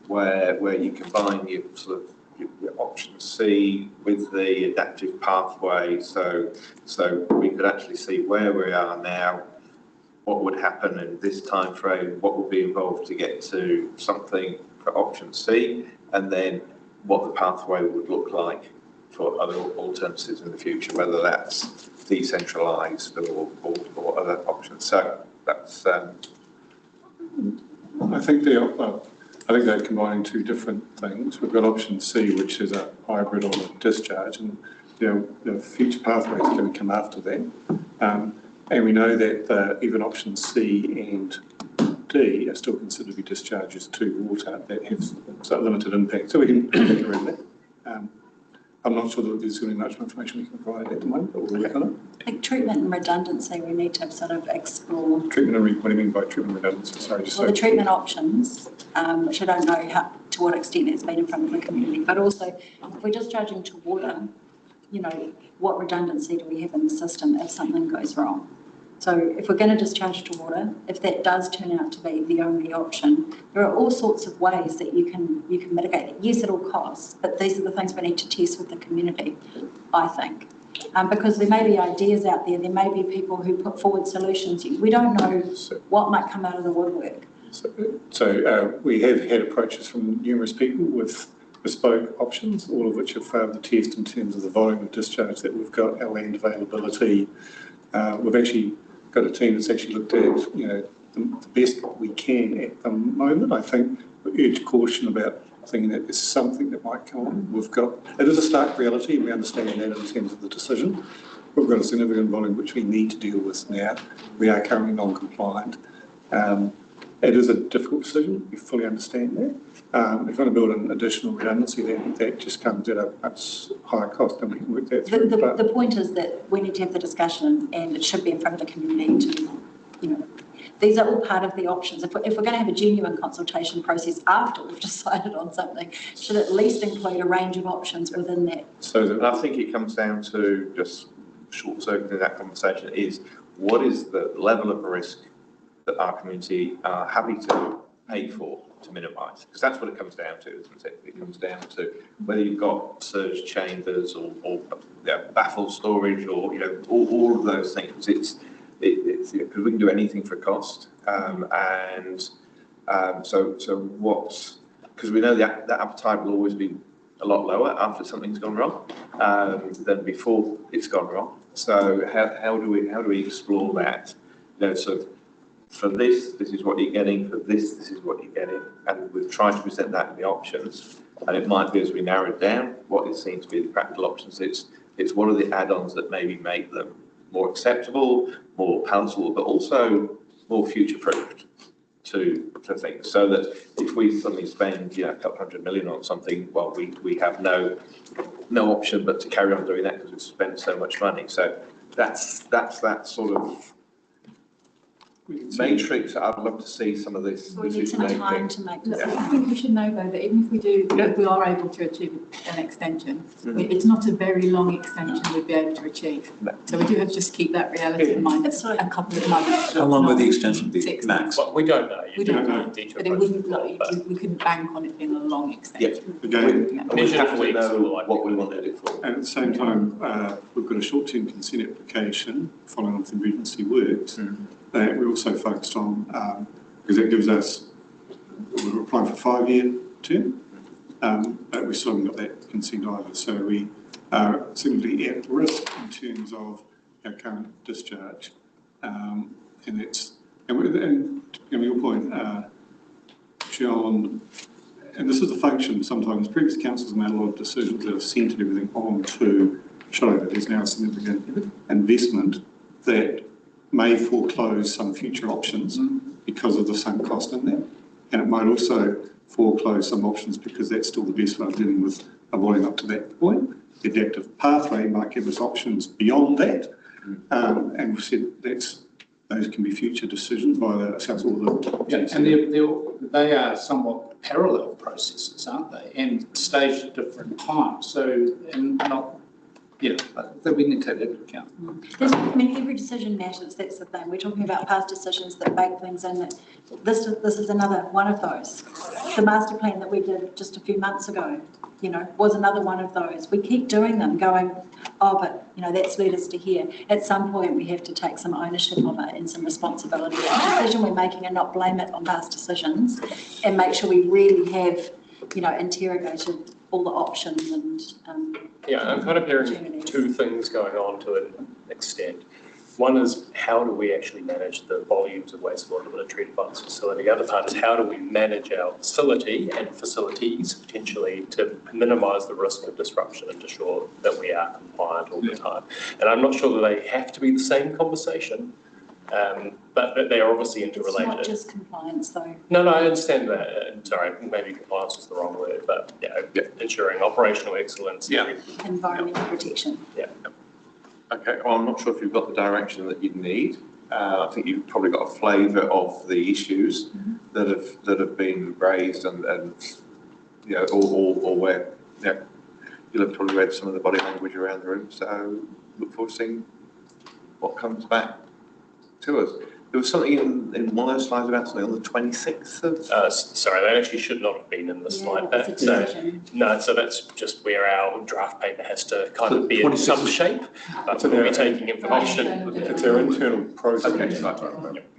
where you combine your sort of your option C with the adaptive pathway, so we could actually see where we are now, what would happen in this time frame, what would be involved to get to something for option C, and then what the pathway would look like for other alternatives in the future, whether that's decentralised or other options. So that's. I think they're combining two different things. We've got option C, which is a hybrid or a discharge, and the future pathways are going to come after that. And we know that even option C and D are still considered to be discharges to water that have sort of limited impact. So we can think around that. I'm not sure that there's really much information we can provide at the moment, but we'll work on it. I think treatment and redundancy, we need to sort of explore. Treatment and what do you mean by treatment and redundancy? Sorry, just well, the treatment options, which I don't know to what extent it's been in front of the community, but also if we're discharging to water, what redundancy do we have in the system if something goes wrong? So if we're going to discharge to water, if that does turn out to be the only option, there are all sorts of ways that you can mitigate it. Yes, it all costs, but these are the things we need to test with the community, I think. Because there may be ideas out there, there may be people who put forward solutions. We don't know what might come out of the woodwork. So we have had approaches from numerous people with bespoke options, all of which have failed the test in terms of the volume of discharge that we've got, our land availability. We've actually got a team that's actually looked at, the best we can at the moment. I think we urge caution about thinking that there's something that might come on. It is a stark reality, and we understand that in terms of the decision. We've got a significant volume which we need to deal with now. We are currently non-compliant. It is a difficult decision, we fully understand that. If we're going to build an additional redundancy, then that just comes at a much higher cost, and we can work that through. The point is that we need to have the discussion, and it should be in front of the community to, these are all part of the options. If we're going to have a genuine consultation process after we've decided on something, it should at least include a range of options within that. And I think it comes down to, just short-circuiting that conversation, is what is the level of risk that our community are happy to pay for to minimise, because that's what it comes down to, isn't it? It comes down to whether you've got surge chambers or baffle storage or all of those things. It's because we can do anything for cost, because we know that appetite will always be a lot lower after something's gone wrong than before it's gone wrong. So how do we explore that? So for this is what you're getting, for this is what you're getting, and we've tried to present that in the options, and it might be, as we narrow it down, what it seems to be the practical options, it's what are the add-ons that maybe make them more acceptable, more palatable, but also more future-proofed to things, so that if we suddenly spend a couple $100 million on something, well, we have no option but to carry on doing that because we've spent so much money. So that's that sort of matrix. I'd love to see some of this. We need some time to make this. I think we should know though that even if we are able to achieve an extension, it's not a very long extension we'd be able to achieve. So we do have to just keep that reality in mind. It's a couple of months. How long will the extension be, max? Well, we don't know. We don't know. But it wouldn't, we couldn't bank on it being a long extension. Again, we have to know what we wanted it for. And at the same time, we've got a short-term consent application following on with emergency works. That we also focused on because that gives us, we're applying for a 5-year term, but we still haven't got that consent either. So we are simply at risk in terms of our current discharge. And that's, and your point, John, and this is a function sometimes, previous councils made a lot of decisions that have centred everything on to show that there's now a significant investment that may foreclose some future options because of the sunk cost in that. And it might also foreclose some options because that's still the best way of dealing with avoiding up to that point. The adaptive pathway might give us options beyond that. And we've said those can be future decisions by the council. And they are somewhat parallel processes, aren't they? And staged at different times. So, and not, that we need to take that into account. I mean, every decision matters, that's the thing. We're talking about past decisions that bake things in. This is another one of those. The master plan that we did just a few months ago, was another one of those. We keep doing them, going, oh, but, that's led us to here. At some point, we have to take some ownership of it and some responsibility for the decision we're making and not blame it on past decisions and make sure we really have, interrogated all the options and I'm kind of hearing two things going on to an extent. One is, how do we actually manage the volumes of wastewater that are treated by this facility? The other part is, how do we manage our facility and facilities potentially to minimise the risk of disruption and ensure that we are compliant all the time? And I'm not sure that they have to be the same conversation, but they are obviously interrelated. It's not just compliance, though. No, I understand that. Sorry, maybe compliance was the wrong word, but ensuring operational excellence. Environmental protection. Okay, well, I'm not sure if you've got the direction that you need. I think you've probably got a flavour of the issues that have been raised and or where you'll have probably read some of the body language around the room. So look forward to seeing what comes back to us. There was something in one of those slides about something on the 26th of... sorry, that actually should not have been in the slide pack. So that's just where our draft paper has to kind of be in some shape, but we'll be taking information. It's our internal process.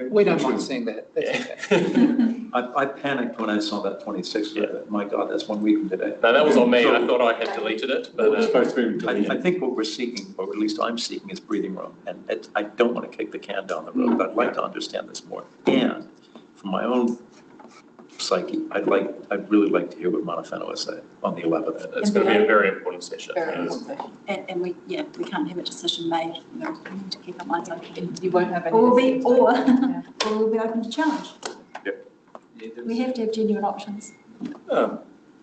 We don't mind seeing that. That's okay. I panicked when I saw that 26. My God, that's 1 week from today. No, that was on me. I thought I had deleted it, but it's supposed to be deleted. I think what we're seeking, or at least I'm seeking, is breathing room. And I don't want to kick the can down the road, but I'd like to understand this more. And for my own psyche, I'd really like to hear what Monofano has said on the 11th. It's going to be a very important session. And we can't have a decision made. We need to keep our minds open. You won't have any. Or we'll be open to challenge. We have to have genuine options.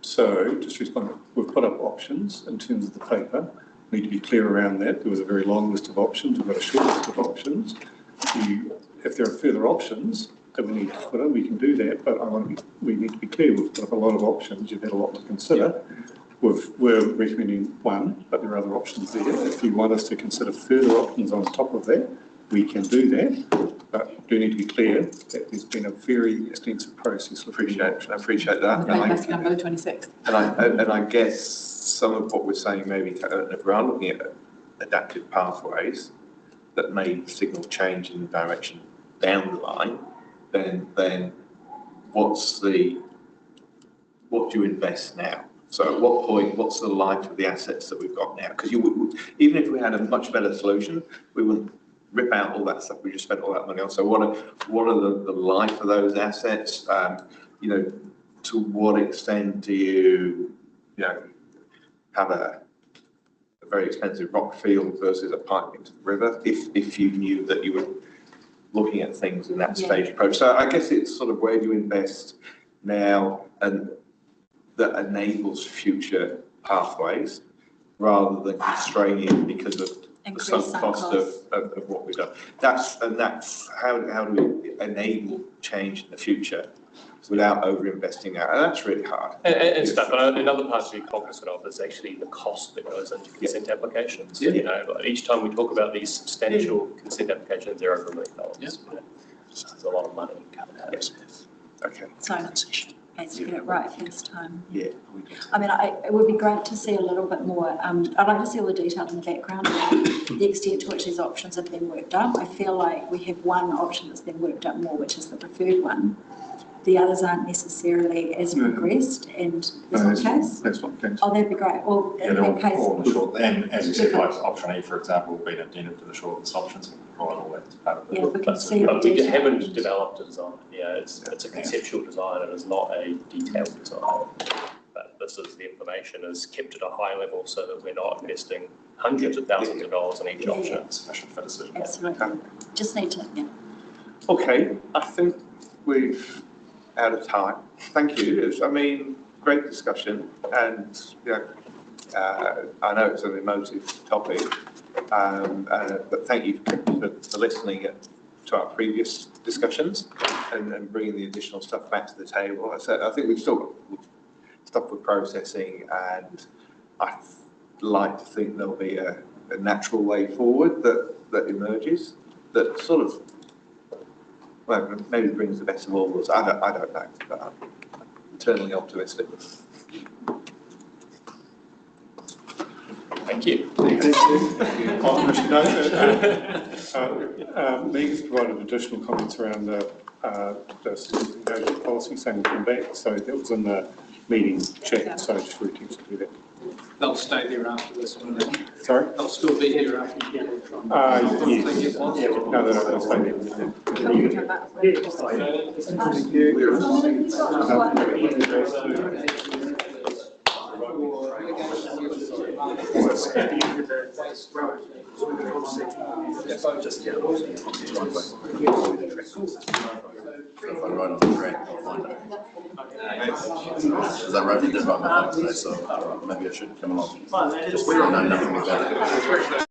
So just respond, we've put up options in terms of the paper. We need to be clear around that. There was a very long list of options. We've got a short list of options. If there are further options that we need to put in, we can do that, but we need to be clear. We've put up a lot of options. You've had a lot to consider. We're recommending one, but there are other options there. If you want us to consider further options on top of that, we can do that. But we do need to be clear that there's been a very extensive process. I appreciate that. That's November 26th. And I guess some of what we're saying, maybe if we are looking at adaptive pathways that may signal change in direction down the line, then what do you invest now? So at what point, what's the life of the assets that we've got now? Because even if we had a much better solution, we wouldn't rip out all that stuff we just spent all that money on. So what are the life of those assets? To what extent do you have a very expensive rock field versus a pipe into the river if you knew that you were looking at things in that stage approach? So I guess it's sort of, where do you invest now and that enables future pathways rather than constraining because of the sunk cost of what we've done. That's how do we enable change in the future without over-investing now? And that's really hard. And stuff. But another part to be cognizant of is actually the cost that goes into consent applications. Each time we talk about these substantial consent applications, they're over $1 million. So there's a lot of money coming out of this. Okay. So case to get it right first time. Yeah. I mean, it would be great to see a little bit more, I'd like to see all the detail in the background, the extent to which these options have been worked up. I feel like we have one option that's been worked up more, which is the preferred one. The others aren't necessarily as progressed, and that's the case. That's not the case. Oh, that'd be great. Well, Yeah, in they're that case. all the short, and as you said, like option E, for example, been addended to the shortlist options, and provide all that as part of it. Yeah, we can see the But we detail. haven't developed a design. Yeah, it's a conceptual design, and it's not a detailed design. But this is the information is kept at a high level so that we're not investing hundreds of thousands of dollars in each option. It's sufficient for decision. Absolutely. Just need to, yeah. Okay, I think we've out of time. Thank you. I mean, great discussion, and I know it's an emotive topic, but thank you for listening to our previous discussions and bringing the additional stuff back to the table. I think we've still got stuff we're processing, and I'd like to think there'll be a natural way forward that emerges that sort of, well, maybe brings the best of all worlds. I don't know, but I'm eternally optimistic. Thank you. Megan's provided additional comments around the engagement policy, saying we'll come back. So that was in the meeting chat, so just for attention to that. They'll stay there after this one. Sorry? They'll still be here after you get it from. Yes. No, they'll stay there. If I write on the track, I'll find it. Because I did write my phone today, so maybe I should come along. Just know nothing about it.